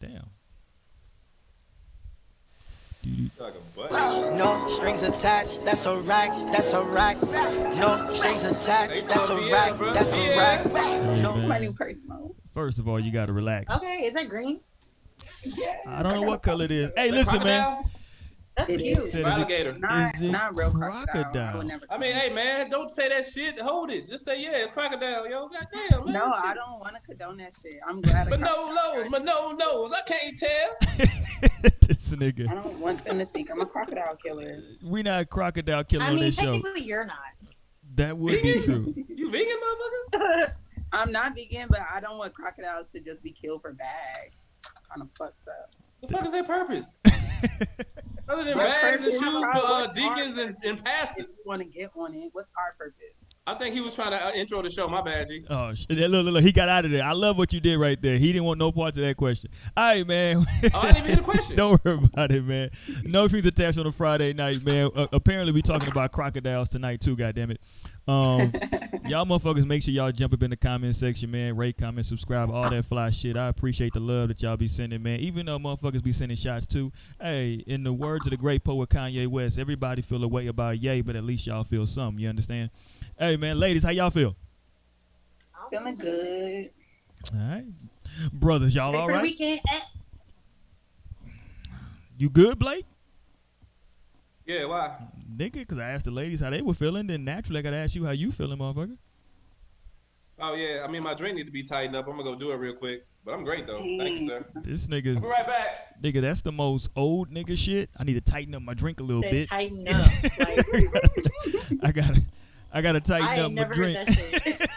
damn. Like a butt. No strings attached, that's a rack, that's a rack. No strings attached, that's a rack, that's a rack. Hey, No. man. My new personal. First of all, you gotta relax. Okay, is that green? Yeah. I don't know what color it is. Hey, Like listen, man. crocodile? That's It cute. is. Said, is it, Alligator. Not, is it not real crocodile? I would never. I mean, hey man, don't say that shit. Hold it. Just say yeah, it's crocodile, yo. Goddamn, man. No, shit. I don't want to condone that shit. I'm glad. But no nose, but no nose. I can't tell. this nigga. I don't want them to think I'm a crocodile killer. We not crocodile killer I on mean, this show. technically, you're not. That would be true. You vegan, motherfucker? I'm not vegan, but I don't want crocodiles to just be killed for bags. It's kind of fucked up. The fuck is their purpose? Other than Their bags and purpose- shoes what's for our deacons and If pastors. you want to get on it, what's our purpose? I think he was trying to intro the show. My bad, G. Oh, shit. Look, he got out of there. I love what you did right there. He didn't want no parts of that question. All right, man. Oh, I didn't even hear the question. Don't worry about it, man. No strings attached on a Friday night, man. Apparently, we talking about crocodiles tonight, too, goddammit. Y'all motherfuckers, make sure y'all jump up in the comment section, man. Rate, comment, subscribe, all that fly shit. I appreciate the love that y'all be sending, man. Even though motherfuckers be sending shots, too. Hey, in the words of the great poet Kanye West, everybody feel a way about Ye, but at least y'all feel something. You understand? Hey, man, ladies, how y'all feel? Feeling good. All right. Brothers, y'all Ready all for the right? weekend? You good, Blake? Yeah, why? Nigga, because I asked the ladies how they were feeling, then naturally I got to ask you how you feeling, motherfucker. Oh yeah, I mean my drink need to be tightened up. I'm gonna go do it real quick. But I'm great though. Thank you, sir. This I'll nigga's, be right back. nigga, that's the most old nigga shit. I need to tighten up my drink a little They bit. tighten up. Like, I gotta tighten I up ain't my never drink. heard that shit.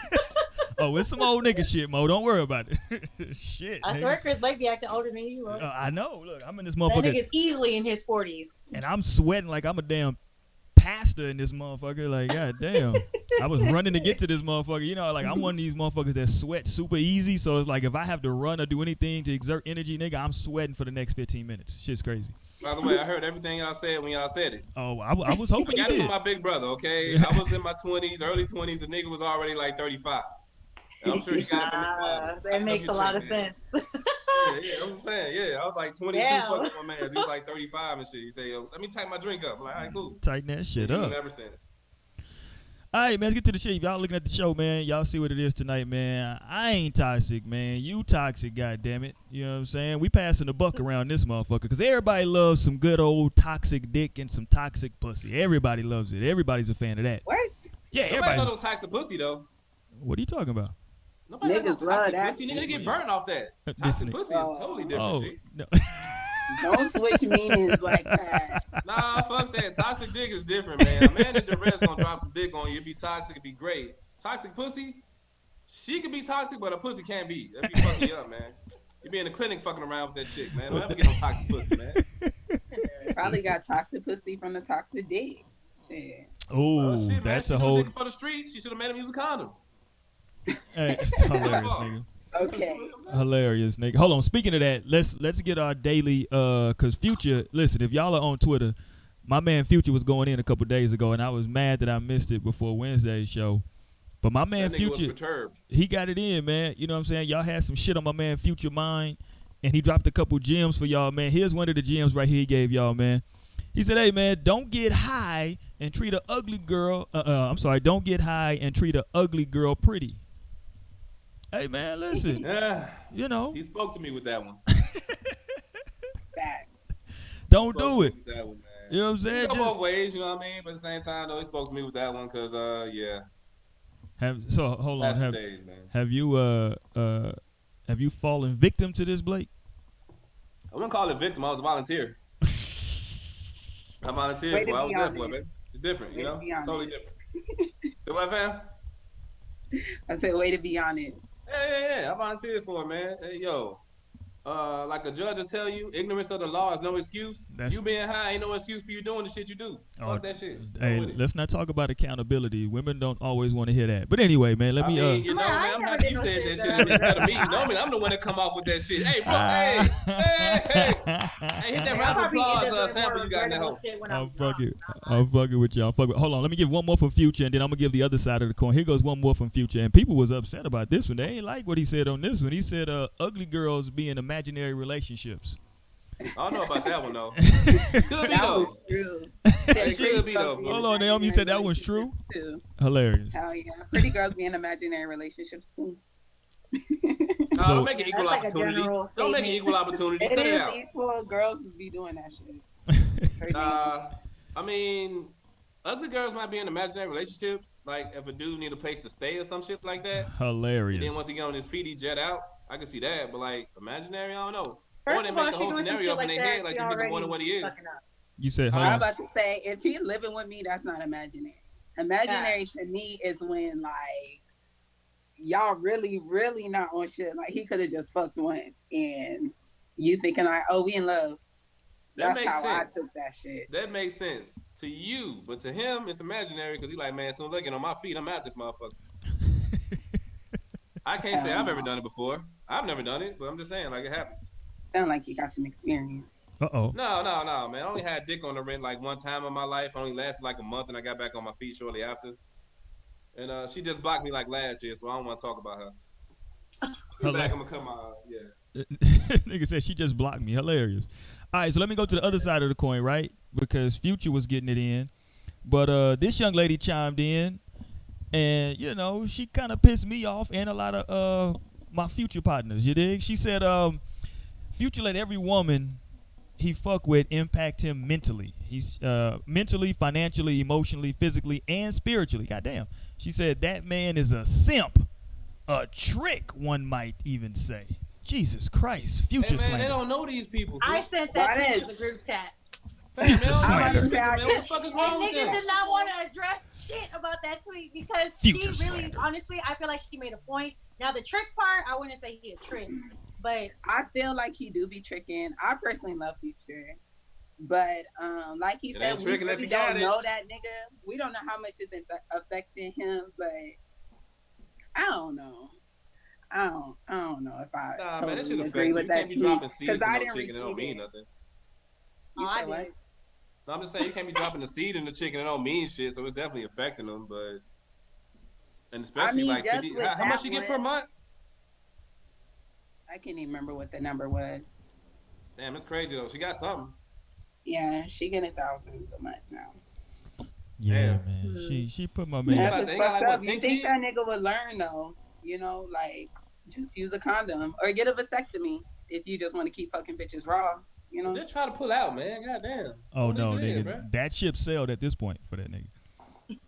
Oh, it's some old nigga shit, Mo. Don't worry about it. Shit. I nigga. swear Chris Blake be acting older than you. Bro. I know. Look, I'm in this That motherfucker, nigga's easily in his 40s. and I'm sweating like I'm a damn pastor in this motherfucker. Like, god damn. I was running to get to this motherfucker. You know, like I'm one of these motherfuckers that sweat super easy. So it's like if I have to run or do anything to exert energy, nigga, I'm sweating for the next 15 minutes. Shit's crazy. By the way, I heard everything y'all said when y'all said it. Oh, I was hoping you Got it did. from my big brother, okay? I was in my 20s, early 20s. The nigga was already like 35. And I'm sure he got it from his father. That makes a lot of sense. Yeah, that's what I'm saying. Yeah, I was like 22 Damn. fucking with my man. He was like 35 and shit. He said, yo, let me tighten my drink up. I'm like, all right, cool. Tighten that shit He's up. been ever since. All right, man, let's get to the shit. If y'all looking at the show, man, y'all see what it is tonight, man. I ain't toxic, man. You toxic, goddammit. You know what I'm saying? We passing the buck around this motherfucker because everybody loves some good old toxic dick and some toxic pussy. Everybody loves it. Everybody's a fan of that. What? Yeah, Nobody everybody. love no toxic pussy, though. What are you talking about? Nobody Niggas love no love toxic that pussy. shit. Nigga, they get burned off that. This Toxic nigga. pussy is totally different, Oh, G. no. Don't switch meanings like that. Nah, fuck that. Toxic dick is different, man. A man that the rest gonna drop some dick on you. It'd be toxic. It'd be great. Toxic pussy, she could be toxic, but a pussy can't be. That'd be fucking you up, man. You be in the clinic fucking around with that chick, man. Don't ever get no toxic pussy, man. Probably got toxic pussy from the toxic dick. Shit. Oh, Shit, man. that's She a knew whole. nigga for the streets. She should have made him use a condom. Hey, it's hilarious, nigga. Okay. Hilarious, nigga. Hold on. Speaking of that, let's get our daily. Cause Future. Listen, if y'all are on Twitter, my man Future was going in a couple days ago, and I was mad that I missed it before Wednesday's show. But my man That nigga was Future, perturbed. he got it in, man. You know what I'm saying? Y'all had some shit on my man Future mind, and he dropped a couple gems for y'all, man. Here's one of the gems right here he gave y'all, man. He said, "Hey, man, don't get high and treat a ugly girl. I'm sorry, don't get high and treat a ugly girl pretty." Hey, man, listen. Yeah. You know, He spoke to me with that one. Facts. don't Spoke do to it. me with that one, man. You know what I'm saying? It go Just both ways, you know what I mean? But at the same time, though, he spoke to me with that one because, yeah, hold on. last days, man. Have you fallen victim to this, Blake? I wouldn't call it victim. I was a volunteer. I volunteered Way for it. to I was be there for it, honest. man. It's different, you Way to know? be It's totally honest. different. So what, fam? I said, way to be honest. Yeah. I volunteered for it, man. Hey, yo. Like a judge will tell you, ignorance of the law is no excuse. That's- You being high ain't no excuse for you doing the shit you do. Oh, Fuck that shit. Go Hey, with it. let's not talk about accountability. Women don't always want to hear that. But anyway, man, let I me mean, you know, Man, I man, ain't I'm never happy did you no said shit that that shit instead of me. I- Normally, I'm the one that come off with that shit. Hey, bro, hey, hit that round of applause sample you got in that hole. I'm fucking with y'all. Hold on, let me give one more for Future, and then I'm gonna give the other side of the coin. Here goes one more from Future, and people was upset about this one. They ain't like what he said on this one. He said, "Ugly girls be in the imaginary relationships. I don't know about that one though. Could be That was though. true. It could be though. Hold on, Naomi, you said that one's true? Too. Hilarious. Hell yeah. Pretty girls be in imaginary relationships too. No, So- don't make it equal That's like a opportunity. general Don't make it statement. equal opportunity. It Cut it is out. equal. Girls be doing that shit. I mean, ugly girls might be in imaginary relationships. Like if a dude need a place to stay or some shit like that. And Hilarious. then once he get on his feet, he jet out. I can see that. But like imaginary, I don't know. Or First they of make all, the she whole doing some scenario shit up like in their head that. like She the nigga already wonder what he is. fucking up. You said, hold I'm on. about to say, if he living with me, that's not imaginary. Imaginary to me is when like y'all really, really not on shit. Like he could have just fucked once, and you thinking like, oh, we in love. That That's makes how sense. I took that shit. That makes sense to you, but to him, it's imaginary because he like, man, as soon as I get on my feet, I'm out this motherfucker. I can't say I've ever done it before. I've never done it, but I'm just saying, like, it happens. Sound like you got some experience. Uh-oh. No, man. I only had dick on the rent like one time in my life. Only lasted like a month, and I got back on my feet shortly after. And she just blocked me like last year, so I don't want to talk about her. Get back, I'm gonna cut my yeah. Nigga said she just blocked me. Hilarious. All right, so let me go to the other side of the coin, right? Because Future was getting it in. But this young lady chimed in, and, you know, she kind of pissed me off and a lot of my Future partners, you dig? She said Future let every woman he fuck with impact him mentally. He's mentally, financially, emotionally, physically, and spiritually. Goddamn. She said that man is a simp. A trick, one might even say. Jesus Christ, Future Hey, man, slander. they don't know these people. I sent that Why tweet is- to the group chat. Future slander. Man, what the fuck is And wrong with niggas them? did not want to address shit about that tweet because Future she really, slander. honestly, I feel like she made a point. Now the trick part, I wouldn't say he a trick, but I feel like he do be tricking. I personally love Future. But like he It said, ain't we tricking if really you got don't it. know that nigga. We don't know how much is affecting him, but I don't know. I don't know if I Nah, man, that totally shit agree affect with you. that Can't be tweet dropping seeds because in I no didn't chicken. It don't retweet mean it. nothing. You I said what? did. No, I'm just saying you can't be dropping the seed in the chicken. It don't mean shit. So it's definitely affecting them. But and especially mean, like just 50, with how much that you get one- per month? I can't even remember what the number was. Damn, it's crazy though. She got something. Yeah, she getting thousands a month now. Yeah, Damn. man. She put my man. Yeah, got- it's they got, fucked like, up. what, You 10 think that kids? nigga would learn though? You know, like just use a condom or get a vasectomy if you just want to keep fucking bitches raw. You know, Just try to pull out, man. Goddamn. Oh What no, they did, nigga. That ship sailed at this point for that nigga.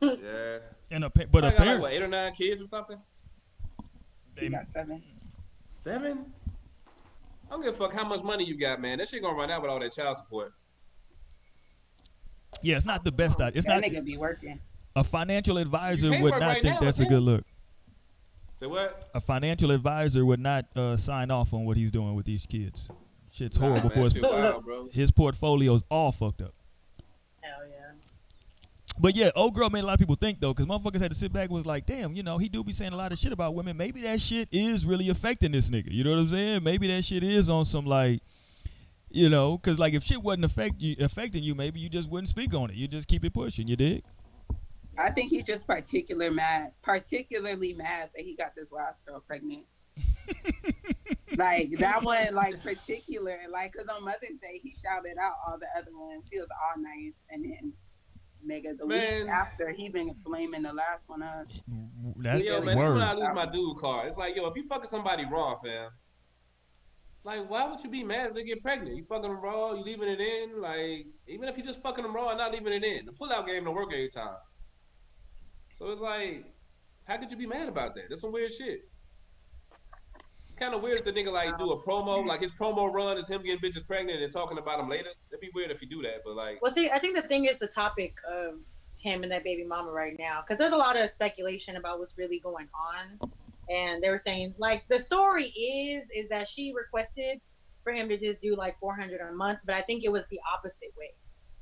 bruh. Yeah. And but I got like, apparently, what, 8 or 9 kids or something? he got 7. 7? I don't give a fuck how much money you got, man. That shit gonna run out with all that child support. yeah, it's not the best idea. It's That not nigga be working. a financial advisor can't would work not right think now, that's a man. good look. Say what? A financial advisor would not sign off on what he's doing with these kids. Shit's Nah, horrible man, for his, shit wild, bro. his portfolio's all fucked up. Hell yeah. But yeah, old girl made a lot of people think though, because motherfuckers had to sit back and was like, damn, you know, he do be saying a lot of shit about women. Maybe that shit is really affecting this nigga. You know what I'm saying? Maybe that shit is on some like, you know, because like if shit wasn't affecting you, maybe you just wouldn't speak on it. You just keep it pushing. You dig? I think he's just particularly mad that he got this last girl pregnant. Like that one, like particular, like because on Mother's Day he shouted out all the other ones. He was all nice, and then nigga the Man. week after he been blaming the last one up. That Yo, really man, this is word. when I lose my dude card. It's like, yo, if you fucking somebody raw, fam, like, why would you be mad if they get pregnant? You fucking them raw, you leaving it in? Like, even if you just fucking them raw and not leaving it in, the pullout game don't work every time. So it's like, how could you be mad about that? That's some weird shit. Kind of weird if the nigga like do a promo, like his promo run is him getting bitches pregnant and talking about them later. That'd be weird if you do that, but like, Well, see, I think the thing is the topic of him and that baby mama right now, because there's a lot of speculation about what's really going on, and they were saying like the story is that she requested for him to just do like $400 a month, but I think it was the opposite way,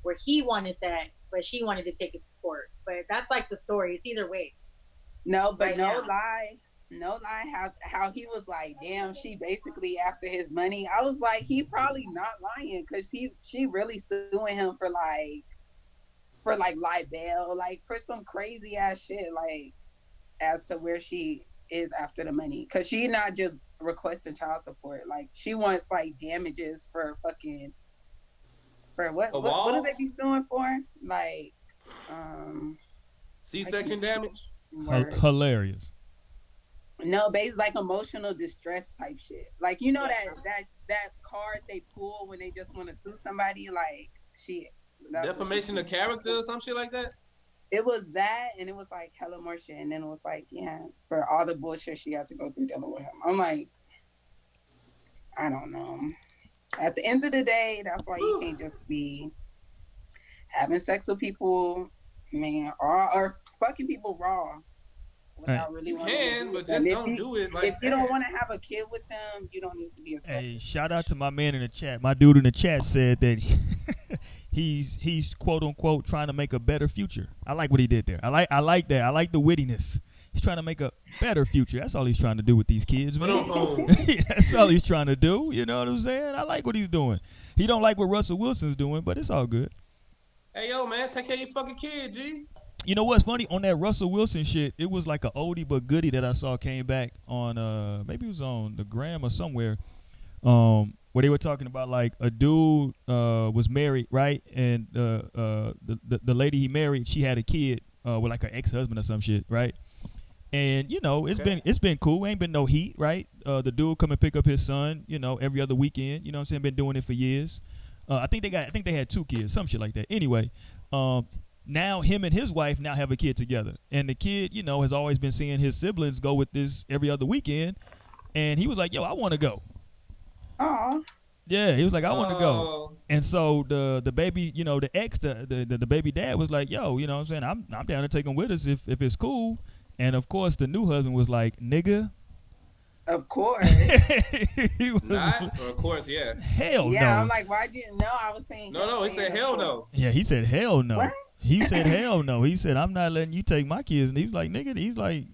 where he wanted that, but she wanted to take it to court. But that's like the story. It's either way. No, but Right no now. lie. No lie, how he was like, damn, she basically after his money. I was like, he probably not lying because she really suing him for libel, like for some crazy ass shit, like as to where she is after the money. Cause she not just requesting child support. Like she wants like damages for fucking for what do they be suing for? Like C-section damage. Hilarious. No, basically like emotional distress type shit. Like you know that card they pull when they just want to sue somebody. Like shit. Defamation of character or some shit like that. It was that, and it was like hella more shit, and then it was like, yeah, for all the bullshit she had to go through dealing with him. I'm like, I don't know. At the end of the day, that's why you can't just be having sex with people, man, or fucking people raw. Without really but just don't do it like if you don't want to have a kid with them, you don't need to be a stalker. Hey, shout out to my man in the chat. My dude in the chat said that he's quote unquote trying to make a better future. I like what he did there. I like that. I like the wittiness. He's trying to make a better future. That's all he's trying to do with these kids, man. That's all he's trying to do. You know what I'm saying? I like what he's doing. He don't like what Russell Wilson's doing, but it's all good. Hey, yo, man, take care of your fucking kid, G. You know what's funny? On that Russell Wilson shit, it was like an oldie but goodie that I saw came back on, maybe it was on the Gram or somewhere, where they were talking about like a dude was married, right? And the lady he married, she had a kid with like her ex-husband or some shit, right? And you know, it's been cool. Ain't been no heat, right? The dude come and pick up his son, you know, every other weekend. You know what I'm saying? Been doing it for years. I think they had 2 kids, some shit like that. Anyway, now him and his wife now have a kid together, and the kid, you know, has always been seeing his siblings go with this every other weekend, and he was like, "Yo, I want to go." Oh. Yeah, he was like, "I want to go," and so the baby, you know, the ex, the baby dad was like, "Yo, you know what I'm saying? I'm down to take him with us if it's cool," and of course the new husband was like, "Nigga." Of course. Of course, yeah. Hell no. Yeah, I'm like, why didn't? No, I was saying. No, he said hell no. Yeah, he said hell no. What? He said hell no. He said, I'm not letting you take my kids. And he was like, nigga, he's like,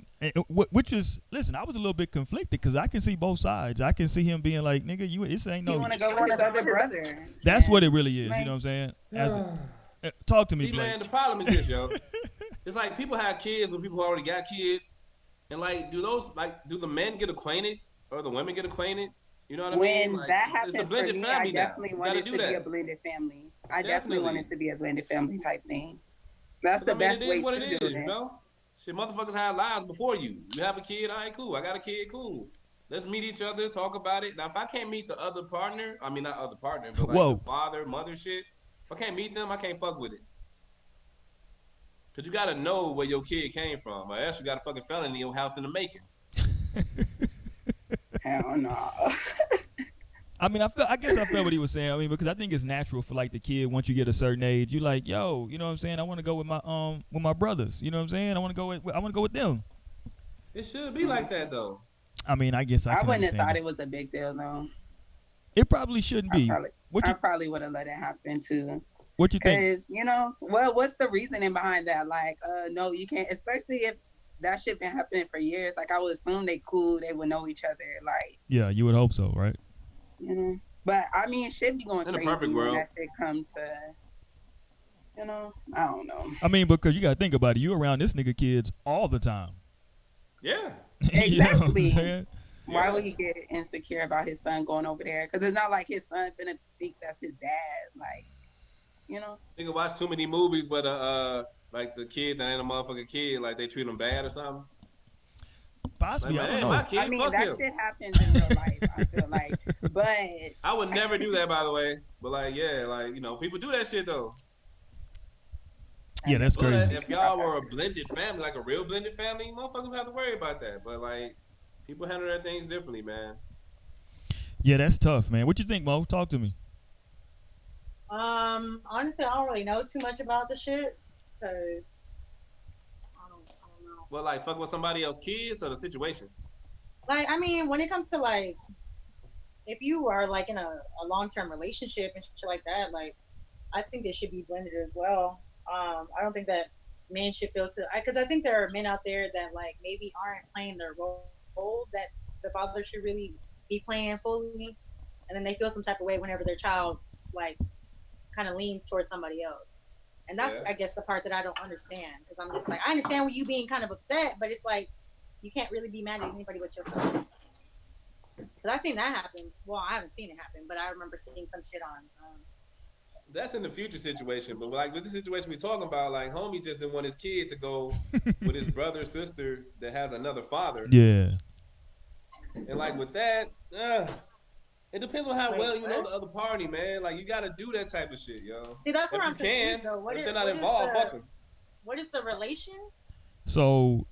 which is, listen, I was a little bit conflicted because I can see both sides. I can see him being like, nigga, this ain't no. You want to go with his other brother. That's what it really is. Right. You know what I'm saying? Talk to me, Blake. Man, the problem is this, yo. It's like people have kids with people who already got kids. And like, do the men get acquainted or the women get acquainted? You know what I mean? When that happens for me, I definitely want it to be a blended family. I definitely want it to be a blended family type thing. That's the best way to do it. You know? Shit, motherfuckers had lives before you. You have a kid, all right, cool. I got a kid, cool. Let's meet each other, talk about it. Now, if I can't meet the other partner, I mean, not other partner, but like the father, mother shit, if I can't meet them, I can't fuck with it. Because you got to know where your kid came from, or else you got a fucking felony in your house in the making. Hell no. I mean, I guess I felt what he was saying. I mean, because I think it's natural for like the kid once you get a certain age, you like, yo, you know what I'm saying? I want to go with my brothers. You know what I'm saying? I want to go with them. It should be like that though. I mean, I guess I wouldn't have thought it was a big deal though. It probably shouldn't be. I probably would have let it happen too. What you think? Because, you know, well, what's the reasoning behind that? Like, no, you can't, especially if that shit been happening for years. Like, I would assume they cool, they would know each other. Like, yeah, you would hope so, right? You know, but I mean, shit be going crazy when that shit come to, you know, I don't know. I mean, because you gotta think about it, you around this nigga kids all the time. Yeah, exactly. You know what I'm saying? Why would he get insecure about his son going over there? Because it's not like his son finna think that's his dad, like. You know, nigga watch too many movies where like the kid that ain't a motherfucking kid, like they treat him bad or something. Possibly, like, I don't know. Kid, I mean, that shit happens in real life. I feel like, but I would never do that, by the way. But like, yeah, like you know, people do that shit though. Yeah, that's crazy. If y'all were a blended family, like a real blended family, motherfuckers don't have to worry about that. But like, people handle their things differently, man. Yeah, that's tough, man. What you think, Mo? Talk to me. Honestly, I don't really know too much about the shit, cause I don't know. Well, like fuck with somebody else's kids or the situation. Like, I mean, when it comes to like, if you are like in a long-term relationship and shit like that, like, I think it should be blended as well. I don't think that men should feel because I think there are men out there that like maybe aren't playing their role that the father should really be playing fully, and then they feel some type of way whenever their child like kind of leans towards somebody else. And that's, I guess, the part that I don't understand. Because I'm just like, I understand you being kind of upset, but it's like, you can't really be mad at anybody but yourself. Because I seen that happen. Well, I haven't seen it happen, but I remember seeing some shit on. That's in the future situation, but like with the situation we talking about, like homie just didn't want his kid to go with his brother or sister that has another father, Yeah. and like with that, it depends on how Wait, well you know what? the other party, man. Like you got to do that type of shit, yo. See, that's If where you I'm confused can, though. if they're not involved, fuck them. What is the relation? So,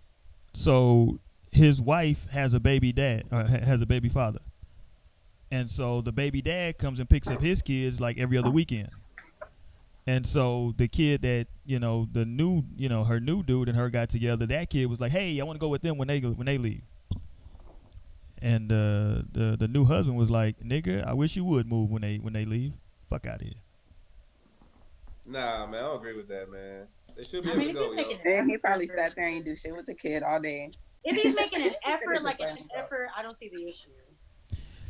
so his wife has a baby dad, has a baby father, and so the baby dad comes and picks up his kids like every other weekend. And so the kid that the new her new dude and her got together, that kid was like, "Hey, I want to go with them when they leave." And the new husband was like, "Nigga, I wish you would move when they leave. Fuck out of here." Nah, man, I don't agree with that, man. They should be I able mean, to if go, he's yo. making an And he probably effort, sat there and do shit with the kid all day. if he's making an effort, like an effort, I don't see the issue.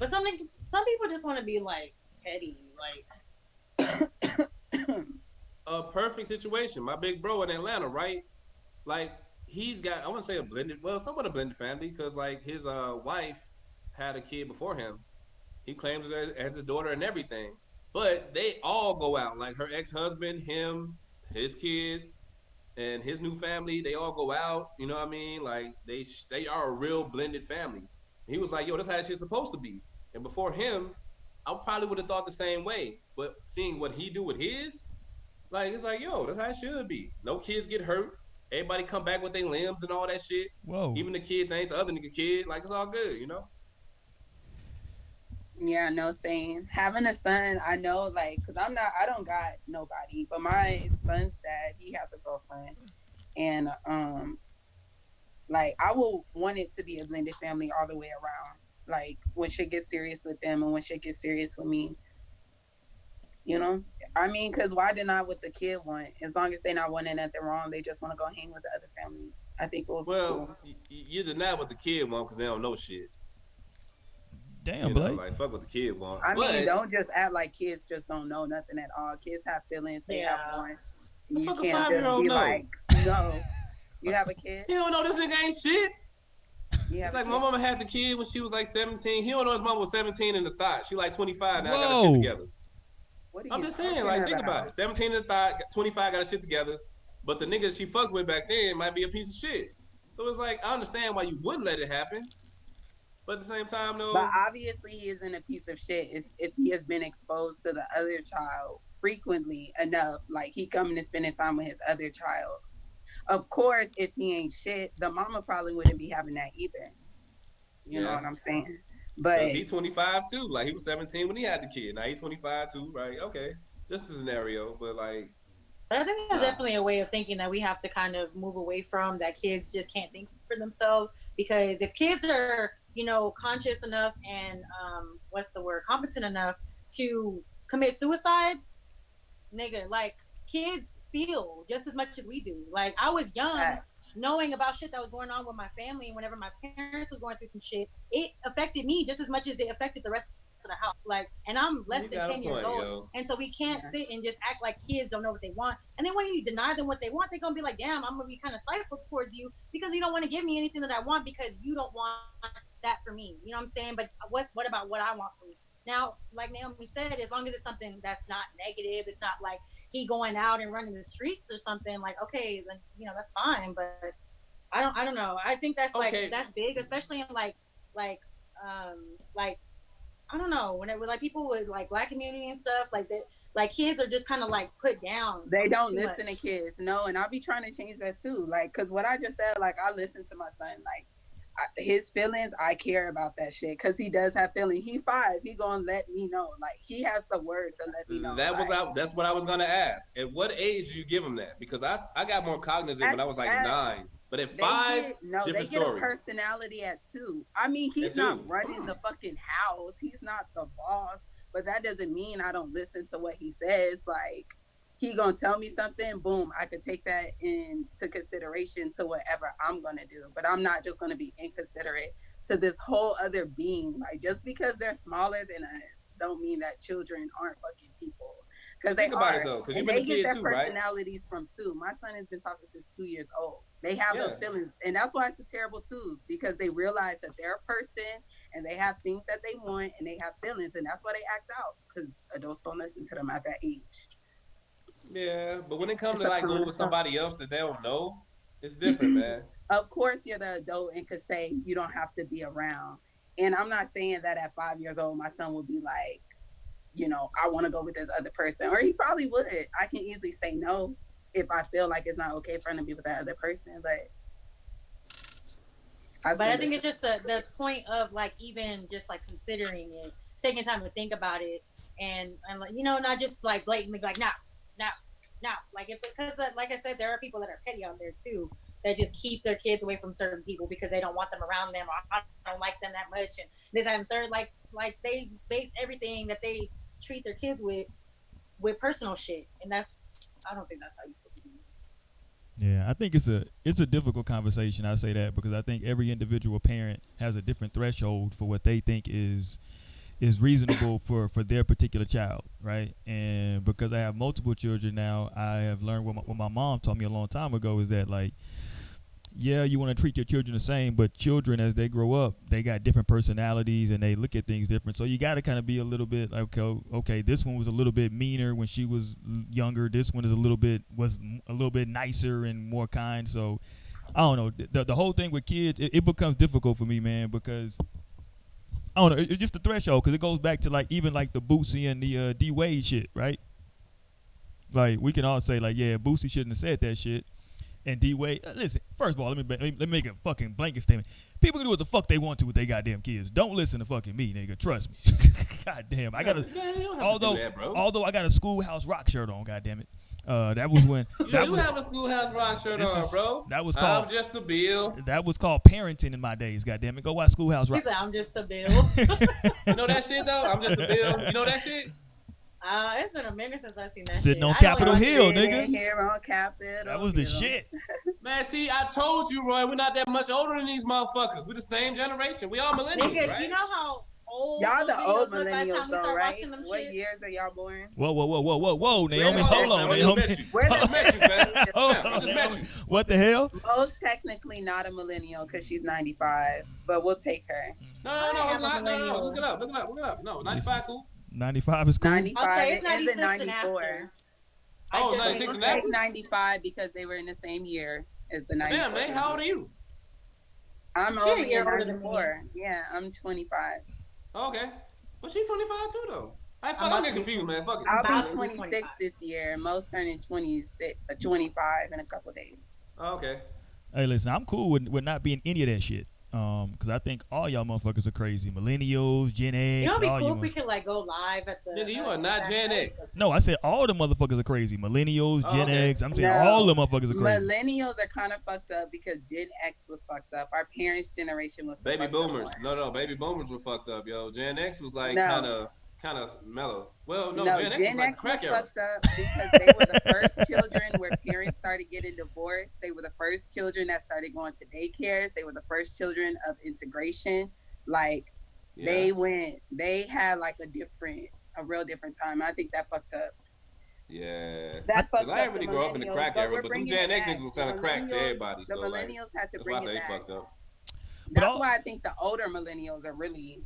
But some people just want to be like petty, like A perfect situation. My big bro in Atlanta, right? Like he's got, I wouldn't say a blended, well, somewhat a blended family, because like his wife had a kid before him. He claims her as his daughter and everything. But they all go out. Like her ex-husband, him, his kids, and his new family, they all go out. You know what I mean? Like they are a real blended family. He was like, yo, that's how that shit's supposed to be. And before him, I probably would have thought the same way. But seeing what he do with his, like it's like, yo, that's how it should be. No kids get hurt. Everybody come back with their limbs and all that shit. Whoa. Even the kid that ain't the other nigga kid. Like it's all good, you know? Yeah, no saying. Having a son, I know, like, cause I don't got nobody, but my son's dad, he has a girlfriend, and like I will want it to be a blended family all the way around. Like when shit gets serious with them and when shit gets serious with me, you know. I mean, cause why deny what the kid want? As long as they not wanting nothing wrong, they just want to go hang with the other family. I think we'll be cool. Well, you deny what the kid want because they don't know shit. Damn, You know, Blake. like fuck what the kid want. I But mean, don't just act like kids just don't know nothing at all. Kids have feelings. They have Yeah. wants. The You fuck a can't just 5-year-old be know? like, no. You have a kid? he don't know this nigga ain't shit. You have It's like a my kid? mama had the kid when she was like 17. He don't know his mom was 17 in the thought. She like 25 now, got her Whoa. shit together. What are I'm you just saying, talking like, think about it. 17 in the thought, 25 got her shit together. But the nigga she fucked with back then might be a piece of shit. So it's like, I understand why you wouldn't let it happen. But at the same time, though, But obviously, he isn't a piece of shit if he has been exposed to the other child frequently enough. Like, he coming and spending time with his other child. Of course, if he ain't shit, the mama probably wouldn't be having that either. You know Yeah. what I'm saying? 'cause But he 25 too. Like, he was 17 when he had the kid. Now he's 25 too, right? Okay. Just a scenario. But, like, But I think there's definitely a way of thinking that we have to kind of move away from, that kids just can't think for themselves. Because if kids are, conscious enough and competent enough to commit suicide, nigga, like kids feel just as much as we do. Like I was young, knowing about shit that was going on with my family, and whenever my parents was going through some shit, it affected me just as much as it affected the rest of the house. Like, and I'm less you than got a 10 years point, old, yo. and so we can't sit and just act like kids don't know what they want. And then when you deny them what they want, they're gonna be like, damn, I'm gonna be kind of spiteful towards you because you don't want to give me anything that I want because you don't want that for me. You know what I'm saying? But what about what I want for me? Now, like Naomi said, as long as it's something that's not negative, it's not like he going out and running the streets or something, like, okay, then that's fine. But I don't know. I think that's Okay. that's big, especially in like I don't know, when like people with like black community and stuff like that, like kids are just kind of like put down. they don't too listen much. to kids. No, and I'll be trying to change that too. Like, cause what I just said, like I listen to my son, like his feelings, I care about that shit. Cause he does have feelings. He 5. He gonna let me know. Like he has the words to let me know. That's what I was gonna ask. At what age do you give him that? Because I got more cognizant when I was like 9. But at 5, they different get story. a personality at 2. I mean, he's At not 2. running the fucking house. He's not the boss. But that doesn't mean I don't listen to what he says. Like, he gonna tell me something, boom, I could take that into consideration to whatever I'm gonna do. But I'm not just gonna be inconsiderate to this whole other being. Like, just because they're smaller than us don't mean that children aren't fucking people. Because they Think about are. it though, because And you've been they a get kid their too, right? personalities from two. My son has been talking since 2 years old. They have Yeah. those feelings. And that's why it's the terrible twos, because they realize that they're a person and they have things that they want and they have feelings. And that's why they act out, because adults don't listen to them at that age. Yeah, but when it comes It's to a like common living with sense. somebody else that they don't know, it's different, man. Of course, you're the adult and could say you don't have to be around. And I'm not saying that at 5 years old, my son would be like, you know, I want to go with this other person. Or he probably would. I can easily say no if I feel like it's not okay for him to be with that other person. But I think it's just the point of like even just like considering it, taking time to think about it, and like, you know, not just like blatantly like no, like if because like I said, there are people that are petty out there too that just keep their kids away from certain people because they don't want them around them, or I don't like them that much, and this and third, like they base everything that they treat their kids with personal shit, and I don't think that's how you're supposed to do it. Yeah, I think it's a difficult conversation. I say that because I think every individual parent has a different threshold for what they think is reasonable for their particular child, right? And because I have multiple children now, I have learned what my mom taught me a long time ago is that, like, yeah, you want to treat your children the same, but children, as they grow up, they got different personalities and they look at things different. So you got to kind of be a little bit like, okay, this one was a little bit meaner when she was younger. This one is a little bit nicer and more kind. So I don't know. The whole thing with kids, it becomes difficult for me, man, because I don't know. It's just the threshold, because it goes back to like even like the Boosie and the D Wade shit, right? Like we can all say like, yeah, Boosie shouldn't have said that shit. And D Wade, listen. First of all, let me make a fucking blanket statement. People can do what the fuck they want to with their goddamn kids. Don't listen to fucking me, nigga. Trust me. Goddamn, I got a. Man, you don't have to Although, do that, bro. although I got a Schoolhouse Rock shirt on. Goddamn it. That was when. You have a Schoolhouse Rock shirt on, bro. That was called. I'm just a bill. That was called parenting in my days. Goddamn it. Go watch Schoolhouse He Rock. said, I'm just a bill. You know that shit though? I'm just a bill. You know that shit? It's been a minute since I've seen that Sitting shit. on I Capitol know Hill, it's- nigga. Here on Capitol That was the Hill. shit. Man, see, I told you, Roy, we're not that much older than these motherfuckers. We're the same generation. We all millennials, Nigga, right? you know how old Y'all the old look by the time millennials we though, start right? watching them What shits? years are y'all born? Whoa, Naomi. Man, Hold on, I Naomi. just met you. Where I just met you, man. Hold I on, just met you. What the hell? Most technically not a millennial because she's 95, but we'll take her. No, it's not. No. Look it up. No, 95 cool. 95 is cool. 95. Okay, it's it ends 96 in and 94. after. Oh, I just 96 We'll and take after? 95 because they were in the same year as the 94. Damn, man, how old are you? I'm She a only year in older than me. 94. Yeah, I'm 25. Okay. Well, she's 25 too, though. I'm I'm about getting to be- confused, man. Fuck it. I'll About be to be 26 25. this year. Most turning 25 in a couple of days. Oh, okay. Hey, listen, I'm cool with not being any of that shit. Because I think all y'all motherfuckers are crazy. Millennials, Gen X, You know, it'd be all cool you. if we could like go live at the. Nigga, you are not Gen X. No, I said all the motherfuckers are crazy. Millennials, Oh, Gen okay. X. I'm saying No. all the motherfuckers are crazy. Millennials are kind of fucked up because Gen X was fucked up. Our parents' generation was the Baby fucked up boomers. ones. No, baby boomers were fucked up, yo. Gen X was like No. kind of mellow. Well, no, No, Gen X was Gen like X was crack era. fucked up because they were the first children where parents started getting divorced. They were the first children that started going to daycares. They were the first children of integration. Like Yeah. they had like a real different time. I think that fucked up. Yeah. That fucked I up didn't really the grow up in the millennials, crack era, we're but them bringing Gen it X back. niggas was selling The crack to millennials- everybody. The So, like, millennials had to that's bring why I it say they back. fucked up. But That's all- why I think the older millennials are really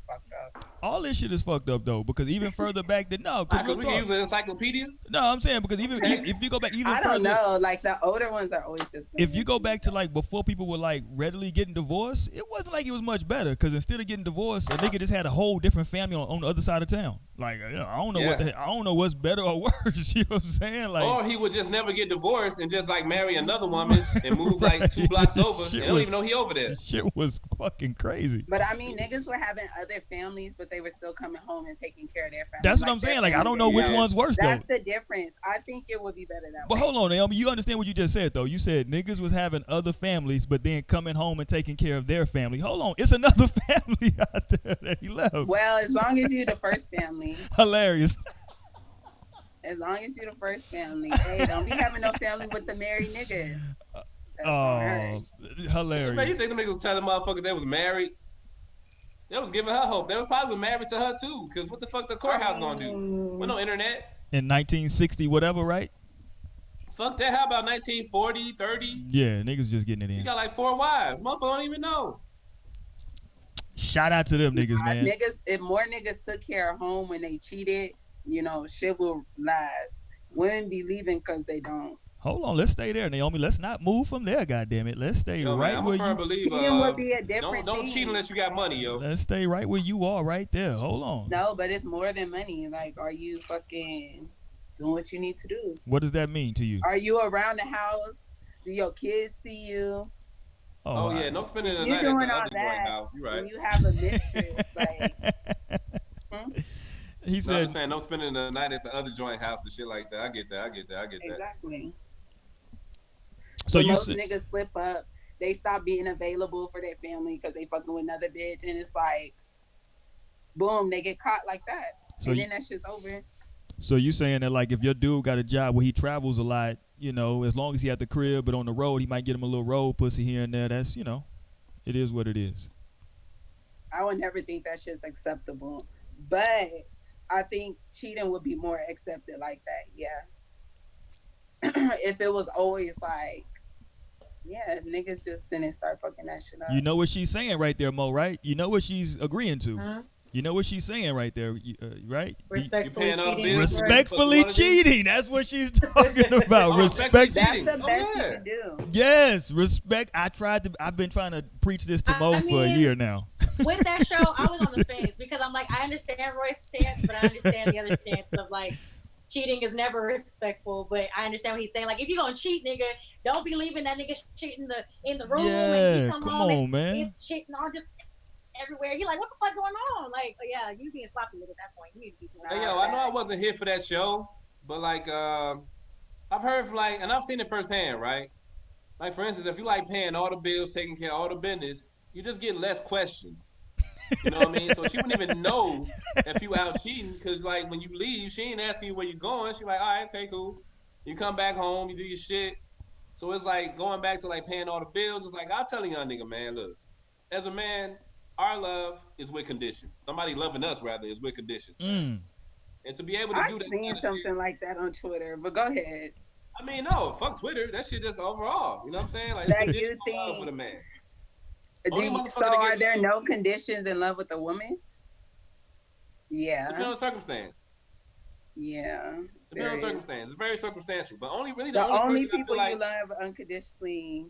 fucked up. All this shit is fucked up though, because even further back than no, Because cause we real can talk. use an encyclopedia. No, I'm saying because even if you go back even I further, don't know. Like the older ones are always just. if you go back to like before people were like readily getting divorced, it wasn't like it was much better. Because instead of getting divorced, a nigga just had a whole different family on the other side of town. Like I don't know what I don't know what's better or worse. You know what I'm saying? Like, Or he would just never get divorced and just like marry another woman and move like 2 blocks over. Shit They don't was- even know he over there. shit was fucking crazy. But I mean, niggas were having other families, but they were still coming home and taking care of their family. That's what I'm saying. Like I don't know which Yeah. one's worse though. That's the difference. I think it would be better that But way. hold on, Naomi. You understand what you just said, though? You said niggas was having other families, but then coming home and taking care of their family. Hold on. It's another family out there that he left. Well, as long as you the first family, Hilarious. as long as you the first family, hey, don't be having no family with the married nigga. That's gonna hurt. Oh, Man, you hilarious. think them niggas was telling motherfuckers they was married? They was giving her hope. They was probably married to her too. Cause what the fuck the courthouse gonna do? With no internet. in 1960 whatever, right? Fuck that. How about 1940, 30? Yeah, niggas just getting it You in. got like 4 wives. Motherfucker don't even know. Shout out to them niggas, man. Niggas, if more niggas took care of home when they cheated, shit will last. Women be leaving because they don't. Hold on, let's stay there, Naomi. Let's not move from there, goddamn it. Let's stay Yo, right man, I'm where a firm you. believer. Cheating would be a different Don't thing. cheat unless you got money, yo. Let's stay right where you are, right there. Hold on. No, but it's more than money. Like, are you fucking doing what you need to do? What does that mean to you? Are you around the house? Do your kids see you? Oh yeah, no spending the You night doing at the all other joint that house. You right. when you have a mistress, like, He No, I'm said, just saying, no spending the night at the other joint house and shit like that. I get that. exactly. so you most said, niggas slip up. They stop being available for their family because they fucking with another bitch, and it's like, boom, they get caught like that, So and you- then that shit's over. so you saying that like if your dude got a job where he travels a lot, as long as he at the crib, but on the road he might get him a little road pussy here and there. That's it is what it is. I would never think that shit's acceptable, but I think cheating would be more accepted like that. Yeah, if it was always like, yeah, niggas just didn't start fucking that shit up. You know what she's saying right there, Mo, right? You know what she's agreeing to. Mhm. You know what she's saying right there, right? Respectfully paying all the cheating. bills? Respectfully cheating. That's what she's talking about. Oh, Respect. That's cheating. the best yeah. you can do. Yes, respect. I've been trying to preach this to Mo I for a mean- year now. With that show, I was on the fence because I'm like, I understand Roy's stance, but I understand the other stance of like, cheating is never respectful. But I understand what he's saying. Like, if you're gonna cheat, nigga, don't be leaving that nigga shit in the room. and Yeah, he come come home, on, man. It's shit and all just everywhere. He like, what the fuck going on? Like, yeah, you being sloppy with it at that point. You need to be doing Hey, all yo, I know I that. wasn't here for that show, but like, I've heard from like, and I've seen it firsthand, right? Like, for instance, if you like paying all the bills, taking care of all the business, you just get less questions. You know what I mean? So she wouldn't even know if you out cheating, because like when you leave, she ain't asking you where you going. She like, all right, okay, cool. You come back home, you do your shit. So it's like going back to like paying all the bills. It's like, I'll tell a young nigga, man, look, as a man, our love is with conditions. Somebody loving us rather is with conditions. Mm. And to be able to I do that seen kind of something shit, like that on Twitter, but go ahead. I mean, no, fuck Twitter. That shit just overall. You know what I'm saying? Like, That it's you conditional love think- with a man. Do Only you, motherfucker so that are get- there no conditions in love with a woman? Depending Yeah, on the circumstance. yeah. Depending on there the is. circumstance. It's very circumstantial. But only really The only person I people feel like, you love unconditionally.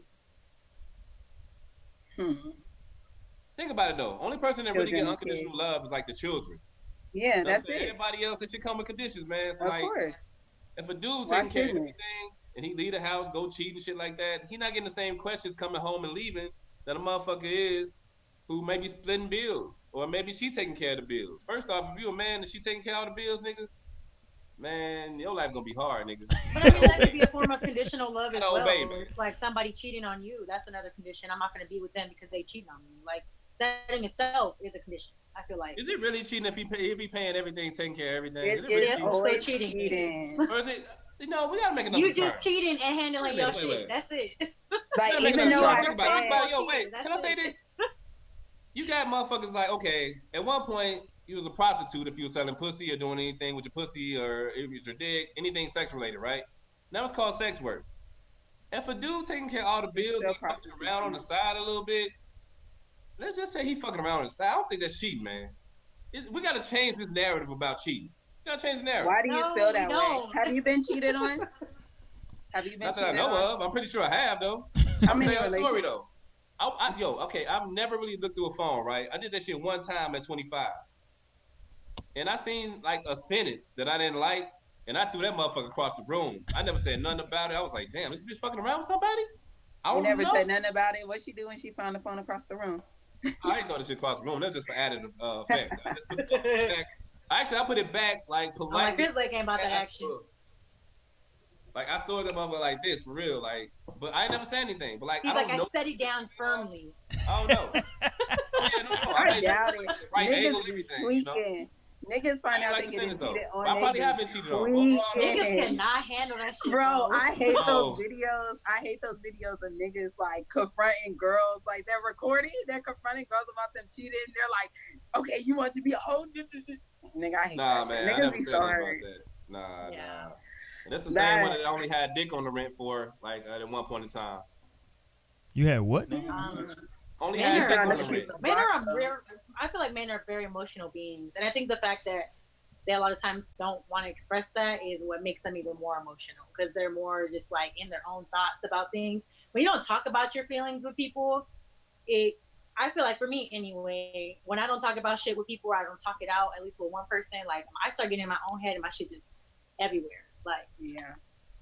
think about it though. Only person that really get Children and unconditional kids. love is like the children. Yeah, You know what I'm that's saying? it. Everybody else, that shit come with conditions, man. So Of like, course. if a dude Why taking care of shouldn't it? everything and he leave the house, go cheat and shit like that, he not getting the same questions coming home and leaving that a motherfucker is who may be splitting bills. Or maybe she taking care of the bills. First off, if you a man and she taking care of all the bills, nigga, man, your life gonna be hard, nigga. But I mean, that could be a form of conditional love as Oh, well. baby. It's like somebody cheating on you. That's another condition. I'm not going to be with them because they cheat on me. Like, that in itself is a condition, I feel like. Is it really cheating if he paying everything, taking care of everything? It Is it really is cheating? always cheating. cheating. Or is it? No, we gotta make another You term. just cheating and handling Wait, your wait, shit. wait. That's it. Like, Gotta make even another though term. I Think about it. Think about it. Yo, said- wait, That's can I say it. this? You got motherfuckers like, okay, at one point you was a prostitute if you was selling pussy or doing anything with your pussy or if it's your dick, anything sex related, right? Now it's called sex work. If a dude taking care of all the bills Still and fucking around on the side a little bit, let's just say he fucking around on the side. I don't think that's cheating, man. We gotta change this narrative about cheating. We gotta change the narrative. Why do you No, feel we that way? don't. Have you been cheated on? Have you been Not that I cheated know on? of. I'm pretty sure I have though. How I'm many telling you a story relationships? though. Okay, I've never really looked through a phone, right? I did that shit one time at 25. And I seen like a sentence that I didn't like, and I threw that motherfucker across the room. I never said nothing about it. I was like, damn, this bitch fucking around with somebody? I You don't never know. said nothing about it. What'd she do when she found the phone across the room? I didn't throw this shit across the room. That's just for added effect. I just put it back. Actually, I put it back like I'm like, politely. Chris Blake ain't about that action. Like I stored that motherfucker like this for real, like. But I ain't never said anything. But like He's I like, don't I know. set it down firmly. I don't know. Yeah, no, I made doubt sure it. the right angle, Niggas everything. be You know? tweaking. Niggas find I out like they to say getting this, though. cheated on. I probably they have be been cheated on. tweaking. Niggas cannot handle that shit. Bro, I hate No. those videos. I hate those videos of niggas like confronting girls. Like they're recording, they're confronting girls about them cheating. They're like, okay, you want to be a hoe? Nigga, I hate Nah, that man, shit. I Niggas never be said so nothing hurt. about that. Nah, Yeah, And that's the same one that I only had dick on the rent for, like at one point in time. You had what? Nigga? Only had dick on the rent. I feel like men are very emotional beings, and I think the fact that they a lot of times don't want to express that is what makes them even more emotional, because they're more just like in their own thoughts about things. When you don't talk about your feelings with people, I feel like for me anyway, when I don't talk about shit with people, or I don't talk it out, at least with one person, like I start getting in my own head and my shit just everywhere. Like, yeah.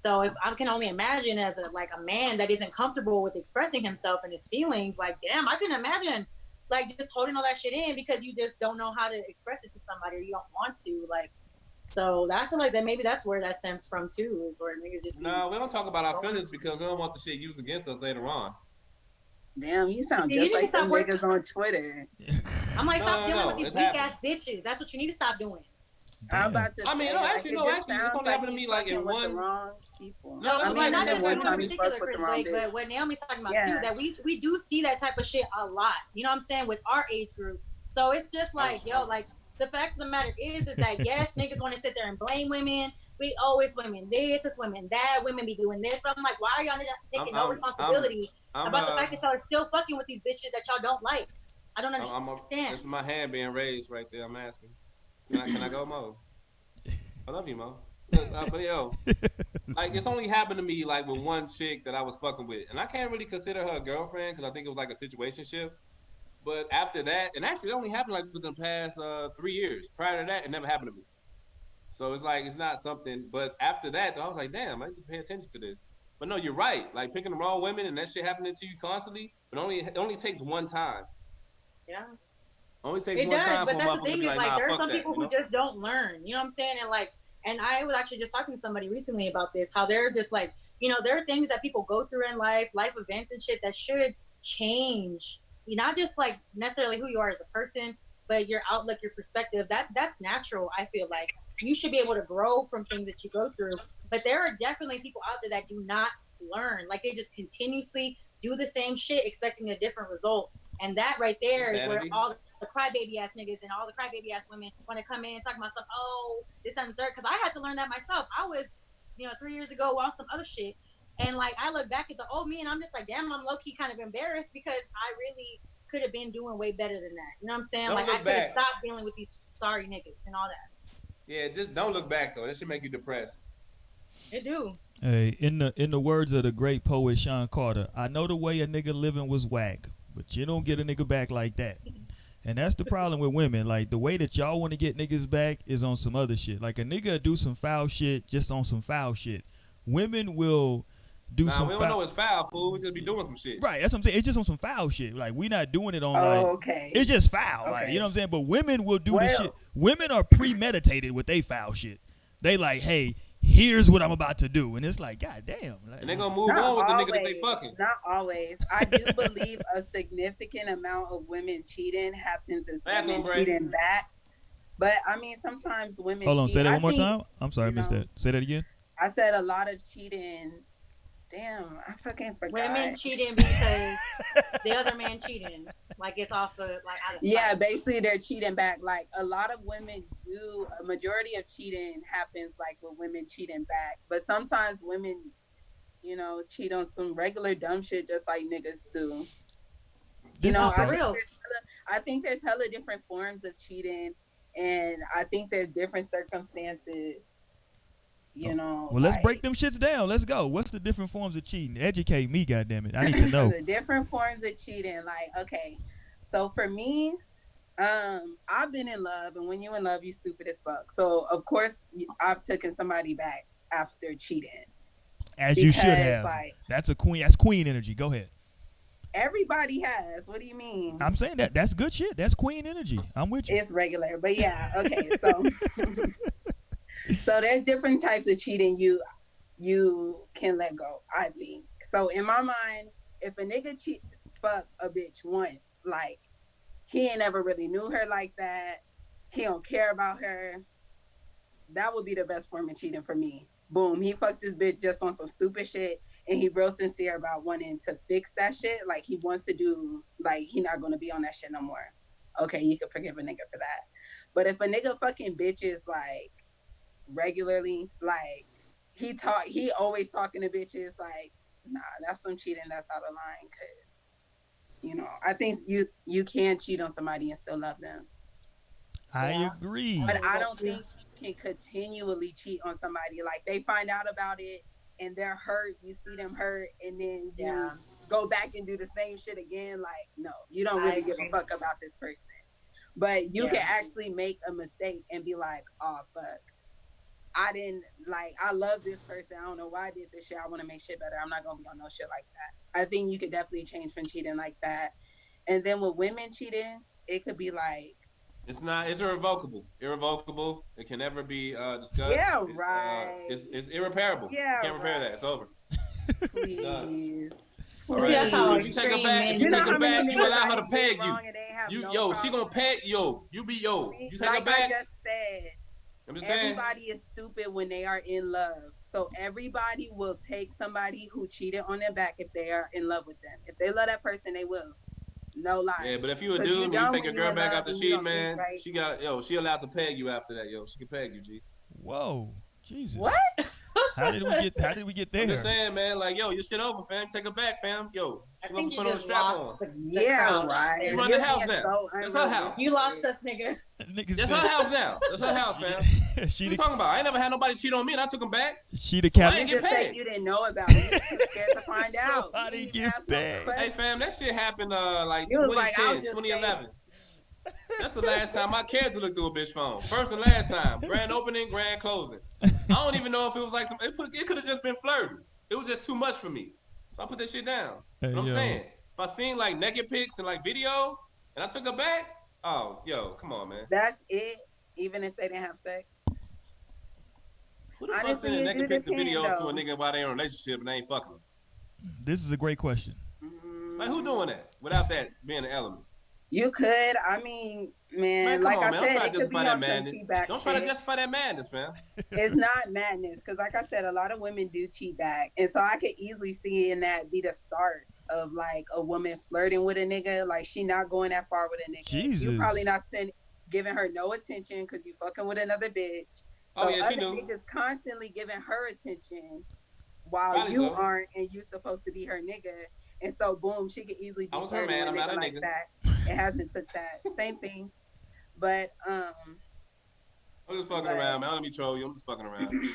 So if I can only imagine as a man that isn't comfortable with expressing himself and his feelings, like, damn, I can imagine like just holding all that shit in because you just don't know how to express it to somebody, or you don't want to, like. So I feel like that maybe that's where that stems from too, is where niggas just. No, we don't talk about our feelings because we don't want the shit used against us later on. Damn, you sound just like some niggas on Twitter. I'm like, stop dealing with these weak ass bitches. That's what you need to stop doing. I'm about to. Actually, it's only happened to me like in one. Wrong people. No, I mean, not just one particular, but what Naomi's talking about too, that we do see that type of shit a lot. You know what I'm saying, with our age group. So it's just like, like the fact of the matter is that yes, niggas want to sit there and blame women. We always women this, it's women that, women be doing this. But I'm like, why are y'all not taking no responsibility about the fact that y'all are still fucking with these bitches that y'all don't like? I don't understand. It's my hand being raised right there. I'm asking. Can I go, Mo? I love you, Mo. But yo, like it's only happened to me like with one chick that I was fucking with, and I can't really consider her a girlfriend because I think it was like a situationship. But after that, and actually it only happened like within the past 3 years. Prior to that, it never happened to me. So it's like it's not something. But after that, though, I was like, damn, I need to pay attention to this. But no, you're right. Like picking the wrong women and that shit happening to you constantly, but it only takes one time. Yeah. Only takes it one does, time but for that's the thing is like there are some people who just don't learn. You know what I'm saying? And I was actually just talking to somebody recently about this, how they're just like, there are things that people go through in life events and shit that should change. You're not just like necessarily who you are as a person, but your outlook, your perspective. That's natural. I feel like you should be able to grow from things that you go through. But there are definitely people out there that do not learn. Like they just continuously do the same shit, expecting a different result. And that right there is where all the crybaby ass niggas and all the crybaby ass women want to come in and talk about stuff. Oh, this and the third. Because I had to learn that myself. I was, 3 years ago on some other shit. And like I look back at the old me and I'm just like, damn, I'm low key kind of embarrassed because I really could have been doing way better than that. You know what I'm saying? Like I could have stopped dealing with these sorry niggas and all that. Yeah, just don't look back though. That should make you depressed. It do. Hey, in the words of the great poet Sean Carter, I know the way a nigga living was whack, but you don't get a nigga back like that. And that's the problem with women. Like, the way that y'all want to get niggas back is on some other shit. Like, a nigga do some foul shit just on some foul shit. Women will do some foul. We don't know it's foul, fool. We just be doing some shit. Right, that's what I'm saying. It's just on some foul shit. Like, we not doing it on, okay. It's just foul. Okay. Like, you know what I'm saying? But women will do this shit. Women are premeditated with they foul shit. They like, hey, here's what I'm about to do. And it's like, god damn. Like, and they're going to move on with the nigga that they fucking. Not always. I do believe a significant amount of women cheating happens as women cheating back. But, I mean, sometimes women Hold on, cheat. say that one more time. I'm sorry, I missed that. Say that again. I said a lot of cheating. Damn, I fucking forgot. Women cheating because the other man cheating. Like, it's off of, like, out of sight. Yeah, basically they're cheating back. Like, a lot of women do, a majority of cheating happens, like, with women cheating back. But sometimes women, cheat on some regular dumb shit just like niggas too. This is for real. I think there's hella different forms of cheating, and I think there's different circumstances. Well, let's break them shits down. Let's go. What's the different forms of cheating? Educate me, goddammit. I need to know. The different forms of cheating. Like, okay. So for me, I've been in love, and when you in love, you stupid as fuck. So of course I've taken somebody back after cheating. As you should have. Like, that's queen energy. Go ahead. Everybody has. What do you mean? I'm saying that's good shit. That's queen energy. I'm with you. It's regular. But yeah, okay. So so there's different types of cheating you can let go, I think. So in my mind, if a nigga fuck a bitch once, like he ain't ever really knew her like that, he don't care about her, that would be the best form of cheating for me. Boom, he fucked this bitch just on some stupid shit, and he real sincere about wanting to fix that shit. Like he wants to do, like he not gonna be on that shit no more. Okay, you can forgive a nigga for that. But if a nigga fucking bitches like regularly, like he always talking to bitches like, nah, that's some cheating, that's out of line. Cause I think you can cheat on somebody and still love them. I agree. But I don't think you can continually cheat on somebody. Like they find out about it and they're hurt, you see them hurt, and then you go back and do the same shit again. Like, no, you don't really give a fuck about this person. But you can actually make a mistake and be like, oh fuck, I love this person. I don't know why I did this shit. I want to make shit better. I'm not gonna be on no shit like that. I think you could definitely change from cheating like that. And then with women cheating, it could be like, it's irrevocable. Irrevocable. It can never be discussed. Yeah, right. It's irreparable. Yeah, you can't repair that. It's over. Please. All right. that's how If you take her back, you allow her to peg you. She gonna peg you be You take her back. I just said, I'm just saying. Everybody is stupid when they are in love. So everybody will take somebody who cheated on their back if they are in love with them. If they love that person, they will. No lie. Yeah, but if you a dude and you take your girl back out the sheet, man, she allowed to peg you after that, She can peg you, G. Whoa, Jesus. What? How did we get there? I'm just saying, man, like, your shit over, fam. Take her back, fam. I think you put on the just strap lost on. Right. You run the house now. That's her house. You lost us, nigga. That's her house now. That's her house, fam. What you talking about? I ain't never had nobody cheat on me, and I took him back. She the captain. You just said you didn't know about it. You were scared to find out. How did you get back? Hey, fam, that shit happened like 2010, 2011. That's the last time my kids looked through a bitch phone. First and last time. Grand opening, grand closing. I don't even know if it was like it could have just been flirting. It was just too much for me. So I put that shit down. Hey, I'm saying, if I seen like naked pics and like videos and I took her back, come on, man. That's it, even if they didn't have sex. Who the fuck sending naked pics and videos to a nigga while they in a relationship and they ain't fucking them? This is a great question. Like, who doing that without that being an element? You could. I mean, man, like I said, it could be on some feedback. Don't try to justify that madness, man. It's not madness, because like I said, a lot of women do cheat back. And so I could easily see in that be the start of like a woman flirting with a nigga. Like, she not going that far with a nigga. Jesus. You probably not giving her no attention because you fucking with another bitch. So oh, yeah, she other do. niggas constantly giving her attention while you aren't, and you supposed to be her nigga. And so, boom, she could easily be I was her man. I'm not a like nigga. That. It hasn't took that. Same thing. But, I'm just fucking around, man. I don't be trolling you. I'm just fucking around.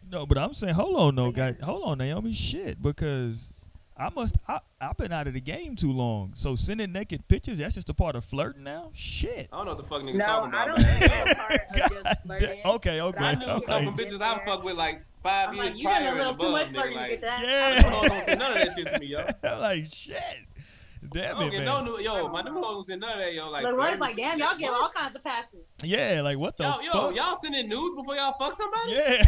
No, but I'm saying, hold on, no, guy. Hold on, Naomi. Shit, because I've been out of the game too long. So sending naked pictures, that's just a part of flirting now? Shit. I don't know what the fuck niggas talking about, I don't think it's a part of just flirting. Okay. I knew some bitches I fuck with like 5 years you prior a little and too much above, for nigga. you Like, to get that. Yeah. my don't say none of that shit to me, yo. I'm like, shit. Damn it, man. My new hoes did none of that, yo. Like, Look, Roy's like, damn, y'all get all kinds of passes. Yeah, like, what the fuck? Y'all sending nudes before y'all fuck somebody? Yeah,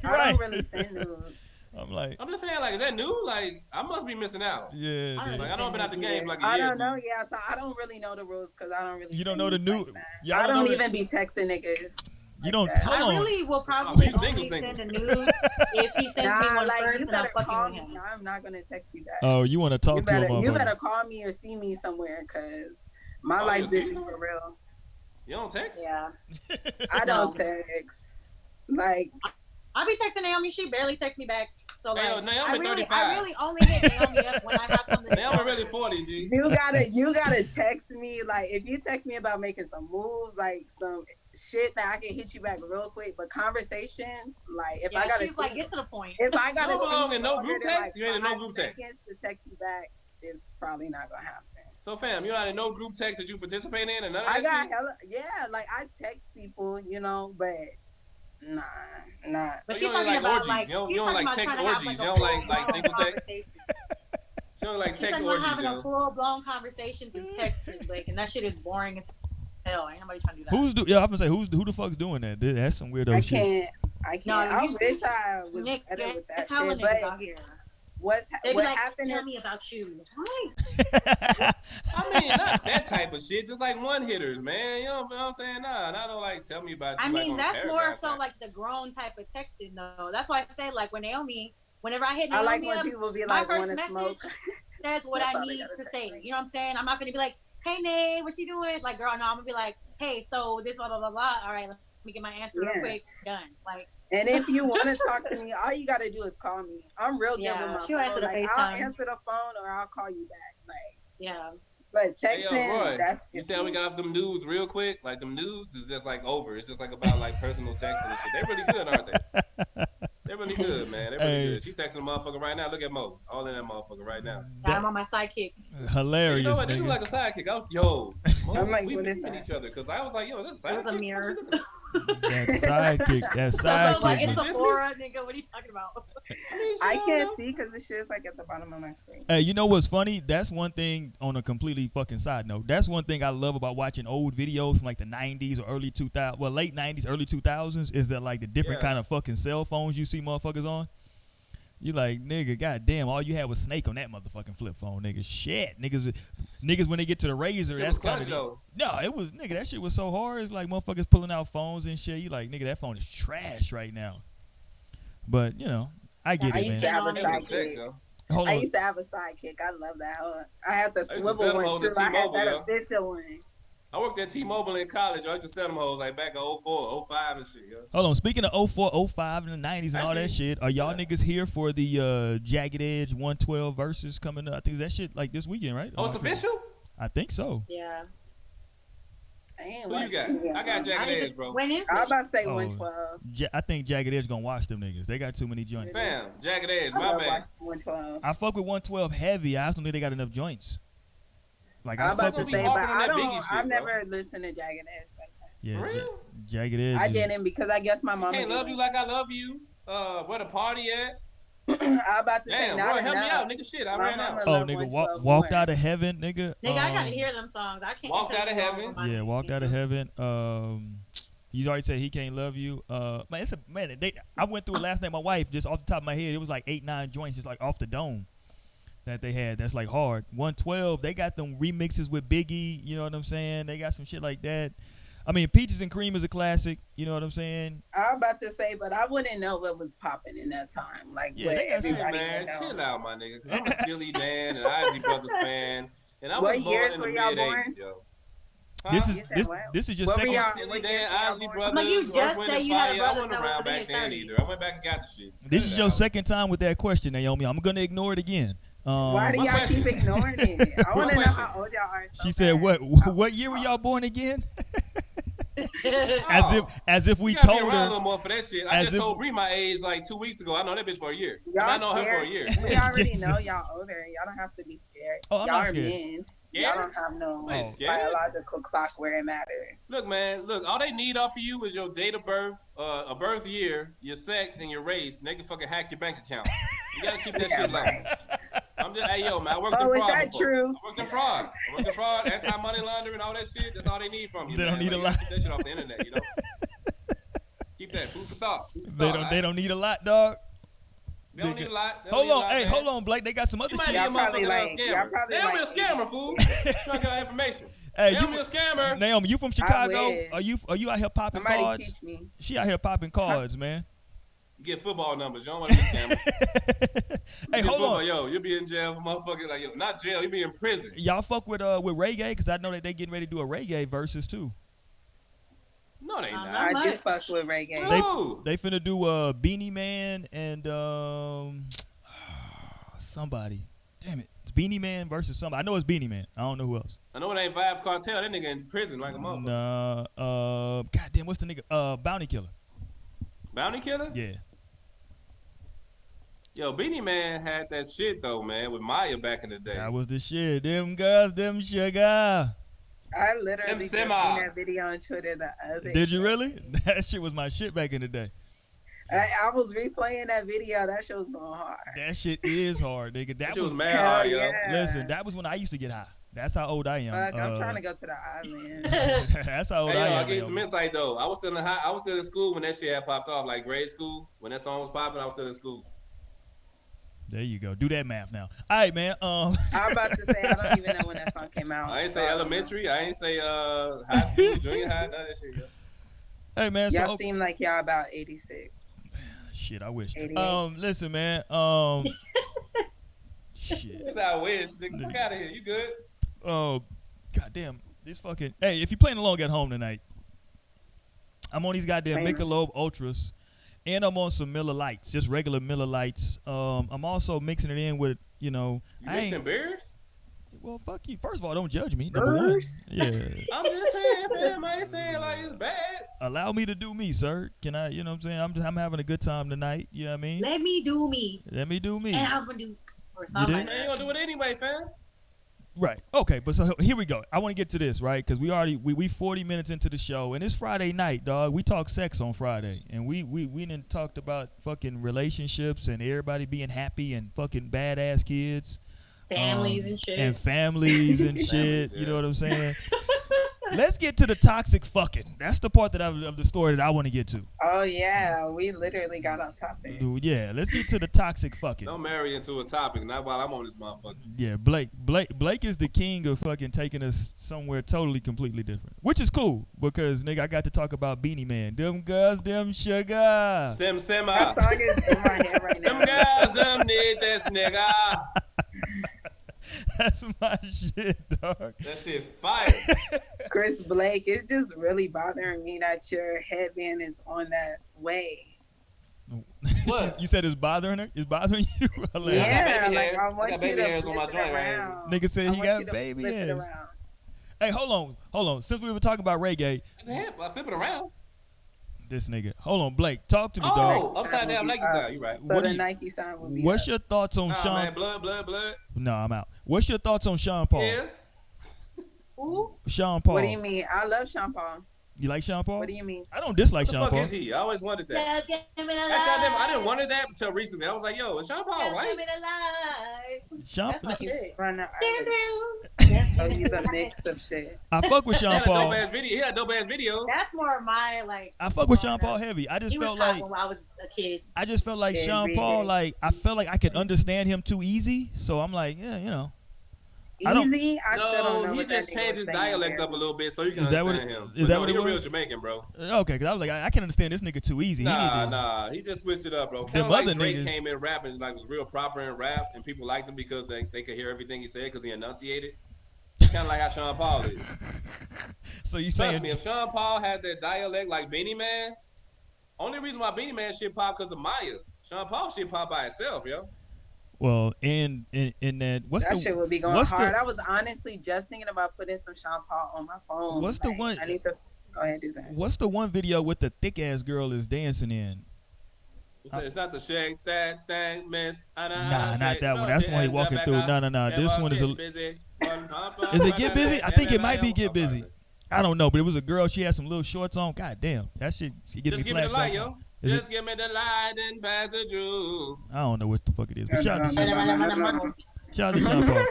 I right. don't really send nudes. I'm just saying, like, is that new? Like, I must be missing out. Yeah. Like, I don't been out the game for like a year. I don't know, yeah. So I don't really know the rules because I don't really. You don't know the new. Like I don't even be texting niggas. You don't that. tell I him. really will probably only single. send a nude if he sends me one like, first and I'm fucking with him. I'm not gonna text you back. Oh, you want to talk to him? You better call me or see me somewhere because my life busy for real. You don't text? Yeah. I don't text. Like, I be texting Naomi. She barely texts me back. So like, Naomi I really only hit Naomi up when I have something. Naomi really 40, G. You gotta text me. Like, if you text me about making some moves, like some shit that I can hit you back real quick. But conversation, like, if I gotta, she's like, get to the point. If I gotta, you don't belong in no group text. You ain't in no group text. To text you back is probably not gonna happen. So, fam, you're not in no group text that you participate in, and none of that I got shit? yeah, like I text people, but nah. But she's talking about like, you don't like text orgies. You don't like single text. You don't like text orgies. She's having a full blown conversation through text, like, and that shit is boring as hell. Ain't nobody trying to do that. I'm gonna say who the fuck's doing that? That's some weirdo shit. I can't. I wish I was Nick, better with that it's hella shit. niggas out here. What like, happened? Tell me about you. I mean, not that type of shit. Just like one hitters, man. You know what I'm saying? Nah, I don't like tell me about you. I mean, like, that's more so like the grown type of texting, though. That's why I say, like, when whenever I hit Naomi, I like when people be like, my first wanna message smoke. says what I need to say. You know what I'm saying? I'm not gonna be like, hey, Nay, what you doing? Like, girl, no, I'm gonna be like, hey, so this, blah, blah, blah, blah. All right, Let me get my answer real Yeah. quick. Done. Like, And if you want to talk to me, all you got to do is call me. I'm real good Yeah, with my she'll phone. answer the Like, FaceTime. I'll answer the phone or I'll call you back. Like, yeah. but Hey, texting, yo, Roy, that's you saying we got them nudes real quick? Like, them nudes is just like over. It's just like about like personal texting and shit. They really good, aren't they? They're really good, man. They're really Hey. good. She texting a motherfucker right now. Look at Mo. All in that motherfucker right now. I'm on my sidekick. You Hilarious, know what? This nigga. is like a sidekick. Yo, Mo, I'm like, we what is meeting that? each other because I was like, yo, is this a It sidekick? was a mirror. What she looking at? That sidekick. That So I was like, sidekick. it's man. Sephora, nigga. What are you talking about? I can't see because the shit's like at the bottom of my screen. Hey, you know what's funny? That's one thing on a completely fucking side note. That's one thing I love about watching old videos from like the 90s or early 2000s, well, late 90s, early 2000s, is that like the different Yeah. kind of fucking cell phones you see motherfuckers on. You like, nigga, goddamn, all you had was Snake on that motherfucking flip phone, nigga. Shit, niggas when they get to the Razor, Shit that's was clutch, kind of though. no, it was nigga. That shit was so hard. It's like motherfuckers pulling out phones and shit. You like, nigga, that phone is trash right now. But you know, I get I it, used man. to have a That was a text, sidekick. yo. Hold I on. used to have a sidekick. I love that. I had the used to swivel sell them one hoes too. at I had T-Mobile, that yo. official one. I worked at T-Mobile in college. I used to sell them hoes like back in 04, 05 and shit, yo. Hold on. Speaking of 04, 05, and the 90s and all that Actually, shit, are y'all yeah. niggas here for the Jagged Edge 112 versus coming up? I think that shit like this weekend, right? Oh, it's official? I think so. Yeah. I ain't Who you watched got? it yet. I got I Jagged need Edge, to- bro. When is I was it? about to say Oh. 112. I think Jagged Edge gonna watch them niggas. They got too many joints. Fam, Jagged Edge, I my love bad. watching 112. I fuck with 112 heavy. I just don't think they got enough joints. Like I I'm about fuck to with be say, harping but on I that don't. Biggie shit, I've bro. never listened to Jagged Edge like that. yeah, For real? Jagged Edge. I is- didn't because I guess my mom. Can't love you like I love you. Where the party at? I'm about to say Damn, not bro, help me enough. out, nigga. Shit, I My ran mama out. Oh, love nigga, 112 walked more. out of heaven, nigga. Nigga, I gotta hear them songs. I can't. Walked tell Out of you all Heaven. of my Yeah, walked out of music. heaven. You already said he can't love you. Man, it's a man. I went through it last night. My wife, just off the top of my head, it was like 8, 9 joints, just like off the dome that they had. That's like hard. 112. They got them remixes with Biggie. You know what I'm saying? They got some shit like that. I mean, Peaches and Cream is a classic. You know what I'm saying? I'm about to say, but I wouldn't know what was popping in that time. Like, Yeah, what they got some- Hey, everybody man, can chill know. out, my nigga. 'Cause I'm a Philly man and Isley Brothers fan. And I What was born years in the were y'all mid born? 80s, yo. This Huh? is You said this what? this is your What were second. y'all- Steely what Dan, years were y'all Isley born? Brothers. Like, you Earth, just Wind, said and you had a Fire. brother I wasn't that was around in back his then 30s. either. I went back and got the shit. This Cut is it your out. second time with that question, Naomi. I'm gonna ignore it again. Why do My y'all question. keep ignoring it? I want to know question. how old y'all are. So She said, bad. "What year were y'all born again?" Oh. as if we You gotta be told around a her. little more for that shit. I as just if- told Bree my age like 2 weeks ago. I know that bitch for a year. Y'all I know her for a scared? year. We already know Jesus. y'all older. Y'all don't have to be scared. Oh, I'm y'all not are scared. men. Yeah? Y'all don't have no I ain't scared. biological clock where it matters. Look, man, look, all they need off of you is your date of birth, a birth year, your sex, and your race, and they can fucking hack your bank account. You gotta keep that Yeah, shit low. right. I'm just, hey, yo, man, I worked in Oh, is fraud that before. true? I worked in fraud. I worked in fraud, anti-money laundering, all that shit. That's all they need from you. They don't man. need a you lot. gotta Keep that shit off the internet, you know? Keep that food for thought. Food for They thought, don't. all They right? don't need a lot, dog. They don't need a lot. They don't Hold need a on, lot, hey, man. hold on, Blake. They got some other You might shit. be a Y'all probably motherfucking like- y'all scammer. probably They don't be a like- scammer, fool. Trying to get information. Hey, They don't be you, a scammer. Naomi, you from Chicago? wish. Are you out here popping Somebody cards? teach me. She out here popping cards, man. You get football numbers. You don't want to be a scammer. Hey, Get hold football, on. Yo, you'll be in jail for motherfucking like yo, not jail. You'll be in prison. Y'all fuck with reggae? Because I know that they getting ready to do a reggae versus too. No, they I'm not. not. I do much. fuck with reggae. No. They finna do Beanie Man and somebody. Damn it, it's Beanie Man versus somebody. I know it's Beanie Man. I don't know who else. I know it ain't Vibes Cartel. That nigga in prison like a motherfucker. Nah, goddamn, what's the nigga? Bounty Killer. Bounty Killer? Yeah. Yo, Beanie Man had that shit though, man, with Maya back in the day. That was the shit. Them girls, them sugar. I literally Them just seen Sema. that video on Twitter the other Did you day. really? That shit was my shit back in the day. I was replaying that video. That shit was going hard. That shit is hard, nigga. That That shit was was mad Hell hard, yo. yeah. listen. That was when I used to get high. That's how old I am. Fuck, I'm trying to go to the island. That's how old Hey, yo, I I'll am. give you some Naomi. insight though. I was still in school when that shit had popped off, like grade school. When that song was popping, I was still in school. There you go. Do that math now. All right, man. I'm about to say I don't even know when that song came out. I ain't so say don't know. elementary. I ain't say high school, junior high, none of that shit, yo. Hey, man. Y'all So seem like y'all about 86. shit. I wish. 88. Listen, man. Shit. That's how I wish. Nigga, fuck out of here. You good? Oh, goddamn. This fucking. Hey, if you're playing along at home tonight, I'm on these goddamn Damn. Michelob Ultras, and I'm on some Miller Lights, just regular Miller Lights. I'm also mixing it in with, You mixing beers? Well, fuck you. First of all, don't judge me. Number one. Beers? Yeah. I'm just saying, fam. I ain't saying like it's bad. Allow me to do me, sir. Can I, you know what I'm saying? I'm having a good time tonight. You know what I mean? Let me do me, Let me do me. and I'm gonna do or something did? like Man, you that. gonna do it anyway, fam. Right. Okay, but so here we go. I want to get to this, right? Because we 40 minutes into the show, and it's Friday night, dog. We talk sex on Friday, and we done talked about fucking relationships and everybody being happy and fucking badass kids. Families and shit. And families and shit. yeah. You know what I'm saying? Let's get to the toxic fucking. That's the part of the story that I want to get to. Oh yeah, we literally got on topic. Dude, yeah, let's get to the toxic fucking. Don't marry into a topic, not while I'm on this motherfucker. Yeah, Blake is the king of fucking taking us somewhere totally completely different, which is cool because nigga, I got to talk about Beanie Man. Them girls, them sugar. Sim That simmer. song is in my head right Them now. girls, them need this nigga. That's my shit, dog. That shit fire. Chris Blake, it's just really bothering me that your headband is on that way. What? You said it's bothering her? It's bothering you? Hilarious. Yeah, baby like hairs. I I want got you baby to hairs on my flip it joint right here. around. Nigga said I he want got you to baby flip it hairs. around. Hey, hold on. Since we were talking about reggae, It's a hip. I flip it around. this nigga. Hold on, Blake. Talk to me, Oh, dog. upside down Nike side. You right. So What the do you- Nike sign would be What's up. your thoughts on Nah, Sean? man, blood. No, I'm out. What's your thoughts on Sean Paul? Yeah. Ooh, Sean Paul. What do you mean? I love Sean Paul. You like Sean Paul? What do you mean? I don't dislike What the Sean fuck Paul. is he? I always wanted that. just give me the Actually, I didn't light. wonder that until recently. I was like, yo, is Sean Paul Just white? give me the light. Sean, That's my shit. Run the Ding, island. ding. Just Oh, give me he's the a light. mix of shit. I fuck with He Sean had a dope Paul. ass video. He had a dope ass video. That's more of my like. I fuck with Sean Paul heavy. I just He was felt hot like when I was a kid. Yeah, Sean really. Paul, like I felt like I could understand him too easy. So I'm like, yeah, you know. I don't- Easy? I still don't know No, he what that just nigga changed was his saying dialect there. up a little bit so you can Is that what understand him. is that what he it a real was? Jamaican, bro. Okay, because I was like, I can understand this nigga too easy. He need to- Nah. He just switched it up, bro. Kind Them of like other Drake niggas- came in rapping, like was real proper in rap, and people liked him because they could hear everything he said because he enunciated. Kind of like how Sean Paul is. So you Trust saying me, if Sean Paul had that dialect like Beanie Man, only reason why Beanie Man shit pop because of Maya. Sean Paul shit pop by itself, yo. well in that what's That the shit would be going what's the- hard. I was honestly just thinking about putting some Sean Paul on my phone. What's the Like, one- I need to go ahead and do that. what's the one video with the thick ass girl is dancing in? It's not the shake that thing, miss. Nah, not that one. That's the one he walking through. No. This one is a. Is it Get Busy? I think it might be Get Busy. I don't know, but it was a girl. She had some little shorts on. God damn, that shit. She give Just me give me the light, flashbacks. yo. Is Just give me the light and pass the juice. I don't know what the fuck it is. But shout out to No, Sean, no, no, no, no. shout out to Sean Paul.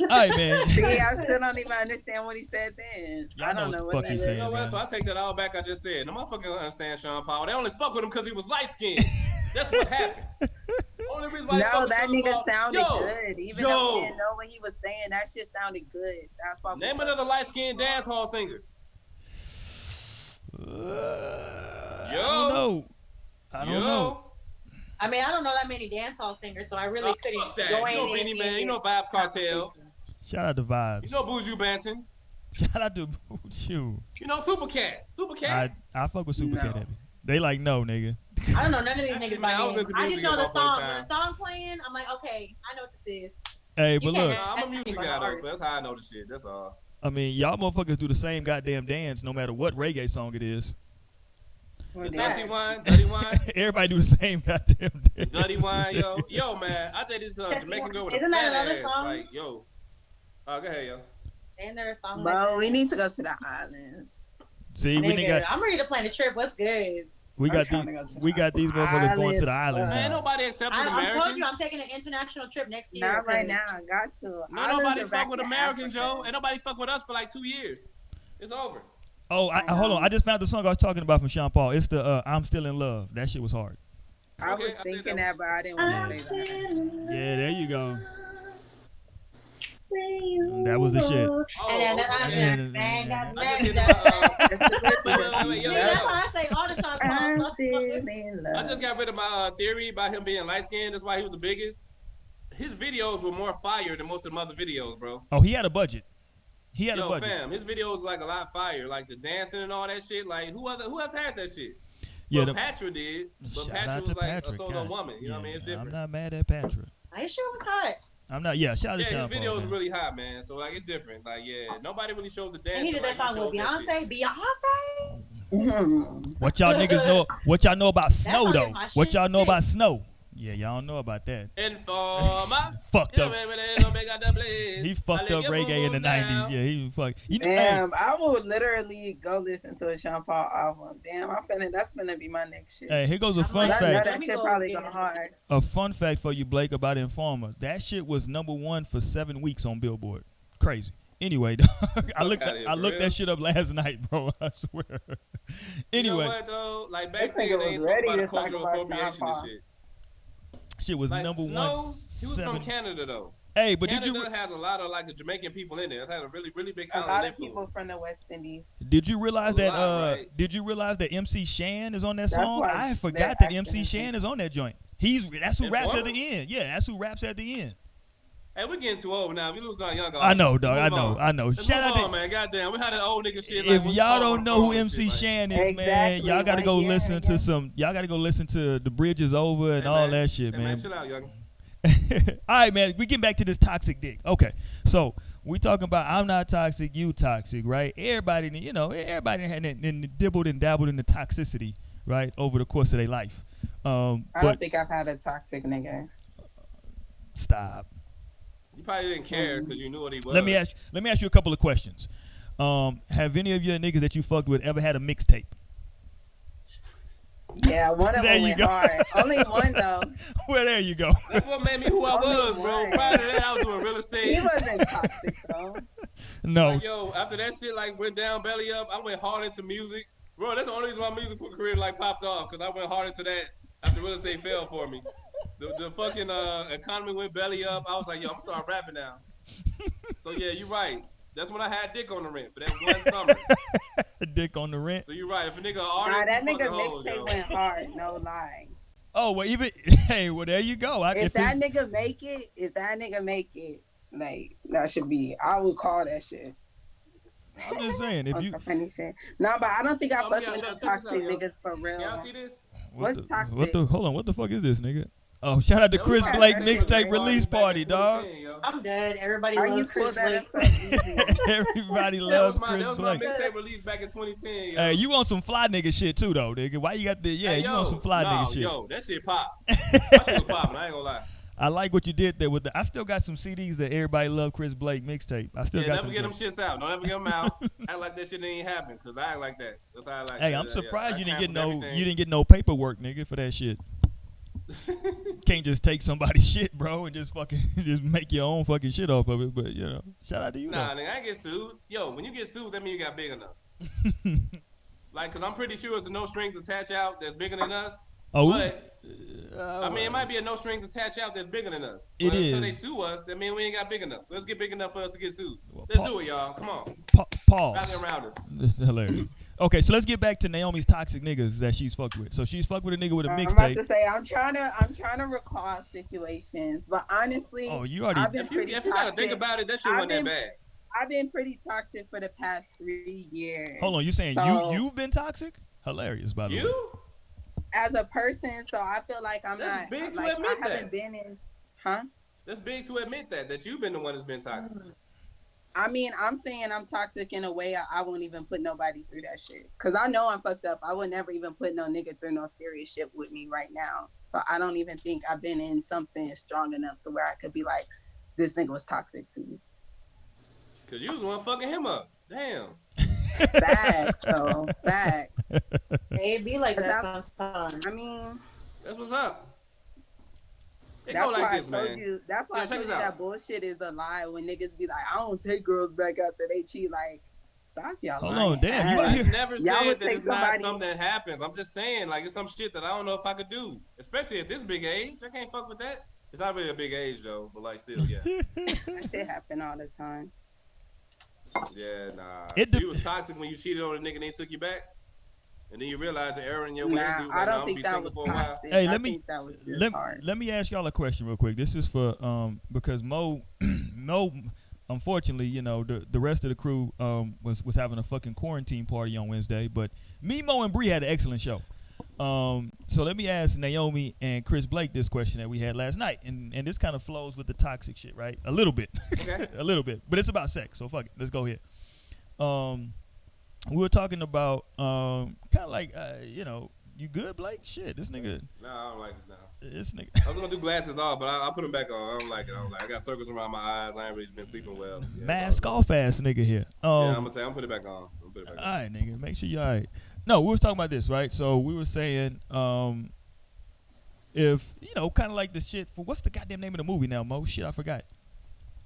All right, man. See, I still don't even understand what he said then. Y'all I know don't what know the what fuck he that said. You know what? man. So I take that all back. I just said, no motherfucker understand Sean Paul. They only fuck with him because he was light skinned. That's what happened. Only reason why they fuck No, with that Sean nigga Paul- sounded Yo, good. Even yo. though he didn't know what he was saying, that shit sounded good. That's why. Name another light skinned dance hall singer. I don't know. I don't know. I mean, I don't know that many dance hall singers, so I really Oh, couldn't fuck that. join You know in. Beanie Man. You know Vibes Cartel. Shout out to Vibes. You know Buju Banton. Shout out to you. You know Supercat. Supercat. I fuck with Super No. Cat heavy. They like no nigga. I don't know none of these niggas Man, I by was name. into I just music know at the one point in song. time. When the song playing, I'm like, okay, I know what this is. Hey, You but can't look, have- I'm a music guy though, so that's how I know the shit. That's all. I mean, y'all motherfuckers do the same goddamn dance no matter what reggae song it is. Well, Dirty yeah. wine, dirty wine, Everybody do the same goddamn dance. dirty wine, yo, man. I think this Jamaican girl with a Isn't that fat another ass. song? Like, yo. Oh, go ahead, yo. And there's a song. Bro, like we need to go to the islands. See, that. we done got I'm ready to plan a trip. What's good? we I'm got trying these to go to we the got these motherfuckers going to the islands, islands Man, now. nobody accepting I Americans. told you I'm taking an international trip next year. Not right 'cause now. I got to. No, Islands nobody are fuck back with to Americans, Africa. Joe. And nobody fuck with us for like 2 years. It's over. Oh, hold on. I just found the song I was talking about from Sean Paul. It's the I'm Still in Love. That shit was hard. I Okay, was I thinking think that, but I didn't want I'm to say that. still Yeah, there you go. you. That was the shit. Oh, And then okay. I I just just get See, that's why I say all the Sean I'm Paul still stuff. in I love. just got rid of my theory about him being light skinned. That's why he was the biggest. His videos were more fire than most of the other videos, bro. Oh, he had a budget. He had a Yo, budget. fam, his videos like a lot fire, like the dancing and all that shit. Like who else had that shit? Yeah, Well, Patra did, but shout Patra out was to like Patrick. a solo woman. You know what I mean? It's different. I'm not mad at Patrick. I sure was hot. I'm not. Yeah, shout out to Yeah, Sean his video Paul, is man. really hot, man. So like, it's different. Like, yeah, nobody really showed the dance. And he did that song with Beyonce. Beyonce. What y'all niggas know? What y'all know about Snow song though? is my What shit. y'all know about Snow? Yeah, y'all don't know about that. Informer. Fucked up. He He fucked up reggae in the '90s. Yeah, he fucked. You know, hey, Damn, I would literally go listen to a Sean Paul album. Damn, that's gonna be my next shit. hey, here goes a I'm fun like, I know fact. that shit probably go hard. A fun fact for you, Blake, about Informer. That shit was #1 for 7 weeks on Billboard. Crazy. Anyway, I looked outta here, I for looked real? that shit up last night, bro. I swear. You know Anyway, what though? Like This back then, nigga they was ain't ready talking to about talk cultural about appropriation Sean and Paul. shit. shit was Like #1. Snow, he was 7. from Canada though. Hey, but Canada did you has a lot of like the Jamaican people in there. It's had a really, really big A island lot of influence. people from the West Indies. did you realize A that lot, right? did you realize that MC Shan is on that That's song? why I they're forgot that MC acting Shan is on that joint. That's who raps at Informer? the end. Yeah, that's who raps at the end. Hey, we're getting too old now. We lose our younger. I know, audience. dog. I Move know. on. I know. Let's Shout move out on, to man. Goddamn, we had that old nigga shit. if like, y'all what's don't on know who phone and MC shit, like. Shan is, man, Exactly, y'all gotta right go here, listen to yeah. some. Y'all gotta go listen to The Bridge Is Over and Hey, all man. that shit, Hey, man. chill out, young. All right, man. We getting back to this toxic dick. Okay, so we talking about I'm not toxic, you toxic, right? Everybody, everybody had dibbled and dabbled in the toxicity, right, over the course of their life. I But don't think I've had a toxic nigga. stop. You probably didn't care because you knew what he was. Let me ask you a couple of questions. Have any of your niggas that you fucked with ever had a mixtape? Yeah, one of There them you went go. hard. Only one though. Well, there you go. That's what made me who I Only was, bro. one. Prior to that, I was doing real He estate. wasn't toxic though. No. Like, yo, after that shit like went down belly up, I went hard into music. Bro, that's the only reason my music career like popped off because I went hard into that after real estate fell for me. The fucking economy went belly up. I was like, yo, I'm gonna start rapping now. So yeah, you're right. That's when I had dick on the rent for that one summer. Dick on the rent. So you're right. If a nigga Nah, artist, that he nigga fucking hoes, yo. mixtape went hard. No lie. Oh well, even hey, well there you go. If that nigga make it, like that should be. I would call that shit. I'm just saying, if On you some funny shit. No, but I don't think I Oh, fuck yeah, with no, no check this out, toxic yo. niggas for real. Y'all see this? What's the, toxic? What the hold on, what the fuck is this, nigga? Oh, shout out to That Chris was my Blake first mixtape one, release back in party, dog. 2010, yo. I'm good. Everybody How you loves Chris pull that Blake. up so easy? Everybody That loves was my Chris Blake. mixtape release back in 2010, yo. Hey, you want some fly nigga shit too, though, nigga? Why you got the Hey, you want some fly no, nigga shit? Yo, that shit pop. That shit was popping. I ain't gonna lie. I like what you did there with the. I still got some CDs that everybody love Chris Blake mixtape. I still Yeah, got never them. get them joints. shits out. Don't ever get them out. Act like that shit ain't happen, cause I act like that. That's how I like. Hey, that. I'm surprised I you didn't get canceled no everything. you didn't get no paperwork, nigga, for that shit. Can't just take somebody's shit, bro, and just fucking just make your own fucking shit off of it. But shout out to you. Nah, nigga, I ain't get sued. Yo, when you get sued, that means you got big enough. though. Like, cause I'm pretty sure it's a no strings attached out that's bigger than us. Oh, But I mean, it might be a no strings attached out that's bigger than us. It But until they is. sue us, that means we ain't got big enough. So let's get big enough for us to get sued. Well, Let's do it, y'all. Come on. Pause. Rally around us. This is hilarious. Okay, so let's get back to Naomi's toxic niggas that she's fucked with. So she's fucked with a nigga with a I'm about mixtape. to say I'm trying to recall situations, but honestly, Oh, you already. I've been If you pretty gotta toxic. think about it, that shit I've wasn't that been- bad. I've been pretty toxic for the past 3 years. Hold on, you saying So, you've been toxic? Hilarious, by the way. You? as a person, so I feel like I'm That's not big to like admit I haven't that. been in, huh? That's big to admit that you've been the one that's been toxic. I mean, I'm saying I'm toxic in a way I won't even put nobody through that shit. Cause I know I'm fucked up. I would never even put no nigga through no serious shit with me right now. So I don't even think I've been in something strong enough to where I could be like, this nigga was toxic to me. Cause you was the one fucking him up. Damn. Facts, so facts. It be like But that that's- sometimes. I mean, That's what's up. It that's go why like I this, told man. you. That's why Yeah, I check told you this out. that bullshit is a lie. When niggas be like, I don't take girls back after they cheat. Like, stop y'all. Hold lying on, damn, you ass. out here- I never Y'all said would that take it's not somebody- something that happens. I'm just saying, like, it's some shit that I don't know if I could do. Especially at this big age. I can't fuck with that. It's not really a big age, though. But, like, still, yeah. That shit happen all the time. Yeah, nah. It So de- you was toxic when you cheated on a nigga and they took you back? And then you realized the error in your ways. Nah, You was I like, don't I'll think be that single was for a while. toxic. Hey, I let me- think that was just hard. let me ask y'all a question real quick. This is for because Mo unfortunately, the rest of the crew was having a fucking quarantine party on Wednesday. But Mimo and Bree had an excellent show. So let me ask Naomi and Chris Blake this question that we had last night, and this kind of flows with the toxic shit, right? A little bit, Okay. a little bit, but it's about sex. So fuck it, let's go here. We were talking about kind of like you good, Blake? Shit, this nigga. No, I don't like it now. This nigga. I was gonna do glasses off, but I'll put them back on. I don't like it. I got circles around my eyes. I ain't really been sleeping well. Yeah, Mask off ass nigga here. Yeah, I'm gonna put it back on. All right, nigga, make sure you're all right. No, we was talking about this, right? So we were saying, if kind of like the shit for what's the goddamn name of the movie now, Mo? Shit, I forgot.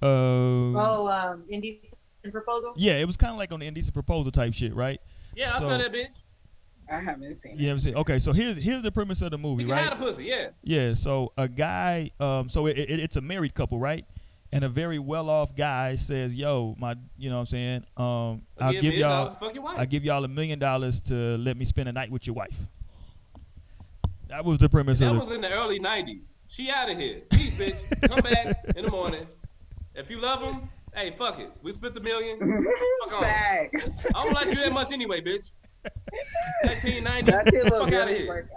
Indecent Proposal. Yeah, it was kind of like on the Indecent Proposal type shit, right? Yeah, I saw that bitch. I haven't seen it. You haven't seen? Okay, so here's the premise of the movie, You right? had a pussy, yeah. Yeah, so a guy, so it's a married couple, right? And a very well-off guy says, "Yo, you know what I'm saying? I'll give y'all $1 million to let me spend a night with your wife." That was the premise of it. That was in the early 90s. She out of here. Peace, bitch. Come back in the morning. If you love him, hey, fuck it. We split the $1 million. Fuck on. Facts. I don't like you that much anyway, bitch. 1990. Fuck out of here.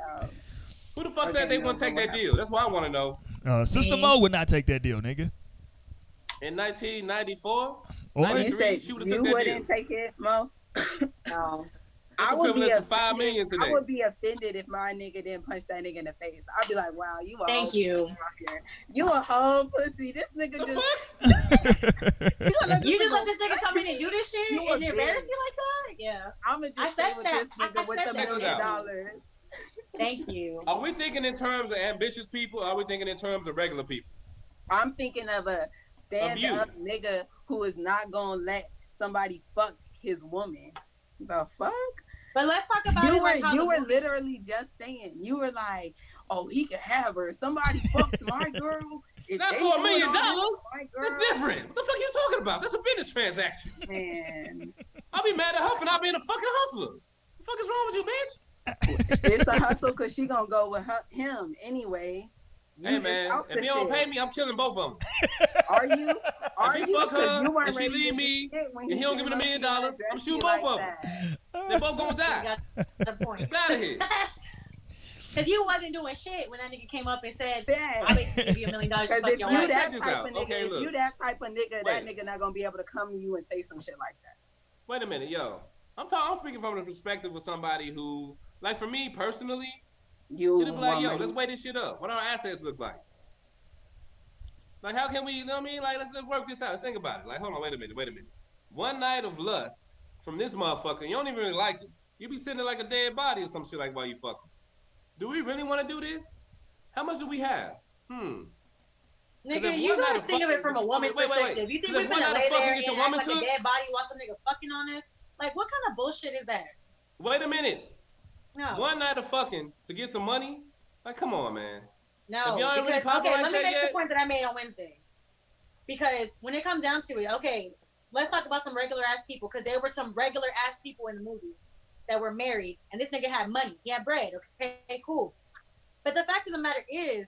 Who the fuck said they wouldn't take that deal? That's what I want to know. Sister Mo would not take that deal, nigga. In 1994? You said you wouldn't take it, Mo? No. I would be offended. $5 million today. I would be offended if my nigga didn't punch that nigga in the face. I'd be like, wow, you a Thank hoe you. You a hoe pussy. This nigga The just fuck? You just let this nigga come in and do this shit You a and bitch. embarrass you like that? Yeah. I'ma just I stay said with that. this nigga I with said $1 that. million. Thank you. Are we thinking in terms of ambitious people? Or are we thinking in terms of regular people? I'm thinking of a stand-up nigga who is not gonna let somebody fuck his woman. The fuck? But let's talk about You were literally just saying, you were like, oh, he can have her. Somebody fucks my girl. Not for $1 million. My girl. That's different. What the fuck are you talking about? That's a business transaction. Man. I'll be mad at her for not being a fucking hustler. What the fuck is wrong with you, bitch? It's a hustle because she gonna go with him anyway. Hey man, if you don't pay me, I'm killing both of them. Are you? Are if you? fuck her, you and she leave me, and he don't give me $1 million, I'm shooting both of them. They both gonna die. The point. It's out of here. Because you wasn't doing shit when that nigga came up and said, Bad. "I'll give you $1 million to Because fuck if your you wife." that Check this type out. of nigga, Okay, if look. you that type of nigga, that Wait. nigga not gonna be able to come to you and say some shit like that. Wait a minute, yo. I'm speaking from the perspective of somebody who, like for me personally, You it'd be like, yo, woman. let's weigh this shit up. What our assets look like? Like, how can we, you know what I mean? Like, let's work this out. Think about it. Like, hold on, wait a minute. One night of lust from this motherfucker, you don't even really like him. You be sitting there like a dead body or some shit like while you fucking. Do we really want to do this? How much do we have? Nigga, you gotta think of it from a woman's perspective. You think we're gonna lay there and act like a dead body while some nigga fucking on us? Like, what kind of bullshit is that? Wait a minute. No. One night of fucking to get some money? Like, come on, man. No, If y'all ain't really because, popping okay, like let me that make the yet- point that I made on Wednesday. Because when it comes down to it, okay, let's talk about some regular ass people, because there were some regular ass people in the movie that were married, and this nigga had money, he had bread. Okay, cool. But the fact of the matter is,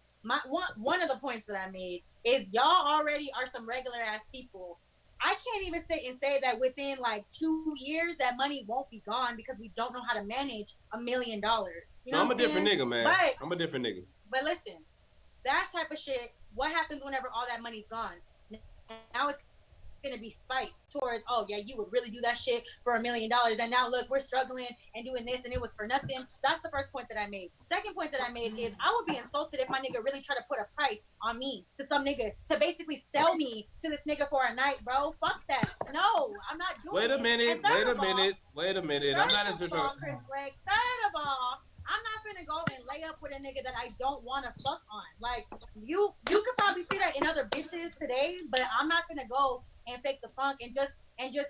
one of the points that I made is y'all already are some regular ass people. I can't even sit and say that within like 2 years that money won't be gone because we don't know how to manage $1 million. You know I'm what a different saying? nigga, man. But- I'm a different nigga. But listen, that type of shit, what happens whenever all that money's gone? Now it's gonna be spite towards, oh yeah, you would really do that shit for $1 million, and now look, we're struggling and doing this, and it was for nothing. That's the first point that I made. Second point that I made is I would be insulted if my nigga really tried to put a price on me to some nigga to basically sell me to this nigga for a night, bro. Fuck that. No, I'm not doing Wait a it. minute. And third of all, I'm not as First of all, Chris Blake, third of all, I'm not finna go and lay up with a nigga that I don't want to fuck on. Like, you could probably see that in other bitches today, but I'm not finna go and fake the funk and just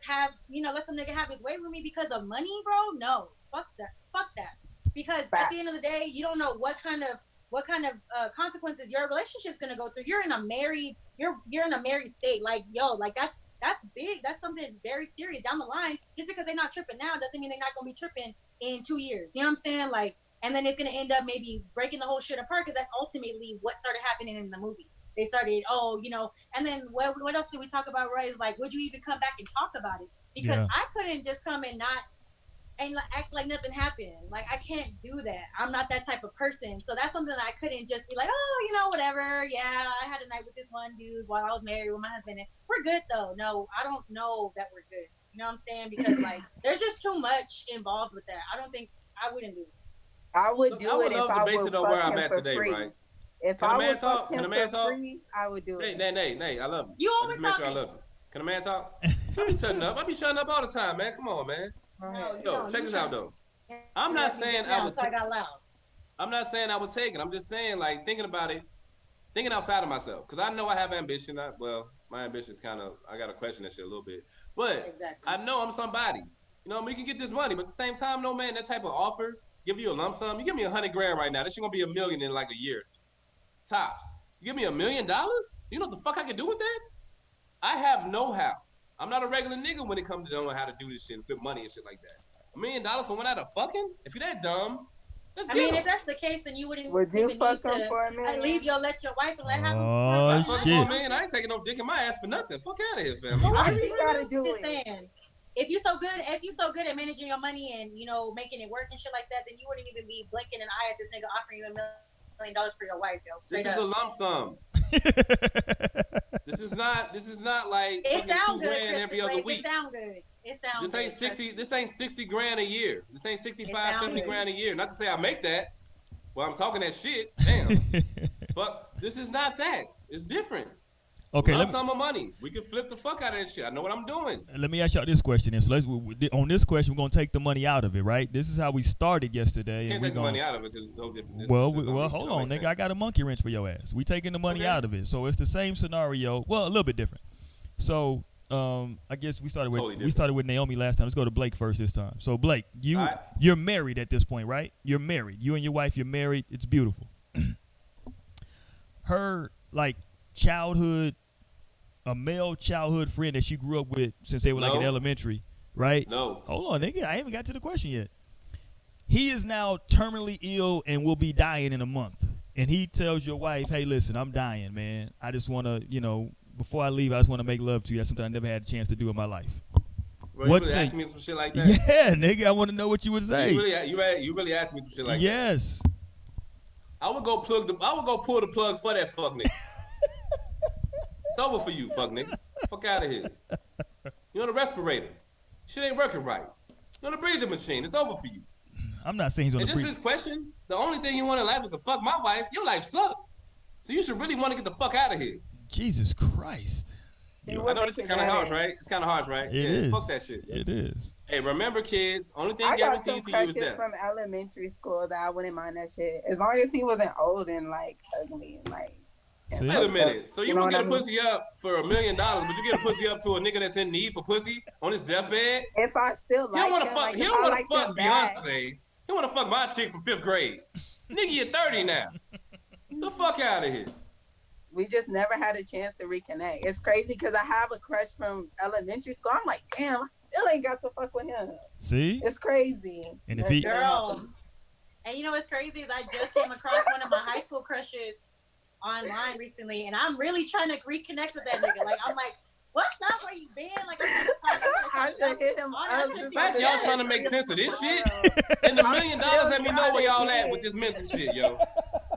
have, let some nigga have his way with me because of money, bro. No, fuck that. Because at the end of the day, you don't know what kind of consequences your relationship's gonna go through. You're in a married state. Like, yo, like that's big. That's something very serious down the line. Just because they're not tripping now doesn't mean they're not gonna be tripping in 2 years. You know what I'm saying? Like, and then it's gonna end up maybe breaking the whole shit apart because that's ultimately what started happening in the movie. they started, oh, and then what else did we talk about, Roy? Is like, would you even come back and talk about it? Because Yeah. I couldn't just come and not and act like nothing happened. Like, I can't do that. I'm not that type of person. So that's something that I couldn't just be like, oh, whatever. Yeah, I had a night with this one dude while I was married with my husband. And we're good, though. No, I don't know that we're good. You know what I'm saying? Because, like, there's just too much involved with that. I don't think I wouldn't do it. I would do it if I would it on where I'm fuck him at for today, free. right? If Can a I man would talk? fuck Can a him man for talk? free, I would do it. Nay, I love you. You I always just make sure I talking. love you. Can a man talk? I be shutting up. I be shutting up all the time, man. Come on, man. No, you Yo, don't. check You this out, shouldn't. though. I'm not saying I would. So I got loud. I'm not saying I would take it. I'm just saying, like, thinking about it, thinking outside of myself. Because I know I have ambition. My ambition's kind of, I got to question that shit a little bit. But Exactly. I know I'm somebody. We can get this money. But at the same time, no, man, that type of offer, give you a lump sum. You give me $100 grand right now. This shit going to be $1 million in like a year. Tops. You give me $1 million? You know what the fuck I can do with that? I have know-how. I'm not a regular nigga when it comes to knowing how to do this shit and flip money and shit like that. $1 million for one out of fucking? If you're that dumb, let's I get mean, him. if that's the case, then you wouldn't Would you even fuck need him to for $1 million? leave let your wife and let her have Oh, him. Fuck shit. on, man. I ain't taking no dick in my ass for nothing. Fuck out of here, fam. Why You she gotta do Just it? saying, if you so good at managing your money and making it work and shit like that, then you wouldn't even be blinking an eye at this nigga offering you $1 million for your wife, yo. This Straight is up. a lump sum. This is not like It fucking sounds $2 good. grand every Chris, other like, week. It sounds good. It sounds This ain't good. 60. This ain't 60 grand a year. This ain't 65, It 70 sounds grand a year. Not to say I make that. Well, I'm talking that shit. Damn. But this is not that. It's different. Okay, Lump sum of money. We can flip the fuck out of that shit. I know what I'm doing. let me ask y'all this question. Then. So on this question, we're gonna take the money out of it, right? This is how we started yesterday. Can't and take the gonna, money out of it because it's no different. Well, hold on, nigga. I got a monkey wrench for your ass. We taking the money Okay. out of it, so it's the same scenario. Well, a little bit different. So, I guess we started with Naomi last time. Let's go to Blake first this time. So, Blake, All right. you're married at this point, right? You're married. You and your wife, you're married. It's beautiful. Her a male childhood friend that she grew up with since they were like in No. elementary, right? No. Hold on, nigga. I haven't got to the question yet. He is now terminally ill and will be dying in a month. And he tells your wife, hey, listen, I'm dying, man. I just want to, before I leave, I just want to make love to you. That's something I never had a chance to do in my life. Bro, What you really say- asking me some shit like that? Yeah, nigga. I want to know what you would say. You really asking me some shit like that? Yes. I would go pull the plug for that fuck nigga. It's over for you, fuck nigga. Fuck out of here. You on the respirator. Shit ain't working right. You on the breathing machine. It's over for you. I'm not saying he's on And the just breathe. this question, the only thing you want in life is to fuck my wife. Your life sucks. So you should really want to get the fuck out of here. Jesus Christ. You I would know make this is it kind of better. harsh, right? It's kind of harsh, right? It yeah, is. Fuck that shit. It is. Hey, remember, kids, only thing I got some guaranteed to you is crushes death. from elementary school that I wouldn't mind that shit. As long as he wasn't old and like ugly and like. See? Wait a minute. So you know would what get I a mean? pussy up for $1 million, but you get a pussy up to a nigga that's in need for pussy on his deathbed? If I still He like don't want to him, fuck. like, He if don't I want liked to fuck him bad, Beyonce. He want to fuck my chick from 5th grade. Nigga, you're 30 now. The fuck out of here. we just never had a chance to reconnect. It's crazy because I have a crush from elementary school. I'm like, damn, I still ain't got to fuck with him. See? It's crazy. And if That he- shit Girl. happens. And you know what's crazy is I just came across one of my high school crushes online recently, and I'm really trying to reconnect with that nigga. Like, I'm like, what's up? Where you been? Like, I just hit him up. In fact, y'all trying to make sense of this shit? And the $1 million let me know where y'all at with this mental shit, yo.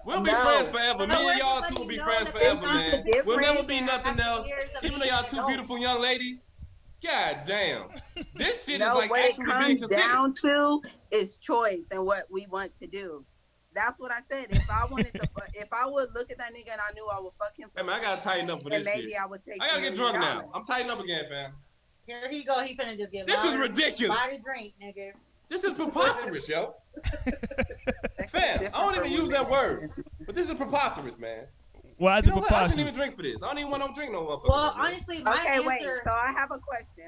We'll be No. friends forever. Me No, and y'all we're two will just be letting friends you know forever, that man. there's nothing We'll never be different nothing after else. years of Even though being y'all an two adult. beautiful young ladies. God damn. This shit is No, like what it actually being comes considered. down to is choice and what we want to do. That's what I said. If I wanted to, if I would look at that nigga and I knew I would fuck him, Hey, man, I gotta tighten up for then this maybe shit. I would take. I gotta $1 get million. drunk now. I'm tightening up again, fam. Here he go. He finna just get This is louder, ridiculous. louder drink, nigga. This is preposterous, yo. That's Fam, different I don't for even use women. that word. But this is preposterous, man. Why is You it know what? I shouldn't preposterous? even drink for this. I don't even want no drink no more. Well, honestly, my Okay, wait. answer. So I have a question.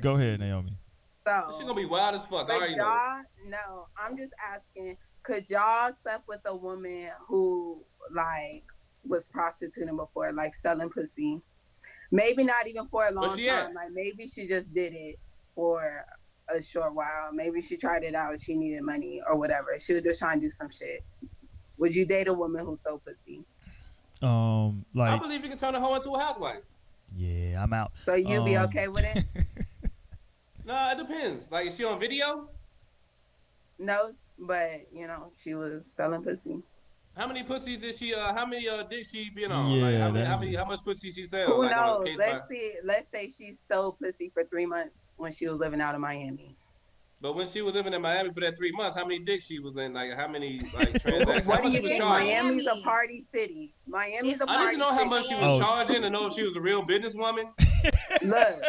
Go ahead, Naomi. So This shit gonna be wild as fuck. I But already know. y'all, no, I'm just asking, could y'all slept with a woman who like was prostituting before, like selling pussy? Maybe not even for a long she at? time. Like maybe she just did it for a short while. Maybe she tried it out. She needed money or whatever. She was just trying to do some shit. Would you date a woman who sold pussy? I Like, believe you can turn a hoe into a housewife. yeah, I'm out. So you be okay with it? No, it depends. Like, is she on video? No, but she was selling pussy. How many pussies did she? How many dicks she been on? Yeah, Like, that's- how much pussy she sell? Who Like, on a knows? case Let's by. see. Let's say she sold pussy for 3 months when she was living out of Miami. But when she was living in Miami for that 3 months, how many dicks she was in? Like, how many transactions? What How do much you she was think? charging? Miami's a party city. Miami's a I party I need to know how city. much she Oh. was charging to know if she was a real businesswoman. Look,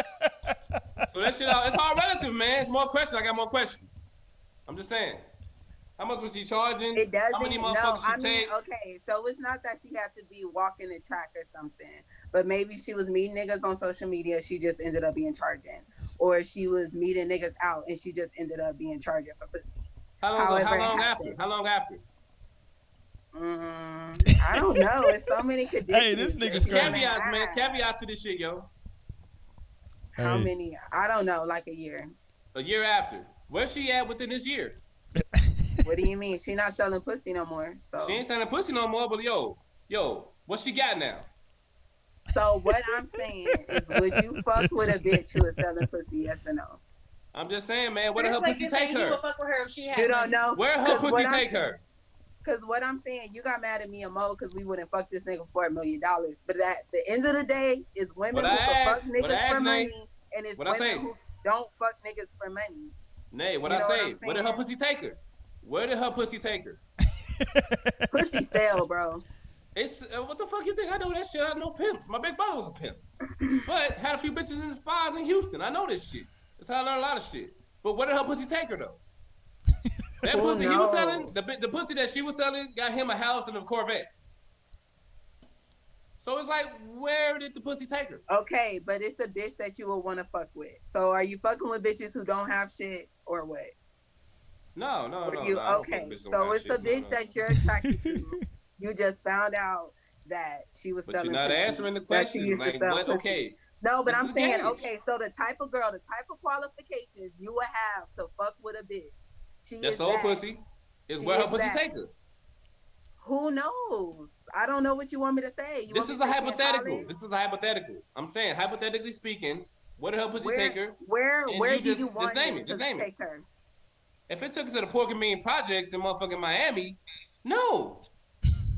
So that shit, it's all relative, man. It's more questions. I got more questions. I'm just saying. How much was she charging? it doesn't. How many No, motherfuckers I she mean, take? okay. So it's not that she had to be walking the track or something, but maybe she was meeting niggas on social media. She just ended up being charging, or she was meeting niggas out and she just ended up being charging for pussy. How long however it after? happened. How long after? I don't know. It's so many conditions. Hey, this nigga's that she crazy. Caveats, man. had. Caveats to this shit, yo. How Hey. many? I don't know. Like a year. A year after. Where's she at within this year? What do you mean? She not selling pussy no more. So, She ain't selling pussy no more, but yo, what she got now? so what I'm saying is, would you fuck with a bitch who is selling pussy? Yes or no? I'm just saying, man, where did her Like pussy you say, take he her? would fuck with her if she had You money. don't know. Where her 'Cause pussy what I'm take saying- her? Because what I'm saying, you got mad at me and Mo because we wouldn't fuck this nigga for $1 million. But at the end of the day, it's women What who I can fuck asked- what niggas I asked, for Nate, money, and it's what I women say? who don't fuck niggas for money. Nay, what You I know what say? I'm Where did her saying? pussy take her? Where did her pussy take her? Pussy sell, bro. It's what the fuck you think? I know that shit. I know pimps. My big brother was a pimp, but had a few bitches in the spas in Houston. I know this shit. That's how I learned a lot of shit. But where did her pussy take her though? That Who pussy he was knows? selling, the pussy that she was selling, got him a house and a Corvette. So it's like, where did the pussy take her? Okay, but it's a bitch that you will want to fuck with. So are you fucking with bitches who don't have shit or what? No. Or I don't you fuck with okay? bitches who So have it's shit. a bitch No. that you're attracted to. You just found out that she was But selling. you're not pussy, answering the that she question. used to Like, sell what? pussy. Okay. No, but This I'm is saying, gauge. okay, so the type of girl, the type of qualifications you would have to fuck with a bitch. She That is soul that. pussy is She where her is pussy that. take her. Who knows? I don't know what you want me to say. You This want me is to a say she in hypothetical. college? This is a hypothetical. I'm saying, hypothetically speaking, where did her pussy take her? Where And where you do just- you just want name it it, just to name it. take her? If it took her to the Pork and Bean Projects in motherfucking Miami, no.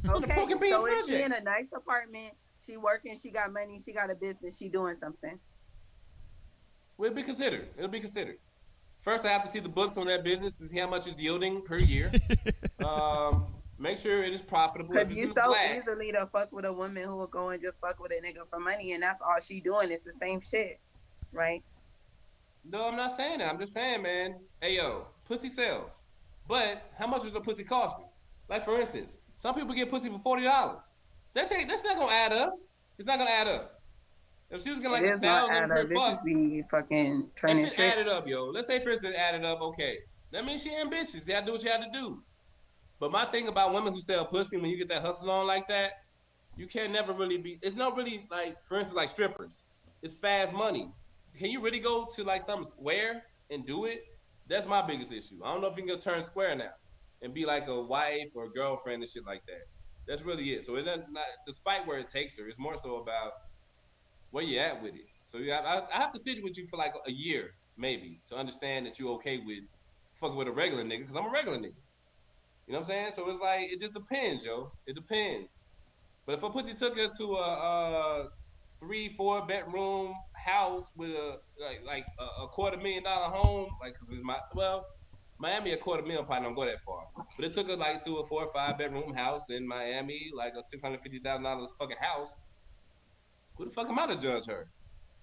Okay, Pork and Bean so is she in a Projects. nice apartment? She working, she got money, she got a business, she doing something. It'll be considered. It'll be considered. First, I have to see the books on that business to see how much it's yielding per year. Make sure it is profitable. If Because it's you in the so black- easily to fuck with a woman who will go and just fuck with a nigga for money, and that's all she doing. It's the same shit, right? No, I'm not saying that. I'm just saying, man. Hey, yo, pussy sells. But how much does a pussy cost me? Like, for instance, some people get pussy for $40. That's not gonna add up. It's not gonna add up. If she was getting like It is not 1,000 add per up. fuck, Bitches be fucking turning if it tricks. added up, yo. Let's say, for instance, added up. Okay, that means she ambitious. You had to do what you had to do. But my thing about women who sell pussy, when you get that hustle on like that, you can never really be. It's not really like, for instance, like strippers. It's fast money. Can you really go to like something square and do it? That's my biggest issue. I don't know if you can go turn square now and be like a wife or a girlfriend and shit like that. That's really it. So it's not, despite where it takes her, it's more so about where you at with it. So I have to sit with you for like a year, maybe, to understand that you're okay with fucking with a regular nigga, because I'm a regular nigga. You know what I'm saying? So it's like, it just depends, yo. It depends. But if a pussy took her to a 3-4 bedroom house with a $250,000 home, like, cause it's Miami, $250,000 probably don't go that far. But it took her like to a 4 or 5 bedroom house in Miami, like a $650,000 fucking house. Who the fuck am I to judge her?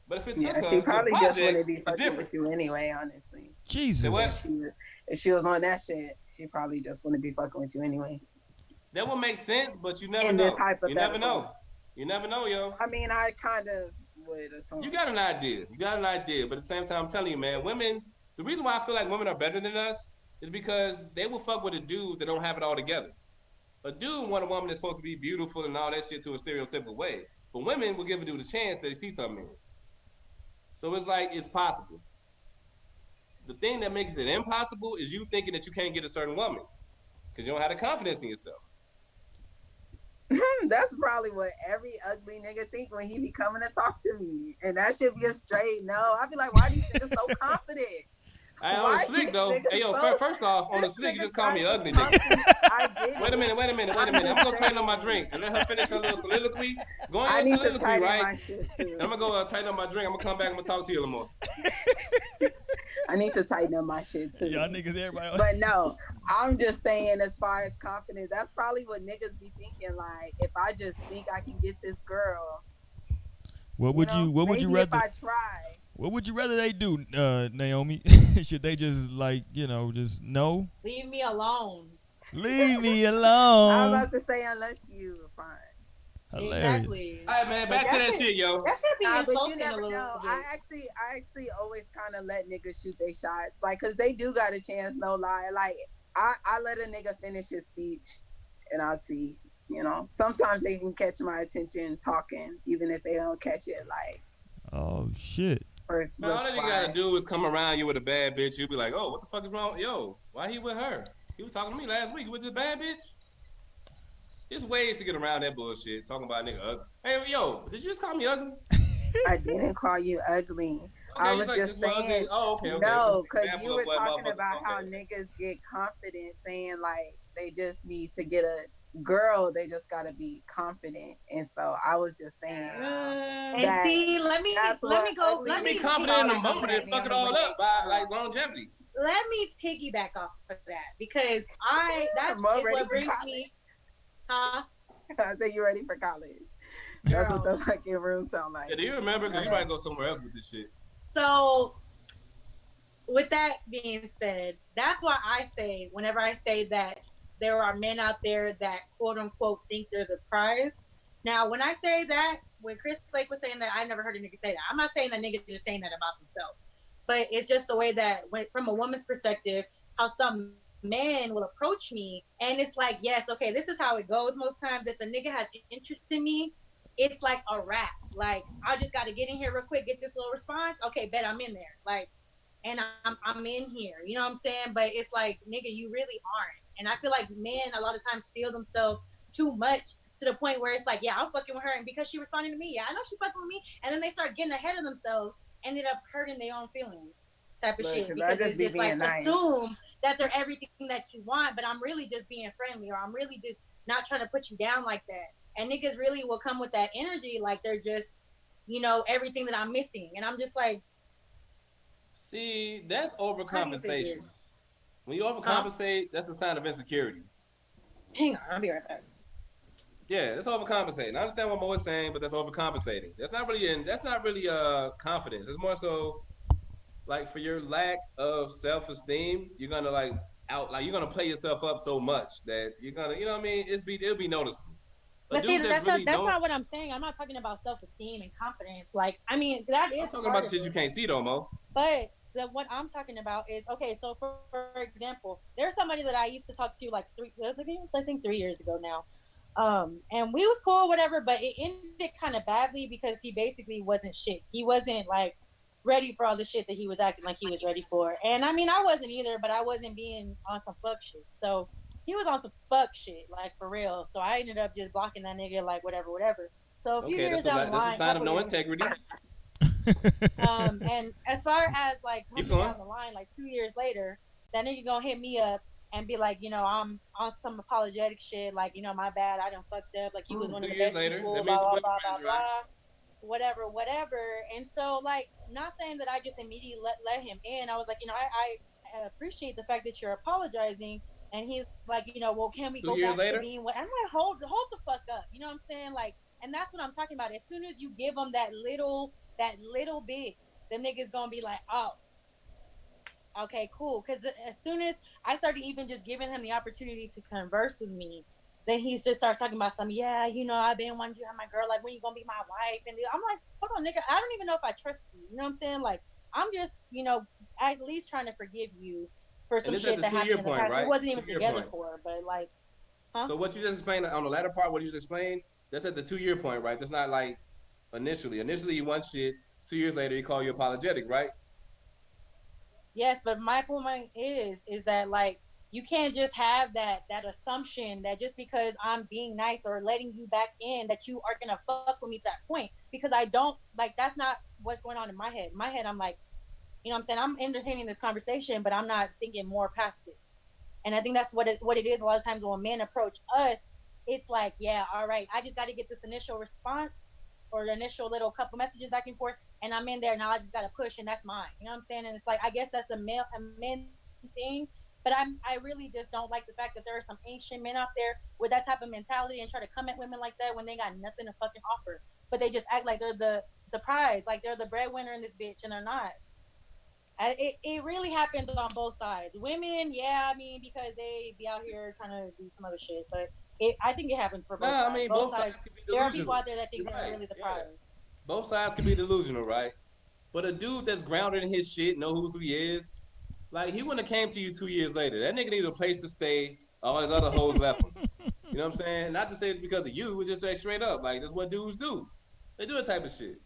But if it took Yeah, her she to probably projects, just wouldn't be it's fucking different. with you anyway, honestly. Jesus. Say what? If she was on that shit, she probably just wouldn't be fucking with you anyway. That would make sense, but you never In know. this You never hypothetical. know. You never know, yo. I mean, I kind of would assume. You got an idea. But at the same time, I'm telling you, man, women, the reason why I feel like women are better than us is because they will fuck with a dude that don't have it all together. A dude want a woman that's supposed to be beautiful and all that shit to a stereotypical way. But women will give a dude a chance that they see something in it. So it's like, it's possible. The thing that makes it impossible is you thinking that you can't get a certain woman because you don't have the confidence in yourself. That's probably what every ugly nigga think when he be coming to talk to me. And that should be a straight no. I'd be like, why these niggas so confident? Hey, on the slick though. Hey, yo, first off, on the slick, you just called me ugly, nigga. I did. Wait a minute. I'm gonna tighten up my drink and let her finish her little soliloquy. Go on your soliloquy, right? I'm gonna go tighten up my drink. I'm gonna come back. I'm gonna talk to you a little more. I need to tighten up my shit too. Y'all niggas, everybody. But no, I'm just saying, as far as confidence, that's probably what niggas be thinking. Like, if I just think I can get this girl, what would you rather? If I try. What would you rather they do, Naomi? Should they just just no? Leave me alone. Leave me alone. I was about to say, unless you were fine. Hilarious. Exactly. All right, man. Back to that shit, yo. That should be But you insulting a never little know. bit. I actually always kind of let niggas shoot their shots, like, cause they do got a chance. No lie. Like, I let a nigga finish his speech, and I'll see. You know, sometimes they can catch my attention talking, even if they don't catch it. Like, oh shit. First Man, all that you gotta do is come around you with a bad bitch. You'll be like, oh, what the fuck is wrong? Yo, why he with her? He was talking to me last week with this bad bitch. There's ways to get around that bullshit. Talking about nigga ugly. Hey, yo, did you just call me ugly? I didn't call you ugly. Okay, I was just saying. Oh, okay. No, because you were talking about how niggas get confident, saying like they just need to get a girl. They just gotta be confident, and so I was just saying. And see, let me be confident in the moment and fuck it all up by like longevity. Let me piggyback off of that because that is what brings me. Huh? I said you ready for college. That's what the fucking room sound like. Yeah, do you remember? Because you might go somewhere else with this shit. So, with that being said, that's why I say, whenever I say that there are men out there that quote unquote think they're the prize. Now, when I say that, when Chris Blake was saying that, I never heard a nigga say that. I'm not saying that niggas are saying that about themselves, but it's just the way that, from a woman's perspective, how some men will approach me, and it's like, yes, okay, this is how it goes most times. If a nigga has interest in me, it's like a wrap. Like, I just got to get in here real quick, get this little response. Okay, bet I'm in there. Like, and I'm in here. You know what I'm saying? But it's like, nigga, you really aren't. And I feel like men a lot of times feel themselves too much to the point where it's like, yeah, I'm fucking with her, and because she responded to me, yeah, I know she fucking with me. And then they start getting ahead of themselves, ended up hurting their own feelings type of shit. Because it's just like nice. Assume that they're everything that you want, but I'm really just being friendly, or I'm really just not trying to put you down like that. And niggas really will come with that energy like they're just, everything that I'm missing. And I'm just like, see, that's overcompensation. When you overcompensate, that's a sign of insecurity. Hang on, I'll be right back. Yeah, that's overcompensating. I understand what Mo is saying, but that's overcompensating. That's not really confidence. It's more so like for your lack of self-esteem, you're gonna you're gonna play yourself up so much that you're gonna, you know what I mean? It'll be noticeable. But see, that's not what I'm saying. I'm not talking about self-esteem and confidence. Like, I mean, that is. I'm talking about the shit you can't see, though, Mo. But what I'm talking about is, okay, so for example, there's somebody that I used to talk to like 3 years ago now. And we was cool, whatever, but it ended kind of badly because he basically wasn't shit. He wasn't like ready for all the shit that he was acting like he was ready for. And I mean, I wasn't either, but I wasn't being on some fuck shit. So he was on some fuck shit, like for real. So I ended up just blocking that nigga, like whatever. So a few years down the line, that's a sign of no integrity. And as far as like coming down the line, like 2 years later, that nigga gonna hit me up and be like, I'm on some apologetic shit, like, my bad, I done fucked up, like he was one of the best people, blah, blah, blah, blah, whatever. And so, like, not saying that I just immediately let him in. I was like, I appreciate the fact that you're apologizing. And he's like, well, can we go back to being what? I'm like, hold the fuck up. You know what I'm saying? Like, and that's what I'm talking about. As soon as you give them that little bit, them niggas gonna be like, oh, okay, cool. Because as soon as I started even just giving him the opportunity to converse with me, then he just starts talking about some, I've been wanting you to have my girl. Like, when you gonna be my wife? And I'm like, hold on, nigga. I don't even know if I trust you. You know what I'm saying? Like, I'm just, at least trying to forgive you for some shit that happened in the past. Right? We wasn't even together for, but like, huh? So what you just explained on the latter part, what you just explained, that's at the 2-year point, right? That's not like initially. Initially, you want shit. 2 years later, he call you apologetic, right? Yes, but my point is that like you can't just have that assumption that just because I'm being nice or letting you back in that you are gonna fuck with me to that point, because I don't like, that's not what's going on in my head. In my head, I'm like, you know what I'm saying, I'm entertaining this conversation, but I'm not thinking more past it. And I think that's what it is. A lot of times when men approach us, it's like, yeah, all right, I just got to get this initial response or the initial little couple messages back and forth, and I'm in there now. I just got to push, and that's mine. You know what I'm saying? And it's like, I guess that's a men thing. But I really just don't like the fact that there are some ancient men out there with that type of mentality and try to come at women like that when they got nothing to fucking offer. But they just act like they're the prize, like they're the breadwinner in this bitch, and they're not. It really happens on both sides. Women, yeah, I mean, because they be out here trying to do some other shit. But I think it happens for both sides. I mean, both sides can be delusional. There are people out there that think they're really the prize. Both sides can be delusional, right? But a dude that's grounded in his shit, know who he is, like, he wouldn't have came to you 2 years later. That nigga needed a place to stay. All his other hoes left him. You know what I'm saying? Not to say it's because of you. It's just say straight up. Like, that's what dudes do. They do that type of shit.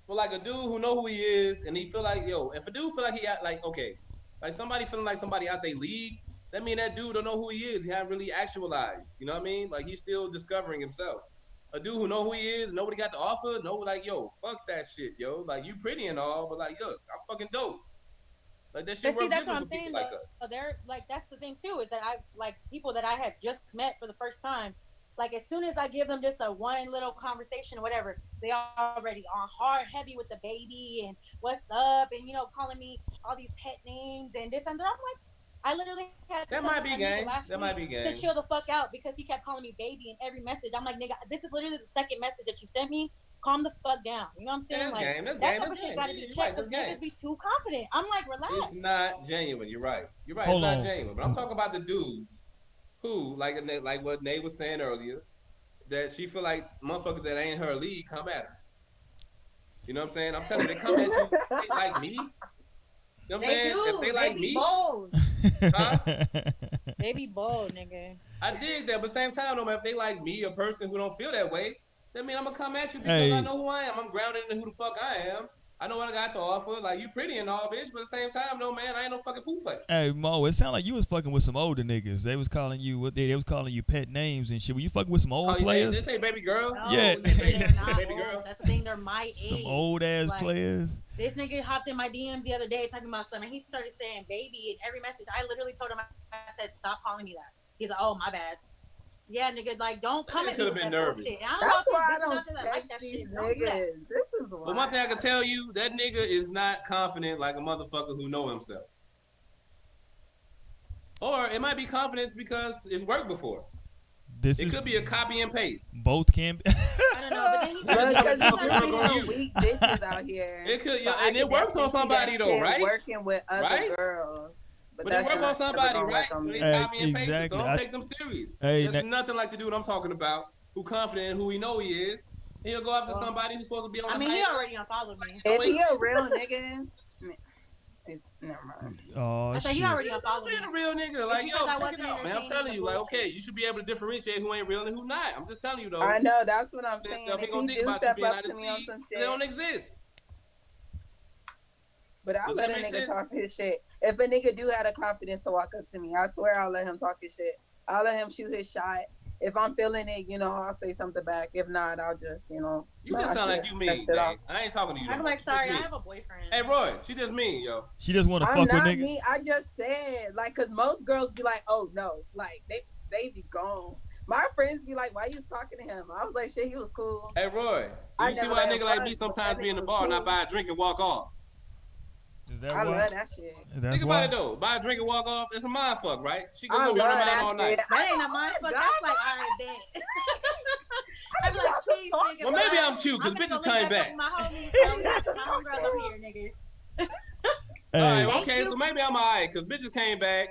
But like a dude who know who he is and he feel like, yo, if a dude feel like he got, like, okay, like somebody feeling like somebody out their league, that mean that dude don't know who he is. He haven't really actualized. You know what I mean? Like, he's still discovering himself. A dude who know who he is, know what he got to offer, know like, yo, fuck that shit, yo. Like, you pretty and all, but like, look, I'm fucking dope. Like, that shit. But see, that's what I'm saying. Like, so they're like, that's the thing too, is that I like people that I have just met for the first time. Like, as soon as I give them just a one little conversation or whatever, they already on hard heavy with the baby and what's up, and you know, calling me all these pet names and this and that. I'm like, I literally had to might be gang. That might be gang. To chill the fuck out because he kept calling me baby in every message. I'm like, nigga, this is literally the second message that you sent me. Calm the fuck down. You know what I'm saying? Like, that type of shit gotta be checked because niggas be too confident. I'm like, relax. It's not genuine. You're right. You're right. Hold it's on. Not genuine. But I'm talking about the dudes who, like what Nate was saying earlier, that she feel like motherfuckers that ain't her league come at her. You know what I'm saying? I'm telling you, they come at you they like me. You know what I'm saying? Do. If they like me, bold. Huh? They be bold, nigga. I dig that, but same time, no matter if they like me, a person who don't feel that way, that mean I'm gonna come at you because I know who I am. I'm grounded in who the fuck I am. I know what I got to offer. Like, you pretty and all, bitch, but at the same time, no, man, I ain't no fucking poop play. Hey, Mo, it sounded like you was fucking with some older niggas. They was calling you they was calling you pet names and shit. Were you fucking with some old players? They say baby girl. No, Yeah. they're not baby girl. That's the thing. They're my age. Some old ass like, players. This nigga hopped in my DMs the other day talking about something. He started saying baby in every message. I literally told him, I said, stop calling me that. He's like, oh, my bad. Yeah, nigga, like, don't come at me with that bullshit. That's why I don't like that these shit. niggas. This is why. But one thing I can tell you, that nigga is not confident like a motherfucker who know himself. Or it might be confidence because it's worked before. It could be a copy and paste. Both can be. I don't know, but then because weak bitches out here. It could, and it works on somebody though, right? Working with other girls. But it works on somebody, right? So they copy and paste. Exactly. So don't take them serious. Hey, there's nothing like the dude I'm talking about who confident in who he know he is. He'll go after somebody who's supposed to be on. I mean, he already unfollowed me. If he a real nigga, never mind. Oh, I said he already unfollowed me. Being a real nigga, like, yo, check it out, man. I'm telling you, like, bullshit. okay, you should be able to differentiate who ain't real and who not. I'm just telling you, though. I know, that's what I'm saying. If he gonna think do about step you being up out to of me on league, some they shit, don't exist. but I'll Does let that a make nigga sense? talk his shit. If a nigga do have the confidence to walk up to me, I swear I'll let him talk his shit. I'll let him shoot his shot. If I'm feeling it, you know, I'll say something back. If not, I'll just, you know, You just sound like you mean, man. I ain't talking to you. I'm though. like, sorry, I Just me. have a boyfriend. Hey, Roy, she just mean, yo. She just want to I'm fuck with not niggas. me. I just said, like, cause most girls be like, oh no, like they be gone. My friends be like, why you was talking to him? I was like, shit, he was cool. Hey, Roy, I you see never why a let nigga like him me run, but sometimes that be in the nigga bar, was not cool. buy a drink and walk off? Is that I why? love that shit. That's Think why. about it though. Buy a drink and walk off. It's a mind fuck, right? She I gonna go love run around that all night. shit. That ain't a mind fuck. That's like, all right, bet. I'm like, please, nigga, Well, maybe bye. I'm cute because I'm gonna bitches go came link back. up with my homies, my homegirls over here, nigga. Hey, All right, Thank okay, you. so maybe I'm alright because bitches came back.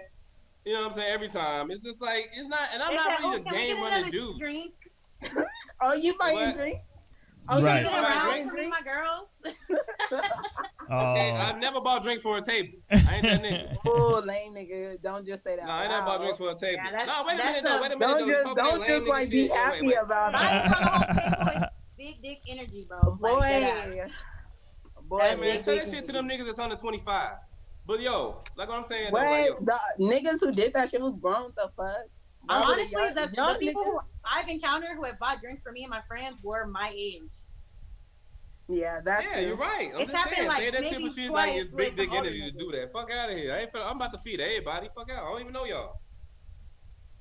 You know what I'm saying? Every time. It's just like, it's not, and I'm They not said, really oh, a can we game get running another dude. drink? Oh, you buying What? drink? Oh, Right. you get Right. around Drink? for me, my girls? Okay, oh, I've never bought drinks for a table. I ain't that nigga. Oh, lame nigga. Don't just say that. No, I ain't never bought drinks for a table. Yeah, that's- No, wait a that's minute though. a- Wait a minute though. Don't just like be happy about Mine it. is on the whole table. It's big dick energy, bro. Like, dead ass. Boy, Hey That's man, big tell dick that shit to energy. them niggas that's under 25. But yo, like what I'm saying, What? though, like, yo, The niggas who did that shit was grown. What the fuck? Why would a Honestly, young- the young people nigga- who I've encountered who have bought drinks for me and my friends were my age. Yeah, that's yeah, you're right. I'm It's just happened, saying, like, say that type maybe of shit twice like it's with big dick some older energy to niggas. do that. Fuck out of here. I'm about to feed everybody. Fuck out. I don't even know y'all.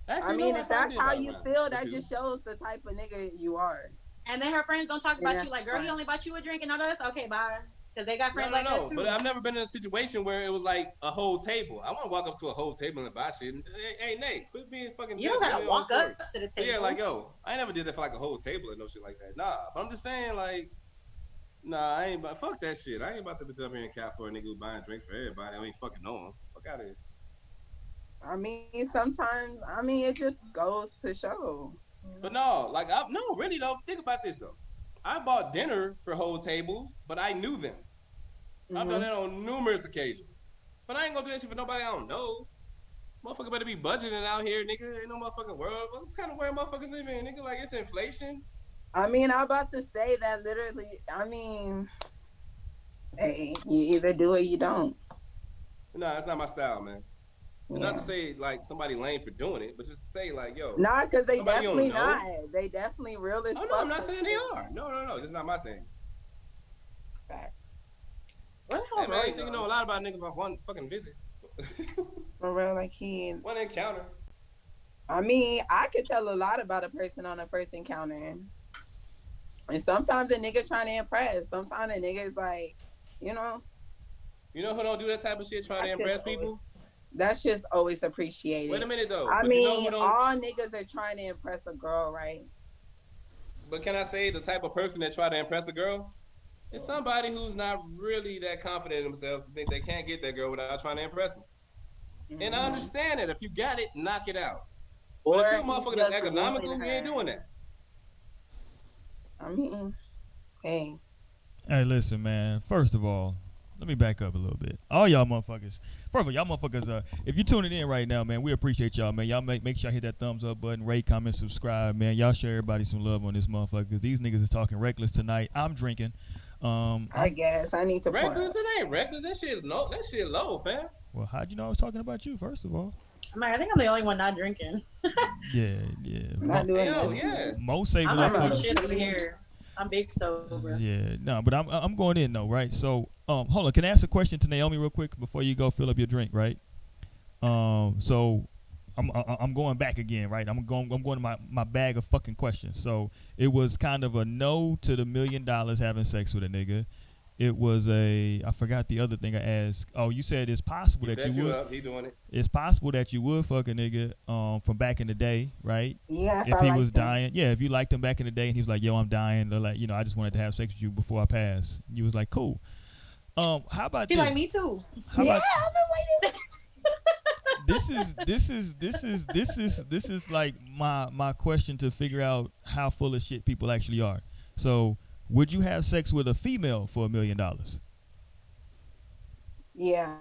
Actually, I mean, no, if that's probably how about you around. feel, With that you. just shows the type of nigga you are. And then her friends gonna talk Yeah, about that's you like, girl, he fine. only bought you a drink and all this. Okay, bye. Because they got friends like No, that too. but I've never been in a situation where it was like a whole table. I want to walk up to a whole table and buy shit. Hey, Nate, quit being fucking. You don't judgy. gotta Tell me walk your own up story. to the But table. yeah, like yo, I never did that for like a whole table or no shit like that. Nah, but I'm just saying like, nah, I ain't about fuck that shit. I ain't about to be up here and cap for a nigga who buying drinks for everybody. I ain't fucking know him. Fuck out of here. I mean, sometimes, it just goes to show. But no, like no, really though. Think about this though. I bought dinner for whole tables, but I knew them. I've done Mhm. that on numerous occasions. But I ain't gonna do that shit for nobody I don't know. Motherfucker better be budgeting out here, nigga. Ain't no motherfucking world. What kind of world motherfuckers live in, nigga? Like it's inflation. I'm about to say that literally. Hey, you either do or you don't. Nah, that's not my style, man. Yeah. Not to say like somebody lame for doing it, but just to say like, yo. Nah, because they Somebody you definitely don't know? not. They definitely real as Oh fuck. no, I'm not saying they are. No. It's just not my thing. Facts. What the Hey hell, man, I bro? ain't think you know a lot about niggas off one fucking visit. For real, like he. One encounter. I could tell a lot about a person on a first encounter. And sometimes a nigga trying to impress. Sometimes a nigga is like, You know who don't do that type of shit? Try to that's impress just people. always- That's just always appreciated. Wait a minute though. I But you know mean, who don't? all niggas are trying to impress a girl, right? But can I say the type of person that try to impress a girl? It's somebody who's not really that confident in themselves to think they can't get that girl without trying to impress them. And I Mhm. understand that. If you got it, knock it out. Or But if you're a he's motherfucker that's just economical, wooing you ain't her. doing that. Hey. Hey, listen, man. First of all, let me back up a little bit. All y'all motherfuckers. First of all, y'all motherfuckers. If you're tuning in right now, man, we appreciate y'all, man. Y'all make sure y'all hit that thumbs up button, rate, comment, subscribe, man. Y'all share everybody some love on this motherfucker. 'Cause these niggas is talking reckless tonight. I'm drinking. I guess I need to Reckless, pour. it ain't reckless. That shit low. That shit low, fam. Well, how'd you know I was talking about you? First of all, I'm like, I think I'm the only one not drinking. yeah. Not doing Hell nothing. yeah. Mo saving I'm up not for doing shit over here. I'm big sober. Yeah, no, but I'm going in though, right? So, hold on. Can I ask a question to Naomi real quick before you go fill up your drink, right? So I'm going back again, right? I'm going to my bag of fucking questions. So it was kind of a no to the $1 million having sex with a nigga. It was I forgot the other thing I asked. Oh, you said it's possible He that set you you would. up. He doing it. It's possible that you would fuck a nigga from back in the day, right? Yeah, If I he liked was him. dying, yeah, if you liked him back in the day and he was like, yo, I'm dying, or like, I just wanted to have sex with you before I pass. You was like, cool. How about She this? like me too. How Yeah, about I've been waiting. this is like my question to figure out how full of shit people actually are. So, would you have sex with a female for $1 million? Yeah,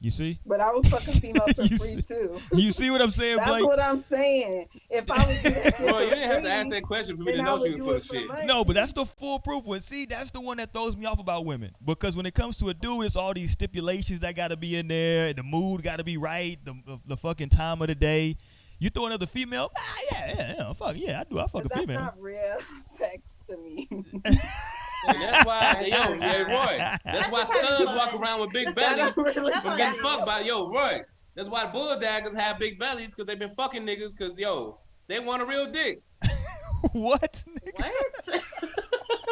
You see? but I would fuck a female for You free see- too. You see what I'm saying, That's Blake? what I'm saying. If I was doing that shit Bro, you for didn't have to free, ask that question for me to then I know would she was do full it of for shit. money. No, but that's the foolproof one. See, that's the one that throws me off about women. Because when it comes to a dude, it's all these stipulations that got to be in there. The mood got to be right. The fucking time of the day. You throw another female, yeah, fuck, yeah, I fuck a That's female. not real sex to me. And that's why, yo, Roy. That's why just having studs fun. walk around with big That bellies don't really That's from what getting I fucked by, yo, Roy. That's why bulldaggers have big bellies because they've been fucking niggas because, yo, they want a real dick. What? Nigga? What? That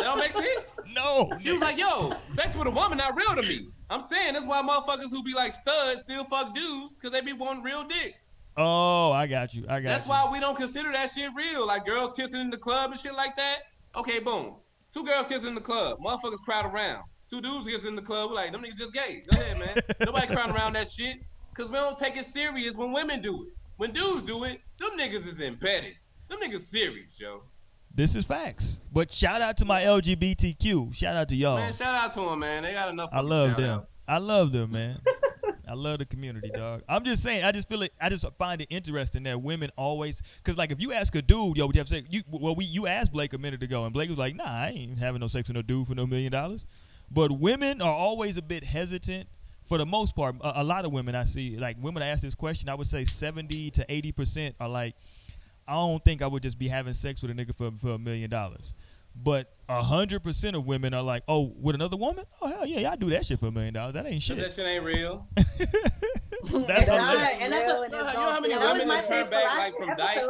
don't make sense? No. She was like, yo, sex with a woman not real to me. I'm saying that's why motherfuckers who be like studs still fuck dudes because they be wanting real dick. Oh, I got you. That's why we don't consider that shit real. Like girls kissing in the club and shit like that. Okay, boom. 2 girls kissing in the club. Motherfuckers crowd around. 2 dudes kissing in the club. We're like, them niggas just gay. Go ahead, man. Nobody crowding around that shit. Because we don't take it serious when women do it. When dudes do it, them niggas is embedded. Them niggas serious, yo. This is facts. But shout out to my LGBTQ. Shout out to y'all. Man, shout out to them, man. They got enough I fucking love shout them. outs. I love them, man. I love the community, dog. I'm just saying. I just feel it. I just find it interesting that women always, because like if you ask a dude, yo, would you have sex? You asked Blake a minute ago, and Blake was like, nah, I ain't having no sex with no dude for no $1 million. But women are always a bit hesitant for the most part, a lot of women I see, like women that ask this question, I would say 70 to 80% are like, I don't think I would just be having sex with a nigga for $1 million. But 100% of women are like, oh, with another woman? Oh hell yeah, I do that shit for $1 million. That ain't shit. That shit ain't real. That's Right, and that's You know how many women that turn back like from dyke?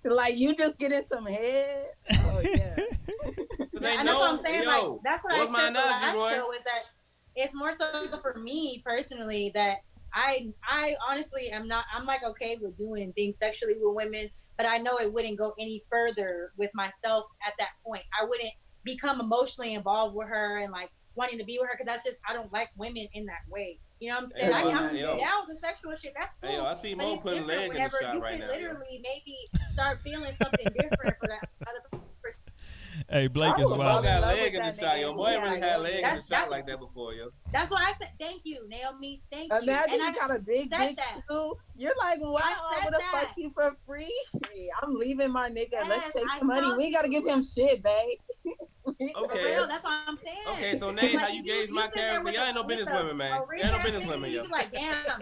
Like you just getting some head. Oh yeah. Yeah, and that's what I'm saying. Yo, like that's what I what's my said the last analogy, Roy? show is that it's more so for me personally that I honestly am not. I'm like okay with doing things sexually with women, but I know it wouldn't go any further with myself at that point. I wouldn't become emotionally involved with her and like wanting to be with her because that's just I don't like women in that way. You know what I'm saying? Hey, I'm yo. down with the sexual shit. That's cool. Hey, yo, I see but Mo it's putting different leg in the whenever shot you right can now. literally maybe start feeling something different for that other person. Hey, Blake I is would Mo wild. love got with leg in the that shot, nigga. yo. Boy, really had leg in the That's- shot like that before, yo. That's why I said thank you, Naomi. Thank you. Imagine And you I got a big said dick that. too. You're like, wow, I I said would have that. fucked you for free. Hey, I'm leaving my nigga. Let's Yes, take I the money. told We ain't gotta you. give him shit, babe. For Okay. real, that's what I'm saying. Okay, so Nate, how Like, you gauge my sit there character? with Y'all ain't no with business a- women, man. a rich Ain't no ass business nigga, women, you yo. be like, damn,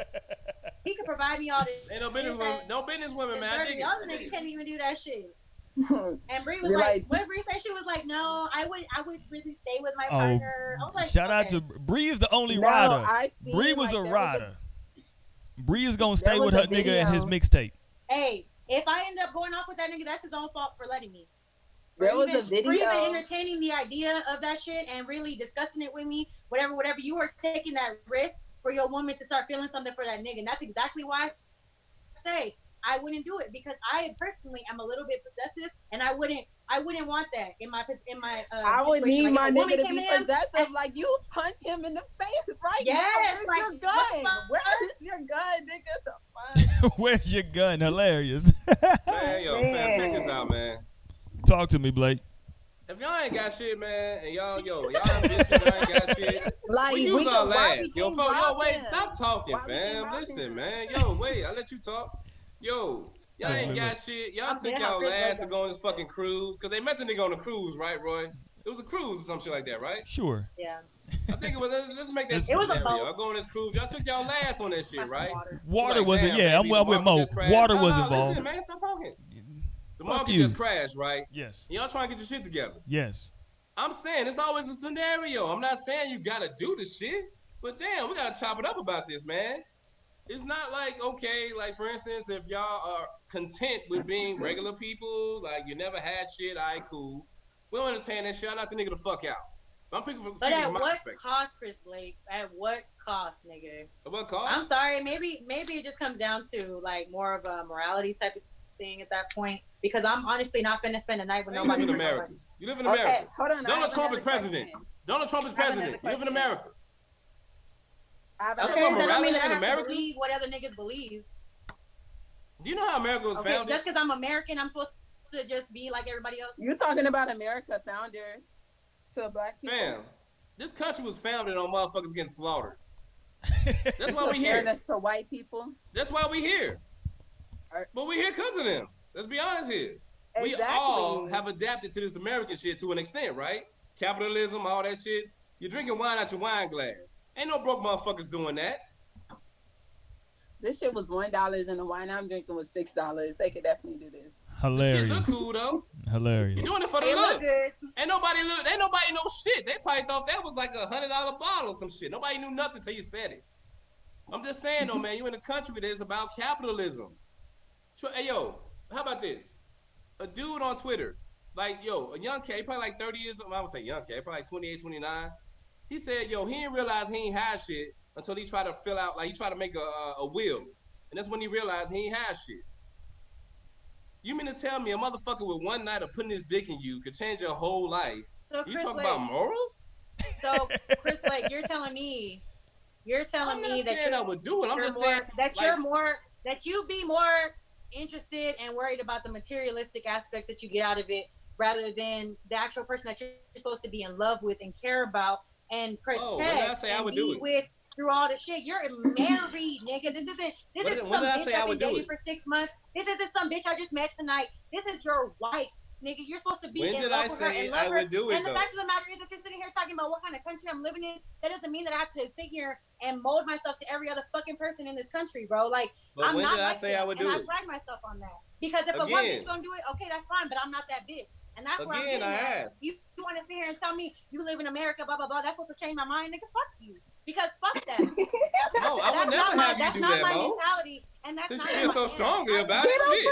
he could provide me all this. Ain't no business women. No business women, man. I dig it. Y'all nigga can't even do that shit. And And Bree was You're like, like- what Bree said? She was like, no, I would really stay with my Oh, partner. I was like, shout out okay. to Bree is the only No, rider. I seen, Bree was like, a there rider. Bree is gonna there stay was with a her nigga and his video. mixtape. Hey, if I end up going off with that nigga, that's his own fault for letting me. There was a For even video. entertaining the idea of that shit and really discussing it with me, whatever, you were taking that risk for your woman to start feeling something for that nigga. And that's exactly why I say I wouldn't do it because I personally am a little bit possessive and I wouldn't want that in my I would situation. need Like, my if a woman nigga to came be in, possessive. Like you punch him in the face right Yes, now. Where's like, your what gun? the fuck? Where is your gun, nigga? The fuck? Where's your gun? Hilarious. Man, yo, fam, check this out, man. Talk to me, Blake. If y'all ain't got shit, man, and y'all ambitious, y'all ain't got shit. Like We use our why last. we Yo, can't fo, yo, rob wait, him? stop talking, Why we can't fam. rob Listen, him? man. Yo, wait, I let you talk. Yo, y'all Hey, ain't look. got shit. Y'all I'm took dead, y'all I'm dead, last bro. to go on this fucking cruise. Because they met the nigga on a cruise, right, Roy? It was a cruise or some shit like that, right? Sure. Yeah. I think it was, let's make that It was a scenario. boat. I'll go on this cruise. Y'all took y'all last on that shit, Fucking right? Water Like, wasn't. damn, Yeah, baby, I'm the with market Mo. just crashed. Water was Nah, involved. Listen, man, stop talking. The Fuck market you. just crashed, right? Yes. Y'all trying to get your shit together. Yes. I'm saying it's always a scenario. I'm not saying you gotta do the shit, but damn, we gotta chop it up about this, man. It's not like, okay, like for instance, if y'all are content with being regular people, like you never had shit, all right, cool. We don't entertain that shit. I knock the nigga the fuck out. I'm picking from, But speaking at from my what perspective. cost, Chris Blake? At what cost, nigga? At what cost? I'm sorry. Maybe it just comes down to like more of a morality type of thing at that point. Because I'm honestly not finna spend a night with You nobody. live in for America. nobody. You live in Okay, America. hold on. I Donald have Trump is another president. question. Donald Trump is I have president. another You live in question. America. I have That's another what Okay, that don't mean morality that I in have to America? believe what other niggas believe. Do you know how America was Okay, founded? just because I'm American, I'm supposed to just be like everybody else. You talking about America founders to black people? Fam, this country was founded on motherfuckers getting slaughtered. That's why To we here. fairness to white people. That's why we here. Alright. But we here because of them. Let's be honest here. We Exactly. all have adapted to this American shit to an extent, right? Capitalism, all that shit. You're drinking wine out your wine glass. Ain't no broke motherfuckers doing that. This shit was $1 and the wine I'm drinking was $6. They could definitely do this. This shit Hilarious. look cool though. Hilarious. You're doing it for the They look look. good. Ain't nobody know shit. They probably thought that was like $100 bottle or some shit. Nobody knew nothing till you said it. I'm just saying though, man, you in a country that is about capitalism. Hey yo, how about this? A dude on Twitter, like yo, a young cat, probably like 30 years old. I would say young cat, probably like 28, 29. He said, yo, he didn't realize he ain't had shit until he tried to fill out, like he tried to make a will. And that's when he realized he ain't had shit. You mean to tell me a motherfucker with one night of putting his dick in you could change your whole life? So You Chris talk Blake, about morals? so Chris Blake, you're telling me I'm not that saying I you're, would do it. I'm you're just more, saying that you be more interested and worried about the materialistic aspects that you get out of it rather than the actual person that you're supposed to be in love with and care about and protect when did I say I and would be do it? with through all the shit. You're married, nigga. This When isn't did some I bitch say I I've been would do dating it? for 6 months. This isn't some bitch I just met tonight. This is your wife. nigga. You're supposed to be When in did love I with her say and I love her. would do it, And the though? fact of the matter is that you're sitting here talking about what kind of country I'm living in. That doesn't mean that I have to sit here and mold myself to every other fucking person in this country, bro. Like, But I'm when not did I like say that, I would and do I it? pride myself on that. Because if a one Again. bitch gonna do it, okay, that's fine. But I'm not that bitch, and that's where I'm Again, getting I at. asked. You want to sit here and tell me you live in America, blah blah blah. That's supposed to change my mind, nigga. Fuck you. Because fuck that. No, I would That's never not my. have you That's do not that, my Mo. mentality, and that's Since not you feel my so end. strongly I about wouldn't it, do shit.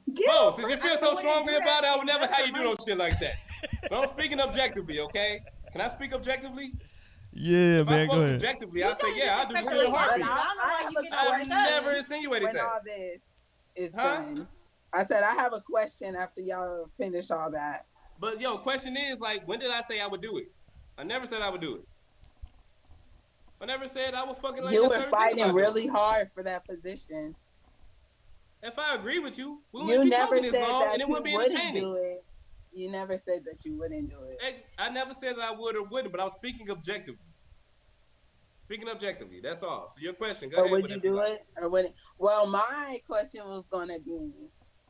that shit. Mo, since you feel so I wouldn't strongly do that about it, I would shit never just have for you do no money. shit like that. But I'm speaking objectively, okay? Can I speak objectively? Yeah, If I man, spoke go ahead. objectively, You I'd say, gotta yeah, I'll do just shit in a expect heartbeat. I don't know why you get all I've upset. never insinuated when that. all this is Huh? done. I said I have a question after y'all finish all that. But yo, question is like, when did I say I would do it? I never said I would do it. I never said I would fucking like You a were certain thing fighting about really hard for that position. it. If I agree with you, we You wouldn't be never talking said this long, that and it you wouldn't be wouldn't entertaining. do it. You never said that you wouldn't do it. I never said that I would or wouldn't, but I was speaking objectively. Speaking objectively, that's all. So your question, go But ahead. would with you it. do it or wouldn't? Well, my question was gonna be,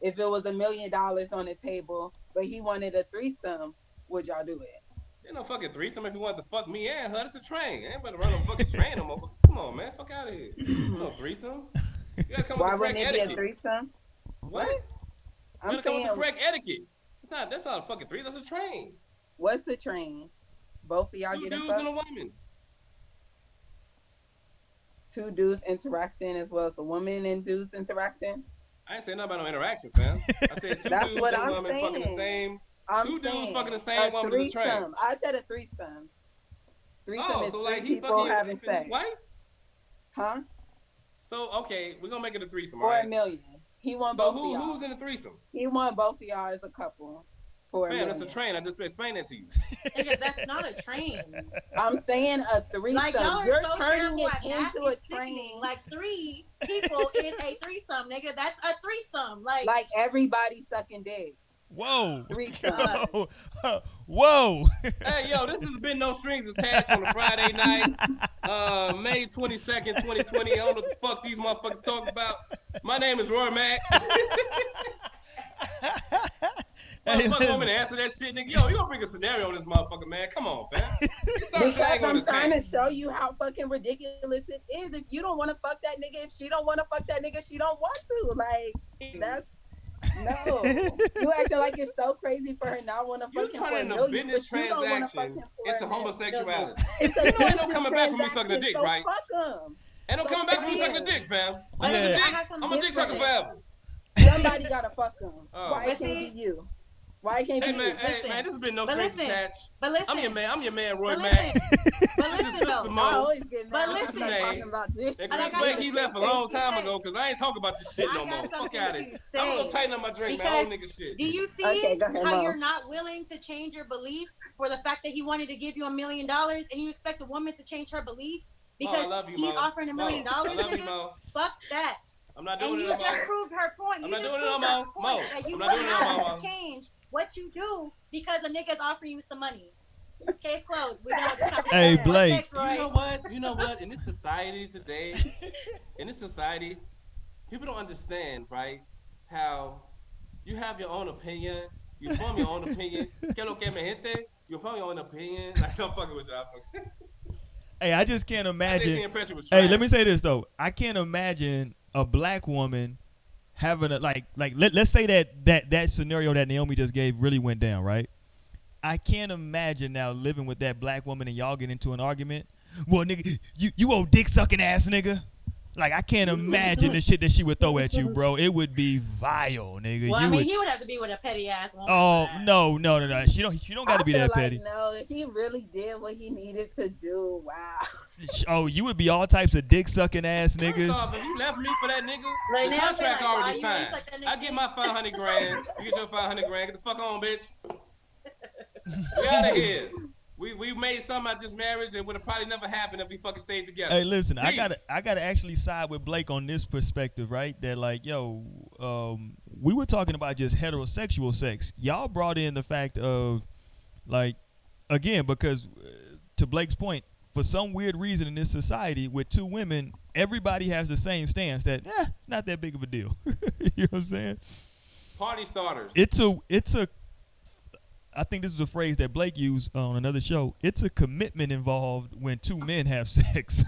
if it was $1 million on the table, but he wanted a threesome, would y'all do it? Ain't no fucking threesome if you want to fuck me and her. It's a train. Ain't about to run a fucking train no more. Come on, man. Fuck out of here. No threesome. You gotta come Why with the correct wouldn't it be a etiquette. threesome? What? You I'm gotta come with saying, the correct etiquette. That's not a fucking threesome. That's a train. what's a train? Both of y'all Two getting dudes and a fucked? woman. Two dudes interacting as well as a woman and dudes interacting? I ain't saying nothing about no interaction, fam. I said two That's dudes what and a I'm woman fucking the saying. same. I'm Two dudes saying fucking the same woman is a train. threesome. I said a threesome. Threesome Oh, is so three like he people fucking having his sex. wife? Huh? So okay, we're gonna make it a threesome, Or right? $1 million. He won So both of y'all. who's in the threesome? He won both of y'all as a couple for $1 Man, million. that's a train. I just explained that to you. Nigga, that's not a train. I'm saying a threesome. Like y'all are You're so turning terrible it at math, into a it's sickening. train. Like 3 people is a threesome, nigga. That's a threesome. Like everybody sucking dick. Whoa. Threesome. Whoa. Hey, yo, this has been No Strings Attached on a Friday night, May 22nd, 2020. I don't know what the fuck these motherfuckers talking about. My name is Roy Mack. Motherfucker want me to answer that shit, nigga. Yo, you gonna bring a scenario on this motherfucker, man. Come on, fam. Because I'm trying to show you how fucking ridiculous it is. If you don't want to fuck that nigga, if she don't want to fuck that nigga, she don't want to. Like, that's no. You acting like it's so crazy for her not want to You fuck him for turning $1 a million, business but you don't wanna fuck transaction him for into $1 million. homosexuality. It's a You know ain't no business coming back from me sucking a transaction, dick, so right? Fuck him. Ain't no coming back from me sucking a dick, fam. I'm Yeah. a dick. I have something I'm a dick sucker different. forever. Somebody gotta fuck him. Oh. Why it can't be you? Why it can't Hey be man, you? hey Listen. man, this has been No But Strings listen. Attached. but listen. I'm your man, Roy but Mack. listen. But This listen is though. the I Mo. always get But mad when I listen. start talking about this. And I Chris got Blake, something he to left a say. long time ago because I ain't talking about this shit I no got more. Fuck something out of to here. say. I'm gonna go tighten up my drink, man. Old nigga shit. Do you see Okay, go ahead, how Mo. you're not willing to change your beliefs for the fact that he wanted to give you $1 million and you expect a woman to change her beliefs because I love you, he's Mo. offering $1 million? Mo, I love you, Nigga? Mo. Fuck that. I'm not And doing you it no more. just proved her point. I'm You not just doing it no proved her more. point Mo, that you I'm not doing it no have more. to change what you do because a nigga's offering you some money. Case closed. We're done with this conversation. Hey, What's Blake. next, Roy? You know what? You know what? In this society today, people don't understand, right? How you have your own opinion. You form your own opinion. Que lo que me gente? You form your own opinion. Like, I'm fucking with y'all. Hey, I just can't I think the imagine. impression was Hey, trash. let me say this though. I can't imagine a black woman having a let's say that scenario that Naomi just gave really went down, right? I can't imagine now living with that black woman and y'all get into an argument. Well, nigga, you old dick sucking ass nigga. Like, I can't imagine the shit that she would throw at you, bro. It would be vile, nigga. Well, you I mean, would, he would have to be with a petty ass woman. oh for that. no. She don't got to be I feel that petty. like, no, if he really did what he needed to do, wow. Oh, you would be all types of dick sucking ass First niggas. off, if you left me for that nigga, Like, the now I feel contract like, already why you signed. like that nigga I get my 500 grand. You get your 500 grand. Get the fuck on, bitch. We out of here. We made something out this marriage that would have probably never happened if we fucking stayed together. Hey, listen, I Peace. gotta actually side with Blake on this perspective, right? That like, we were talking about just heterosexual sex. Y'all brought in the fact of, like, again, because to Blake's point, for some weird reason in this society with two women, everybody has the same stance that not that big of a deal. You know what I'm saying? Party starters. It's a I think this is a phrase that Blake used on another show. It's a commitment involved when two men have sex.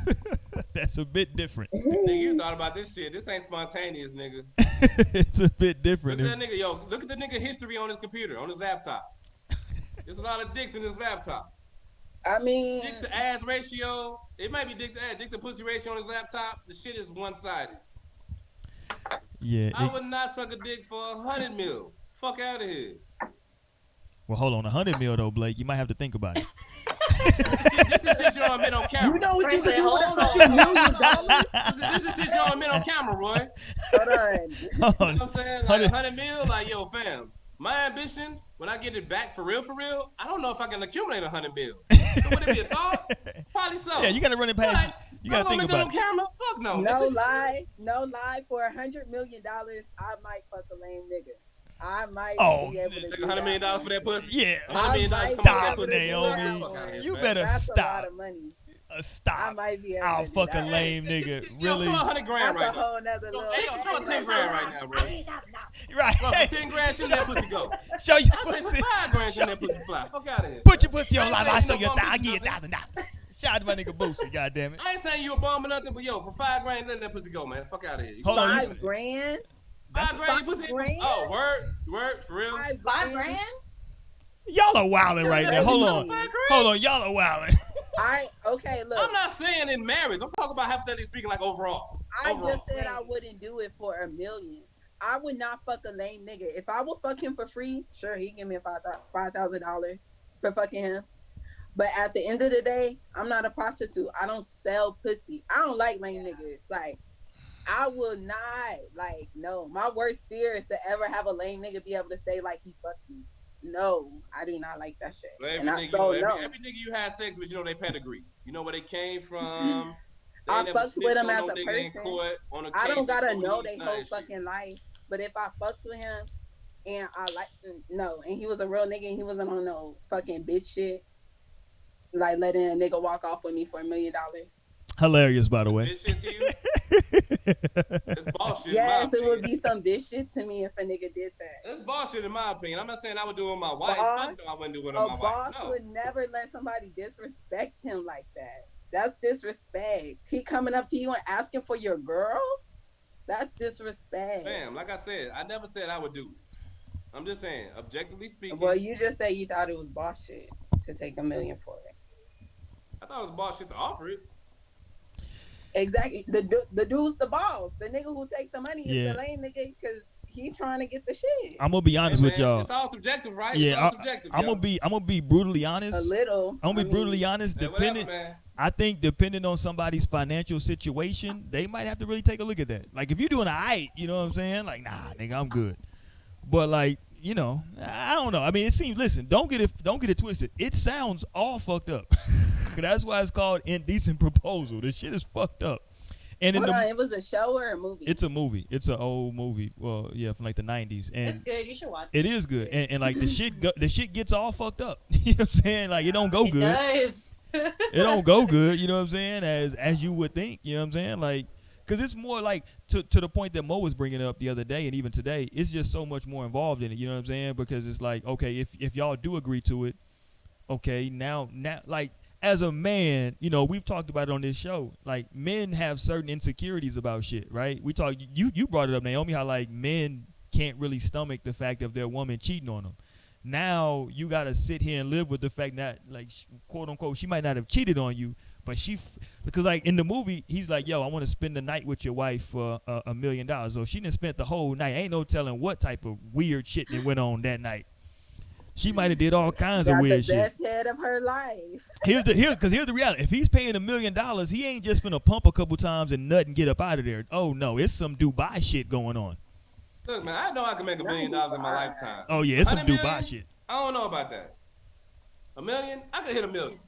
That's a bit different. Nigga, you thought about this shit. This ain't spontaneous, nigga. It's a bit different. Look at that nigga, yo. Look at the nigga history on his computer, on his laptop. There's a lot of dicks in his laptop. I mean, Dick to ass ratio. It might be dick to ass. Dick to pussy ratio on his laptop. The shit is one-sided. Yeah. I would not suck a dick for 100 mil. Fuck out of here. Well, hold on. 100 mil though, Blake. You might have to think about it. This is shit you don't admit on camera. you know what you can do with $100 million? This is shit you don't admit on camera, Roy. Hold on. You know what I'm saying? Like 100 mil, like, yo, fam. My ambition, when I get it back for real, I don't know if I can accumulate 100 mil. So would it be a thought? Probably so. Yeah, you got to run it past. You got to think about it. On camera? Fuck no. No lie. For $100 million, I might fuck a lame nigga. I might be able to take do $100 million for that pussy? Yeah. $100 million Stop, Naomi. You better That's stop. a lot of money. I Stop. might be able I'll to do fuck a that. lame nigga. Yo, Really? throw 100 grand That's right a now. whole nother little. Hey, yo, throw 10 grand right now, bro. Right. Bro, for 10 grand, shoot that pussy go. Show your I say for pussy. 5 grand, shoot that pussy fly. Fuck out of here. Put your pussy on live. I I'll ain't show saying you no $1,000. I'll give you bum $1,000. Shout out to my nigga Boosie. Goddamn it. I ain't saying you a bum or nothing, but yo, for 5 grand, let that pussy go, man. Fuck out of here. Hold on. $5 grand. 5 grand, you pussy. grand? Oh, word, for real. $5 grand? Y'all are wilding right now. Hold on. Hold on. Y'all are wilding. Okay, look. I'm not saying in marriage. I'm talking about hypothetically speaking, like overall. I just said I wouldn't do it for $1 million. I would not fuck a lame nigga. If I would fuck him for free, sure, he give me $5,000 for fucking him. But at the end of the day, I'm not a prostitute. I don't sell pussy. I don't like lame niggas. Like, I will not, like, no. My worst fear is to ever have a lame nigga be able to say, like, he fucked me. No, I do not like that shit. Every nigga you had sex with, you know they pedigree. You know where they came from. I fucked with him as a person. I don't gotta know their whole fucking life. But if I fucked with him and and he was a real nigga and he wasn't on no fucking bitch shit, like letting a nigga walk off with me for $1 million. Hilarious, by the way. Bitch shit to you? It's bullshit. Yes, it would be some bitch shit to me if a nigga did that. It's bullshit in my opinion. I'm not saying I would do it with my wife. I wouldn't do it with my wife. A boss would never let somebody disrespect him like that. That's disrespect. He coming up to you and asking for your girl? That's disrespect. Fam, like I said, I never said I would do it. I'm just saying, objectively speaking. Well, you just say you thought it was boss shit to take $1 million for it. I thought it was boss shit to offer it. Exactly. The dude's the boss. The nigga who take the money is the lame nigga because he trying to get the shit. I'm gonna be honest with y'all. It's all subjective, right? Yeah, subjective, I'm gonna be brutally honest. A little. I'm gonna be brutally honest. Whatever, I think depending on somebody's financial situation, they might have to really take a look at that. Like if you're doing alright, you know what I'm saying? Like nah, nigga, I'm good. But like, you know, I don't know. I mean, it seems. Listen, don't get it twisted. It sounds all fucked up. That's why it's called Indecent Proposal. This shit is fucked up. And it was a show or a movie? It's a movie. It's an old movie. Well, yeah, from like the 90s. And it's good. You should watch it. It is good. And like the shit gets all fucked up. You know what I'm saying? Like it don't go good. It does. It don't go good. You know what I'm saying? As you would think. You know what I'm saying? Like, because it's more like to the point that Mo was bringing up the other day and even today. It's just so much more involved in it. You know what I'm saying? Because it's like, okay, if y'all do agree to it, okay, now like. As a man, you know, we've talked about it on this show. Like, men have certain insecurities about shit, right? You brought it up, Naomi, how, like, men can't really stomach the fact of their woman cheating on them. Now, you got to sit here and live with the fact that, like, quote, unquote, she might not have cheated on you, but because, like, in the movie, he's like, yo, I want to spend the night with your wife for $1 million. So she done spent the whole night. Ain't no telling what type of weird shit that went on that night. She might have did all kinds of weird shit. The best head of her life. Here's the reality. If he's paying $1 million, he ain't just finna pump a couple times and nut and get up out of there. Oh no, it's some Dubai shit going on. Look, man, I know I can make $1 million in my lifetime. Oh yeah, it's some Dubai million? shit. I don't know about that. $1 million? I could hit $1 million.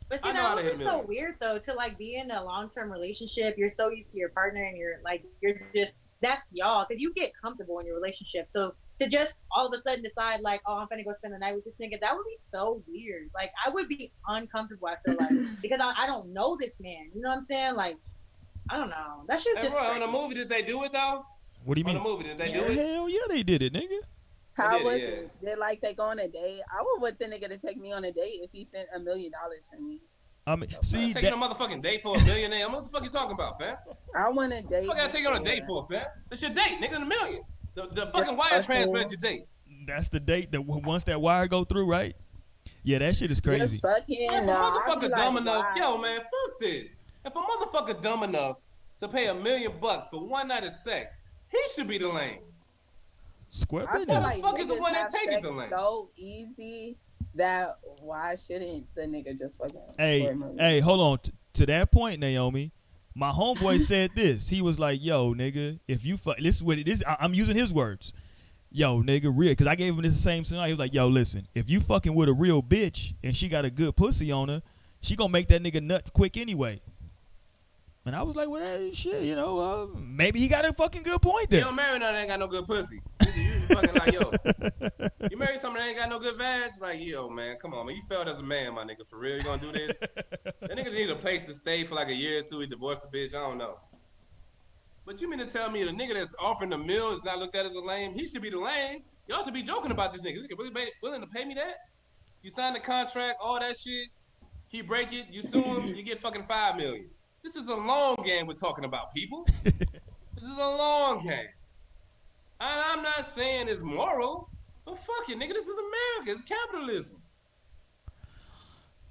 But see, that would be so weird though to like be in a long-term relationship. You're so used to your partner, and you're just that's y'all because you get comfortable in your relationship. So to just all of a sudden decide like, oh, I'm gonna go spend the night with this nigga, that would be so weird. Like I would be uncomfortable, I feel like, because I don't know this man. You know what I'm saying? Like, I don't know. That's just bro, on the movie, did they do it though? What do you mean? On the movie, did they do it? Hell yeah, they did it, nigga. How was it? Did like they go on a date? I would want the nigga to take me on a date if he spent $1 million for me. I mean, see, taking a motherfucking date for $1 million. What the fuck you talking about, fam? I want a date. What I gotta take you on a date for, fam? That's your date, nigga. $1 million. The fucking wire transfer's your date. That's the date that once that wire go through, right? Yeah, that shit is crazy. Just fucking. If a motherfucker dumb enough, yo, man, fuck this. If a motherfucker dumb enough to pay $1 million for one night of sex, he should be the lane. Square business. I feel like fuck is the one that take the lane? So easy that why shouldn't the nigga just fucking? Hey, hold on. To that point, Naomi, my homeboy said this. He was like, "Yo, nigga, if you fuck, this is what it is." I'm using his words. Yo, nigga, real, because I gave him this same scenario. He was like, "Yo, listen, if you fucking with a real bitch and she got a good pussy on her, she gonna make that nigga nut quick anyway." And I was like, well, shit, you know, maybe he got a fucking good point there. You don't marry none that ain't got no good pussy. You fucking like, yo. You marry somebody that ain't got no good vag? Like, yo, man, come on, man. You failed as a man, my nigga. For real, you gonna do this? That nigga need a place to stay for like a year or two. He divorced the bitch. I don't know. But you mean to tell me the nigga that's offering the meal is not looked at as a lame? He should be the lame. Y'all should be joking about this nigga. Is he really willing to pay me that? You sign the contract, all that shit. He break it, you sue him, you get fucking $5 million. This is a long game we're talking about, people. This is a long game. I'm not saying it's moral, but fuck it, nigga. This is America. It's capitalism.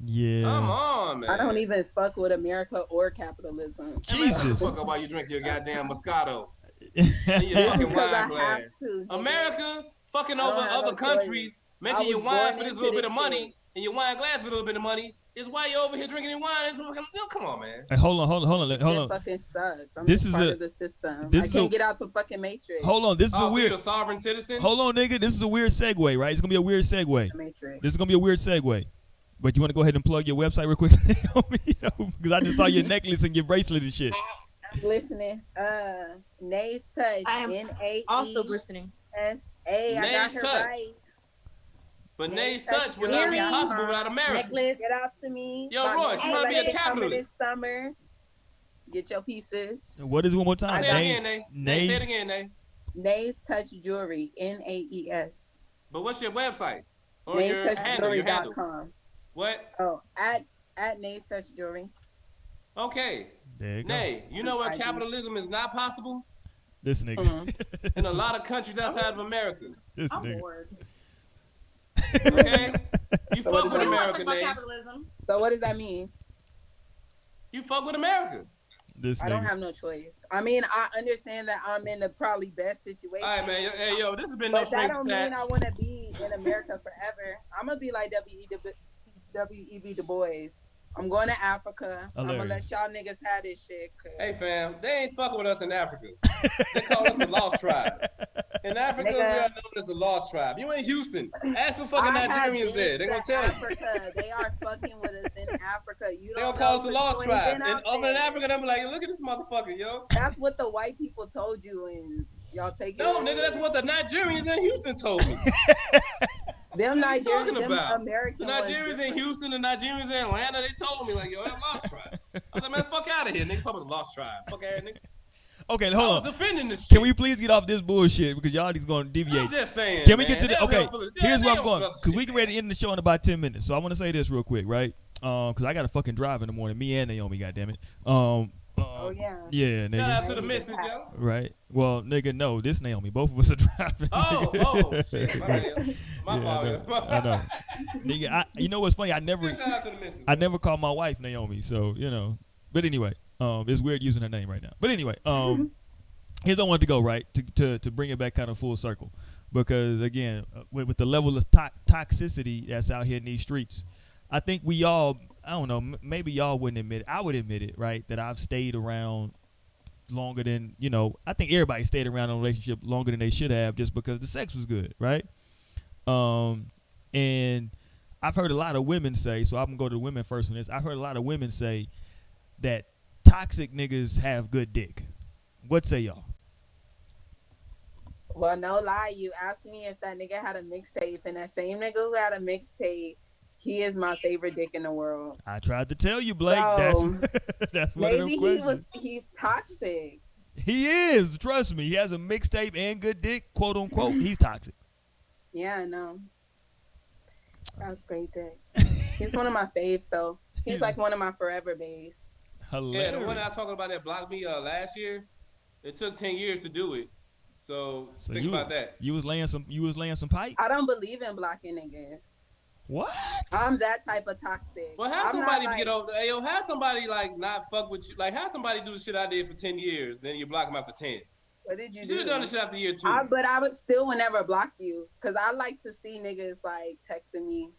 Yeah. Come on, man. I don't even fuck with America or capitalism. Jesus. Fuck up while you drink your goddamn Moscato. And your fucking wine glass. America fucking over other countries, making your wine for this little bit of money, and your wine glass for a little bit of money. Is why you're over here drinking your wine. Come on, man. Hey, hold on. This fucking sucks. I'm just part of the system. I can't get out the fucking matrix. Hold on, this is a weird. You're a sovereign citizen. Hold on, nigga. This is a weird segue, right? It's gonna be a weird segue. This is gonna be a weird segue. But you want to go ahead and plug your website real quick, because I just saw your necklace and your bracelet and shit. I'm listening. Nae's Touch. I am also listening. S-A. I got her right. But Nae's Touch would not be possible without America. Necklace. Get out to me. Yo, Royce, you might be a capitalist. This summer. Get your pieces. What is it one more time? Say it again, Nae. Say it again, Nae. Nae's Touch Jewelry. Naes. But what's your website? Or Nae'sTouchJewelry.com. What? Oh, at Nae's Touch Jewelry. Okay. There you go. Nae, you know where capitalism is not possible? This nigga. In a lot of countries outside of America. This nigga. Bored. Okay? You fuck with America, Nae. So what does that mean? You fuck with America. I don't have no choice. I mean, I understand that I'm in the probably best situation. All right, man. Hey, yo, this has been no strings attached. But that don't mean I want to be in America forever. I'm going to be like W.E.B. Du Bois. I'm going to Africa. Hilarious. I'm going to let y'all niggas have this shit. Hey, fam, they ain't fucking with us in Africa. They call us the Lost Tribe. In Africa, we are known as the Lost Tribe. You in Houston. Ask the fucking Nigerians there. They're going to tell you. They are fucking with us in Africa. You they going to call us the Lost Tribe. And over in Africa, they'll be like, look at this motherfucker, yo. That's what the white people told you, and y'all take it. No, nigga, that's what the Nigerians in Houston told me. Them Nigerians, them Americans. The Nigerians in Houston, the Nigerians in Atlanta, they told me, like, yo, that's Lost Tribe. I was like, man, fuck out of here, nigga. Fuck with the Lost Tribe. Fuck out of here, nigga. Okay, hold on. Defending this shit. Can we please get off this bullshit because y'all just going to deviate? I'm just saying. Can we get to the okay? Here's where I'm going because we can ready to end the show in about 10 minutes. So I want to say this real quick, right? Because I got to fucking drive in the morning. Me and Naomi, goddammit. Oh yeah. Yeah, nigga. Shout out to the missus, yo. Right. Well, nigga, no, this Naomi. Both of us are driving. Oh, shit. My fault. I know. Nigga, you know what's funny? I never call my wife Naomi. So you know. But anyway, it's weird using her name right now. But anyway, here's I wanted to go right to bring it back kind of full circle, because again, with the level of toxicity that's out here in these streets, I think we all, I don't know, maybe y'all wouldn't admit it. I would admit it, right? That I've stayed around longer than, you know, I think everybody stayed around in a relationship longer than they should have just because the sex was good, right? And I've heard a lot of women say, so I'm gonna go to the women first on this. I've heard a lot of women say that toxic niggas have good dick. What say y'all? Well, no lie, you asked me if that nigga had a mixtape, and that same nigga who had a mixtape, he is my favorite dick in the world. I tried to tell you, Blake. So, that's one of them questions. He's toxic. He is. Trust me. He has a mixtape and good dick, quote unquote. He's toxic. Yeah, I know. That was great dick. He's one of my faves though. He's like one of my forever baes. Hilarious. Yeah, the one I was talking about that blocked me last year, it took 10 years to do it. So think about that. You was laying some pipe? I don't believe in blocking niggas. What? I'm that type of toxic. Well, have I'm somebody not get over. Hey, yo, have somebody like not fuck with you. Like have somebody do the shit I did for 10 years, then you block them after 10. What did you You do? should have done the shit after year 2. But I would still never block you because I like to see niggas like texting me.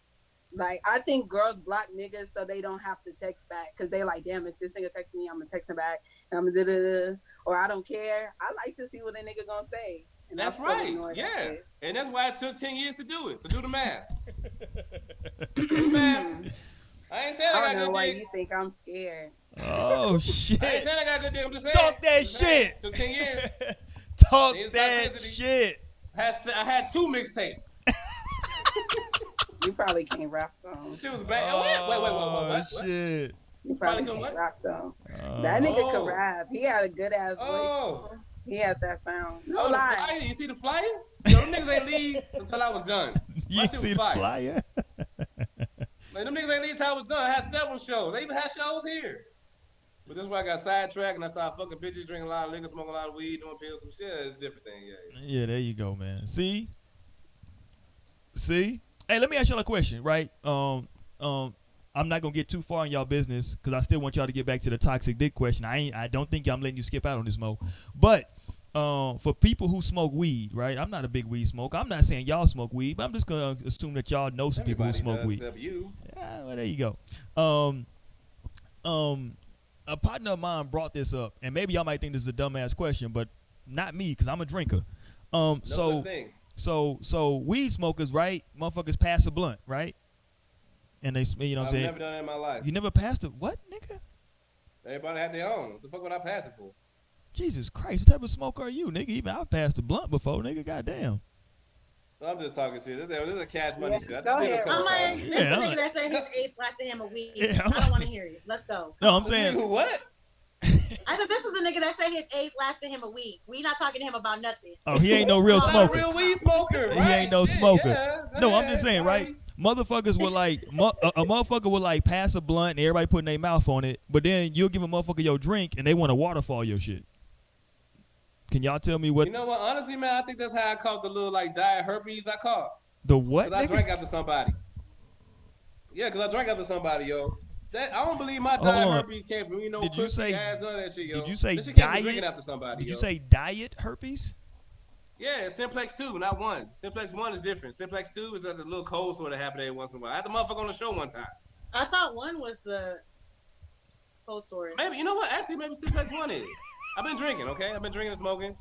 Like I think girls block niggas so they don't have to text back because they like, damn, if this nigga texts me, I'm gonna text him back and I'm gonna da-da-da, or I don't care. I like to see what a nigga gonna say. And That's right. Yeah, and that's why it took 10 years to do it. So do the math. Do the math. I ain't saying I don't got know good why dick. you think I'm scared. Oh shit. I ain't saying I got good dick. I'm just saying. Talk that shit. Took 10 years. Talk It's that toxicity. shit. I had 2 mixtapes. You probably can't rap though. Shit was bad. Wait. What? Shit. You probably Probably can't what? rap though. That nigga could Oh. rap. He had a good ass Oh. voice. He had that sound. No Oh, the lie. flyer. You see the flyer? Yo, them niggas ain't leave until I was done. You My shit see was the fire. flyer? Like, them niggas ain't leave until I was done. I had several shows. They even had shows here. But this is why I got sidetracked and I started fucking bitches, drinking a lot of liquor, smoking a lot of weed, doing pills, some shit. It's a different thing, yeah. Yeah, there you go, man. See? Hey, let me ask y'all a question, right? I'm not gonna get too far in y'all business because I still want y'all to get back to the toxic dick question. I don't think I'm letting you skip out on this, Mo. But for people who smoke weed, right? I'm not a big weed smoker. I'm not saying y'all smoke weed, but I'm just gonna assume that y'all know some people who Everybody smoke does, weed. except you. Yeah, well, there you go. A partner of mine brought this up, and maybe y'all might think this is a dumbass question, but not me, because I'm a drinker. No such thing. So weed smokers, right? Motherfuckers pass a blunt, right? And they, you know what I'm I've saying? never done that in my life. You never passed a what, nigga? Everybody had their own. What the fuck would I pass it for? Jesus Christ, what type of smoker are you, nigga? Even I've passed a blunt before, nigga. Goddamn. I'm just talking shit. This is a cash money Yes, shit. I go just did a ahead. couple I'm like, times. this Yeah, I'm nigga like- that said his 8 glass of him a week. Yeah, I'm I don't want to hear it. Let's go. No, I'm Nigga, saying, what? I said, this is a nigga that said his 8 glass of him a week. We not talking to him about nothing. oh, he ain't no real I'm I'm not a smoker. real weed smoker. He Right? ain't no Shit, smoker. yeah. No, I'm just Yeah, saying, right? sorry. Motherfuckers will like, a motherfucker will like pass a blunt and everybody putting their mouth on it, but then you'll give a motherfucker your drink and they want to waterfall your shit. Can y'all tell me what You know what? Honestly, man, I think that's how I caught the little like diet herpes I caught. the what? Cause I nigga? drank after somebody. Yeah, cause I drank after somebody, yo. That I don't believe my Hold diet on. herpes came from Did you pussy say- ass, none of that shit, yo. did you say this shit came from diet? drinking after somebody, Did you yo. say diet herpes? Yeah, Simplex 2, not 1. Simplex 1 is different. Simplex 2 is the little cold sore that happen every once in a while. I had the motherfucker on the show one time. I thought 1 was the cold sores. Maybe, you know what? Actually, maybe Simplex 1 is. I've been drinking, okay? I've been drinking and smoking.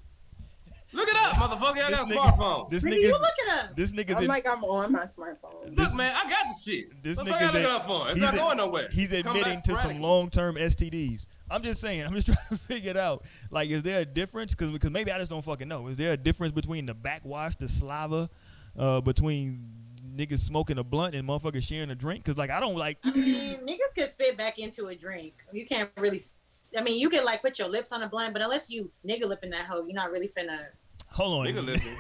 Look it up, motherfucker. I got a smartphone. This Nigga, you nigga's, look it up. this nigga's, I'm in, like I'm on my smartphone. this- Look, man, I got the shit. this What the fuck nigga's I look at- it up for? It's he's not at- going nowhere. he's Come admitting back to some sporadically. long-term STDs. I'm just saying. I'm just trying to figure it out. Like, is there a difference? Because maybe I just don't fucking know. Is there a difference between the backwash, the saliva, between niggas smoking a blunt and motherfuckers sharing a drink? Because like I don't like. I mean, niggas could spit back into a drink. You can't really. I mean, you can like put your lips on a blunt, but unless you nigga lipping that hoe, you're not really finna. Hold on. Nigga living.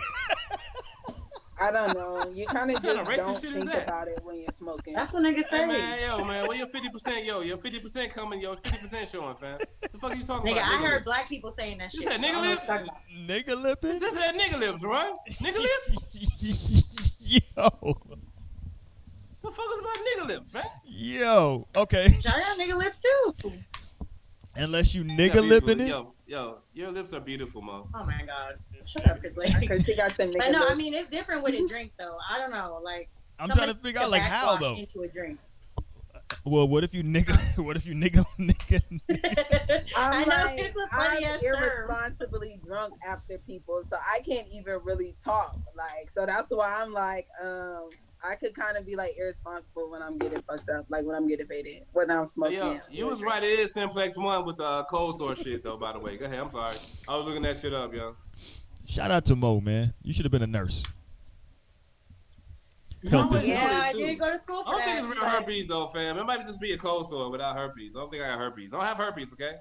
I don't know. You kind of kind of just racist don't shit is think that? about it when you're smoking. That's what niggas Hey say. man, yo man, where your 50%? Yo, your 50% coming, yo, 50% showing, fam. The fuck you talking Nigga, about? I Nigga heard lips. black people saying that You shit. said so I nigga don't know lips? what you're talking about. Nigga lipping. This said nigga lips, right? Nigga lips? Yo. The fuck is about nigga lips, man? Yo. Okay. Y'all got nigga lips too. Unless you Yeah, nigga lipping it. Yo, your lips are beautiful, mo. Oh my god. Shut up, Chris Lake. Because she got the nigga. But no, I lips. mean it's different with a drink though. I don't know, like I'm somebody trying to figure could out like how backwash though. into a drink. Well, what if you nigga? What if you nigga? I'm I know like, it's a I'm funny ass term. irresponsibly drunk after people, so I can't even really talk. Like, so that's why I'm like, I could kind of be like irresponsible when I'm getting fucked up, like when I'm getting faded, when I'm smoking. Yo, you was right. It is Simplex 1 with the cold sore shit, though, by the way. Go ahead. I'm sorry. I was looking that shit up, yo. Shout out to Mo, man. You should have been a nurse. Help Oh, this. yeah, I too. did go to school I for don't that. think it's real but- herpes, though, fam. It might just be a cold sore without herpes. I don't think I got herpes. I don't have herpes, okay?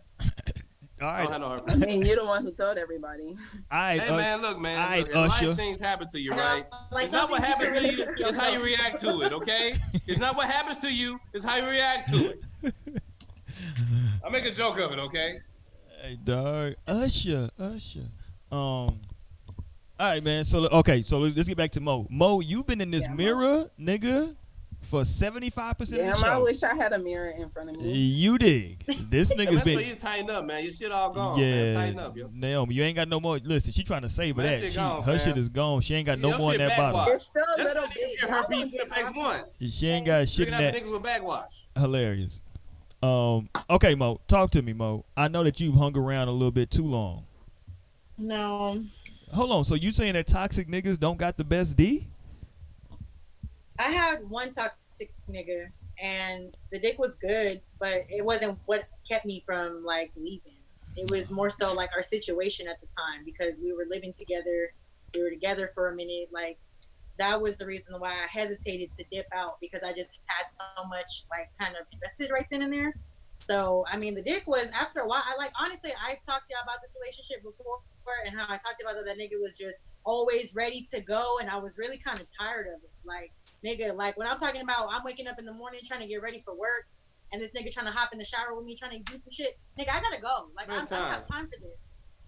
All I right. don't have no I heartbreak. mean, you're the one who told everybody. All right. Hey man, look, man. Look, in Usher. life things happen to you, No, right? like It's not what something happens to you you, can really it's how you react to it, okay? It's not what happens to you, it's how you react to it. I make a joke of it, okay? Hey, dog. Usher. All right, man. So okay, so let's get back to Mo. Mo, you've been in this Yeah, Mo. mirror, nigga, for 75% of the Damn, show. I wish I had a mirror in front of me. You dig? This And nigga's that's why been. you tighten up, man. Your shit all gone, Yeah, man. Tighten up, yo. Naomi, you ain't got no more. Listen, she trying to save her That that. shit gone, Her man. shit is gone. She ain't got no Your more in shit that backwash. bottle. It's still a That's little why niggas bit. get her beef the next one. She ain't got shit Looking in at that. niggas with backwash. Hilarious. Okay, Mo, talk to me, Mo. I know that you've hung around a little bit too long. No, Hold on. So you saying that toxic niggas don't got the best D? I had one toxic nigga, and the dick was good, but it wasn't what kept me from like leaving. It was more so like our situation at the time because we were living together. We were together for a minute. Like that was the reason why I hesitated to dip out because I just had so much like kind of invested right then and there. So I mean, the dick was after a while. I like honestly, I talked to you about this relationship before and how I talked about that nigga was just always ready to go, and I was really kind of tired of it. Like nigga, like when I'm talking about, I'm waking up in the morning trying to get ready for work, and this nigga trying to hop in the shower with me trying to do some shit. Nigga, I gotta go. Like I don't have time for this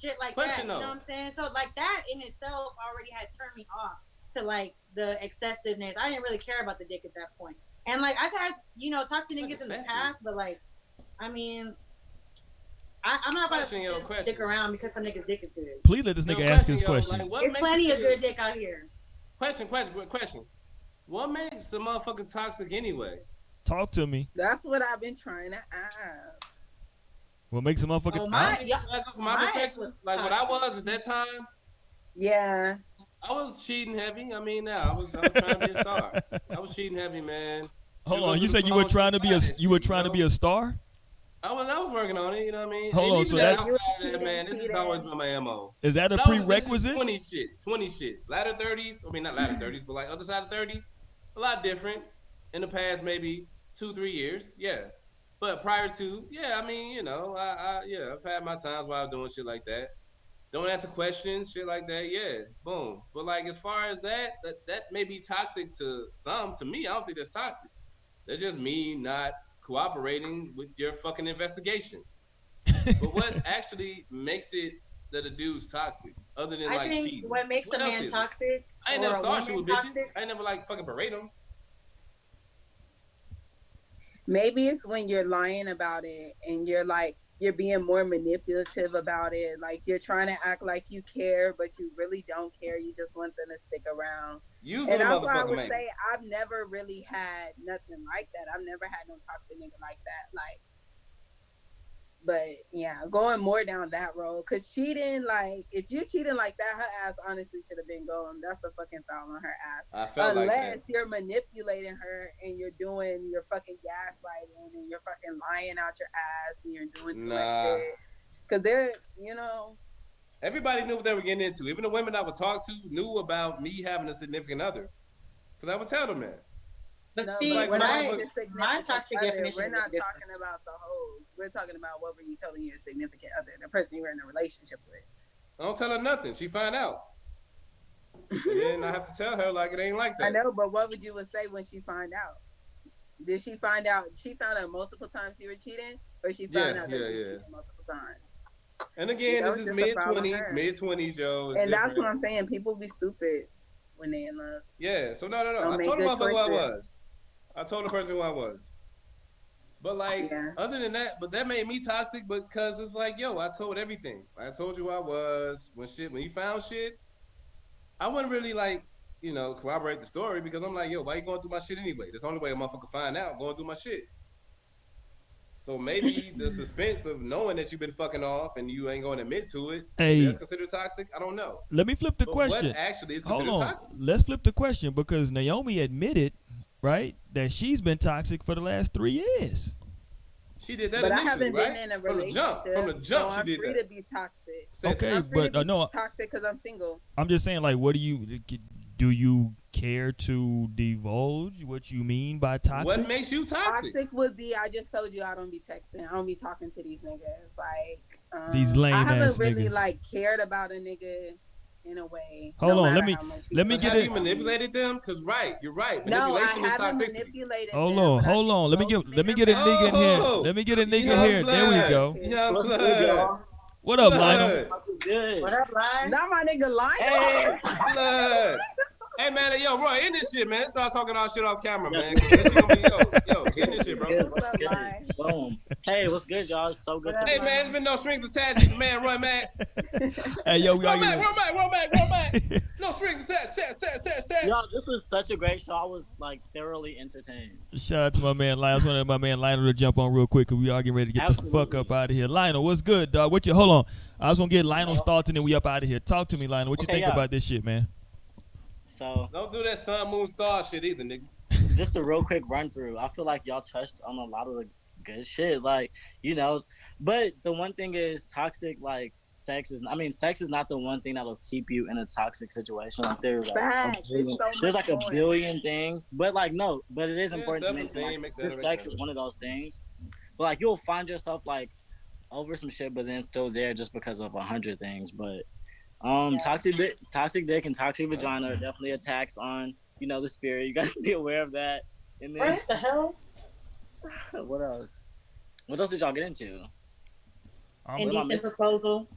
shit like Question, that. You though. know what I'm saying? So like that in itself already had turned me off to like the excessiveness. I didn't really care about the dick at that point. And like I've had toxic niggas in the past, but like I mean, I'm not about to just stick around because some nigga's dick is good. Please let this nigga ask his question. Like, There's plenty of good dick out here. Question. What makes the motherfucker toxic anyway? Talk to me. That's what I've been trying to ask. What makes a motherfucker? Oh, My my perspective, ex was like what I toxic. was at that time, Yeah. I was cheating heavy. I mean, now I was trying to be a star. I was cheating heavy, man. Hold on. You said you were trying to be a star? I was working on it. You know what I mean? Hold And on, even so that that's- outside of that, man. This has always been my MO. Is that a But I was- this is prerequisite? 20 shit. Latter 30s. I mean, not latter 30s, but like other side of 30. A lot different. In the past, maybe 2-3 years. Yeah. But prior to, yeah, I mean, I've had my times while I was doing shit like that. Don't answer questions, shit like that. Yeah, boom. But like, as far as that may be toxic to some. To me, I don't think that's toxic. That's just me not cooperating with your fucking investigation. But what actually makes it that a dude's toxic, other than I like think cheating? what makes a else man is it? toxic I ain't or never a started shit woman with bitches. toxic. I ain't never like fucking berate them. Maybe it's when you're lying about it and you're being more manipulative about it. Like you're trying to act like you care, but you really don't care. You just want them to stick around. You And that's why I motherfucker, would man. say I've never really had nothing like that. I've never had no toxic nigga like that. But yeah, going more down that road. Cause cheating, like if you're cheating like that, her ass honestly should have been going. That's a fucking foul on her ass. I felt like that. Unless you're manipulating her and you're doing your fucking gaslighting and you're fucking lying out your ass and you're doing too much shit. Cause they're, Everybody knew what they were getting into. Even the women I would talk to knew about me having a significant other. Because I would tell them that. But No, see, but when my my significant toxic other, definition we're is not different. talking about the hoes. We're talking about what were you telling your significant other, the person you were in a relationship with. I don't tell her nothing. She find out. And then I have to tell her like it ain't like that. I know, but what would you say when she find out? Did she find out? She found out multiple times you were cheating, or she found out that you were cheating multiple times? And again, That this was is just a problem mid-20s, with her. mid-20s, yo. It's And that's different. what I'm saying. People be stupid when they in love. Yeah, so no. Don't I make told the good motherfucker who I choices. was. I told the person who I was. But like, Yeah. other than that, but that made me toxic because it's like, yo, I told everything. I told you who I was. When you found shit, I wouldn't really like, corroborate the story because I'm like, yo, why you going through my shit anyway? That's the only way a motherfucker find out, going through my shit. So maybe the suspense of knowing that you've been fucking off and you ain't going to admit to it, Hey. that's considered toxic? I don't know. Let me flip the But question. what actually is Hold considered on. toxic? Let's flip the question because Naomi admitted, right, that she's been toxic for the last 3 years. She did that But I initially, haven't right? been in a From the relationship. jump, so she I'm did free that. to be toxic. Said- Okay, I'm free but to be no, toxic because I'm single. I'm just saying, like, what do you Do you care to divulge what you mean by toxic? What makes you toxic? Toxic would be, I just told you I don't be texting. I don't be talking to these niggas. Like These lame I ass haven't really niggas. like cared about a nigga in a way. Hold on, let me But get have it. you manipulated them? Cause you're right. No, I Manipulation is haven't toxicity. manipulated. Hold them, on, but I hold think on. Let me most get men a are nigga in here. Oh, Let me get a nigga young here. There we blood. go. Young What's good, blood. y'all? What up, Blood. Lionel? Good. What up, Ryan? Not my nigga lying. Hey, blood. Hey man, yo, Roy, in this shit, man. Let's start talking all shit off camera, Yeah. man. 'Cause this shit gonna be, yo, get in this shit, bro. Good. What's What's up, good? Ryan? Boom. Hey, what's good, y'all? It's so good to Hey be man, it's been no strings attached. It's the man, Roy Mac. Hey, yo, we Roy all Mac. No strings attached. Test. Y'all, this was such a great show. I was like thoroughly entertained. Shout out to my man Lionel. I just wanted my man Lionel to jump on real quick because we all getting ready to get the fuck Absolutely. up out of here. Lionel, what's good, dog? Hold on. I was gonna get Lionel's thoughts and then we up out of here. Talk to me, Lionel. What you Okay, think yeah. about this shit, man? So, Don't do that sun, moon, star shit either, nigga. just a real quick run through. I feel like y'all touched on a lot of the good shit, like, you know. But the one thing is, toxic, like, sex is not the one thing that'll keep you in a toxic situation. Like, there's like, Facts. It's so there's much like a more. billion things, but like, no, but it is Yeah, important to mention, self-esteem, like, et this cetera, sex et is one of those things. But like, you'll find yourself like over some shit, but then still there just because of 100 things. But toxic dick and toxic vagina are definitely attacks on, you know, the spirit. You gotta be aware of that. And then What the hell? what else? What else did y'all get into? Indecent proposal.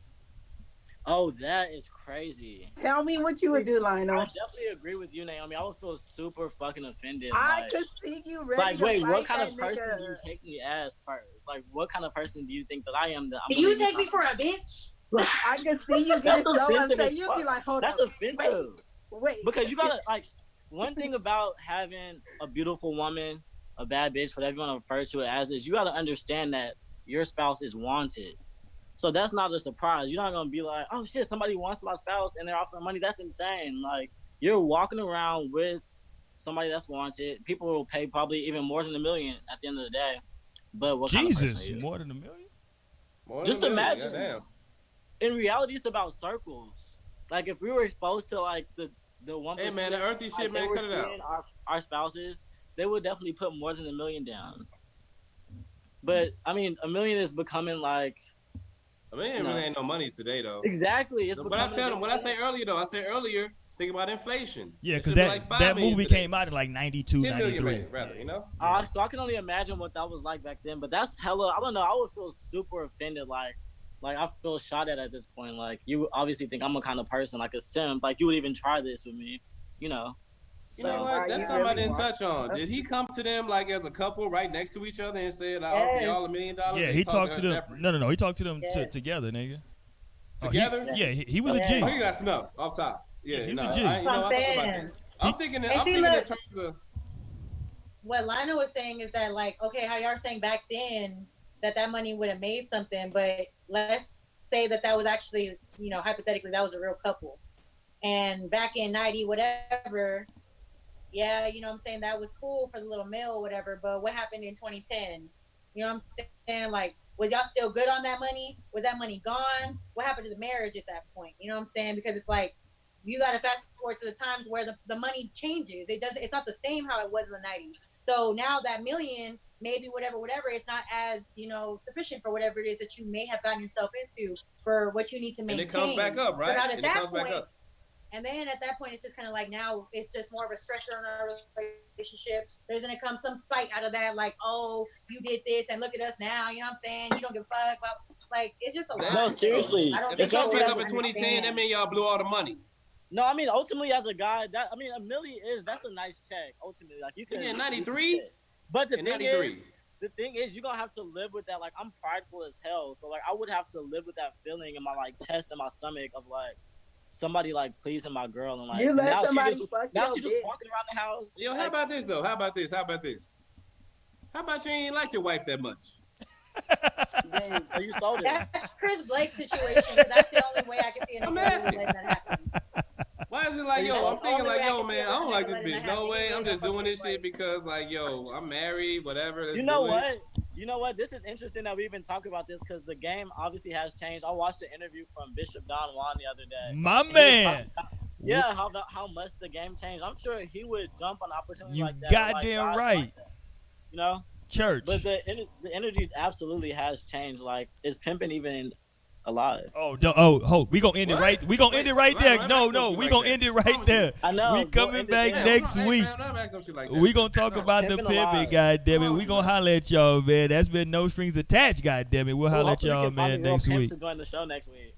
Oh, that is crazy. Tell me what you would do, I Lionel. definitely agree with you, Naomi. I would feel super fucking offended. I like, could see you ready like, to wait, fight what kind that of person nigga. do you take me as first? Like, what kind of person do you think that I am? That I'm Do you gonna take me for a bitch? I could see you That's getting so offensive upset. as You'd be fuck. like, hold That's on. offensive. Wait. Because you gotta, like, one thing about having a beautiful woman, a bad bitch, whatever you want to refer to it as, is you gotta understand that your spouse is wanted. So that's not a surprise. You're not gonna be like, oh shit, somebody wants my spouse and they're offering money. That's insane. Like, you're walking around with somebody that's wanted. People will pay probably even more than $1 million at the end of the day. But what kind of person Jesus, are you? more than $1 million? More Just than a million, imagine. goddamn. In reality, it's about circles. Like, if we were exposed to like the 1%, Hey man, the earthy shit, man, cut it out. Our spouses, they would definitely put more than $1 million down. But I mean, $1 million is becoming like I mean, it really ain't no money today though. exactly. It's But I becoming tell a them, what I say earlier though, think about inflation. Yeah, It because should be that, like 5 that million movie today. came out in like 92, 10 million 93. rate, rather, you know? So I can only imagine what that was like back then. But that's hella. I don't know. I would feel super offended. Like I feel shot at this point. Like, you obviously think I'm a kind of person, like a simp. Like, you would even try this with me, you know. You know So what? That's you something I really didn't are. touch on. Did he come to them like as a couple right next to each other and said, I offer y'all $1 million? Yeah, Or he talked to them. separate? No. He talked to them Yes. together, nigga. Together? Yeah, he was a Yeah. G. Oh, he got snubbed off top. Yeah, Yeah, he's no, a G. I, you know, I thought about saying. that. I'm thinking Hey, see, in look. terms of What Lionel was saying is that, like, okay, how y'all are saying back then that money would have made something, but let's say that was actually, you know, hypothetically, that was a real couple. And back in 90, whatever, yeah, you know what I'm saying, that was cool for the little mill or whatever, but what happened in 2010? You know what I'm saying? Like, was y'all still good on that money? Was that money gone? What happened to the marriage at that point? You know what I'm saying? Because it's like, you got to fast forward to the times where the money changes. It's not the same how it was in the 90s. So now that $1 million, maybe whatever, it's not as, you know, sufficient for whatever it is that you may have gotten yourself into for what you need to and maintain. it comes back up, right? But not And at it that comes back point. up. And then at that point, it's just kind of like, now it's just more of a stressor on our relationship. There's going to come some spite out of that, like, oh, you did this and look at us now. You know what I'm saying? You don't give a fuck. But, like, it's just a lot. No, seriously. I don't If think it comes Especially back people up in 2010, that understand. means y'all blew all the money. No, I mean, ultimately, as a guy, $1 million that's a nice check. Ultimately, like, you can. Yeah, 93? But the In thing 93. is, you're gonna have to live with that. Like, I'm prideful as hell, so like, I would have to live with that feeling in my like chest and my stomach of like somebody like pleasing my girl and like You let now somebody she just, fuck now your she just bitch. walking around the house. Yo, how like, about this though? How about this? How about you ain't like your wife that much? Then oh, you sold it? That's Chris Blake's situation. 'Cause that's the only way I can see a I'm nigga really asking. letting that happen. Why is it like, yo, That's I'm the thinking only like, way I yo, can man, see I don't a like nigga this letting bitch. that No happen. way. He I'm really just don't doing fuck this with shit because like, yo, I'm married, whatever. let's You know do it. what? This is interesting that we even talk about this because the game obviously has changed. I watched an interview from Bishop Don Juan the other day. My And he was man. talking about- Yeah, how much the game changed. I'm sure he would jump on opportunity You like that. goddamn like, right. like that, you know? Church. But the energy absolutely has changed. Like, is pimping even alive? We gonna end it right. We gonna end it right there. No, we gonna end it right there. I know. We coming back next week. We gonna talk about the pimping, goddammit. We gonna holler at y'all, man. That's been No Strings Attached, goddammit. We'll holler at y'all, man, next week. To join the show next week.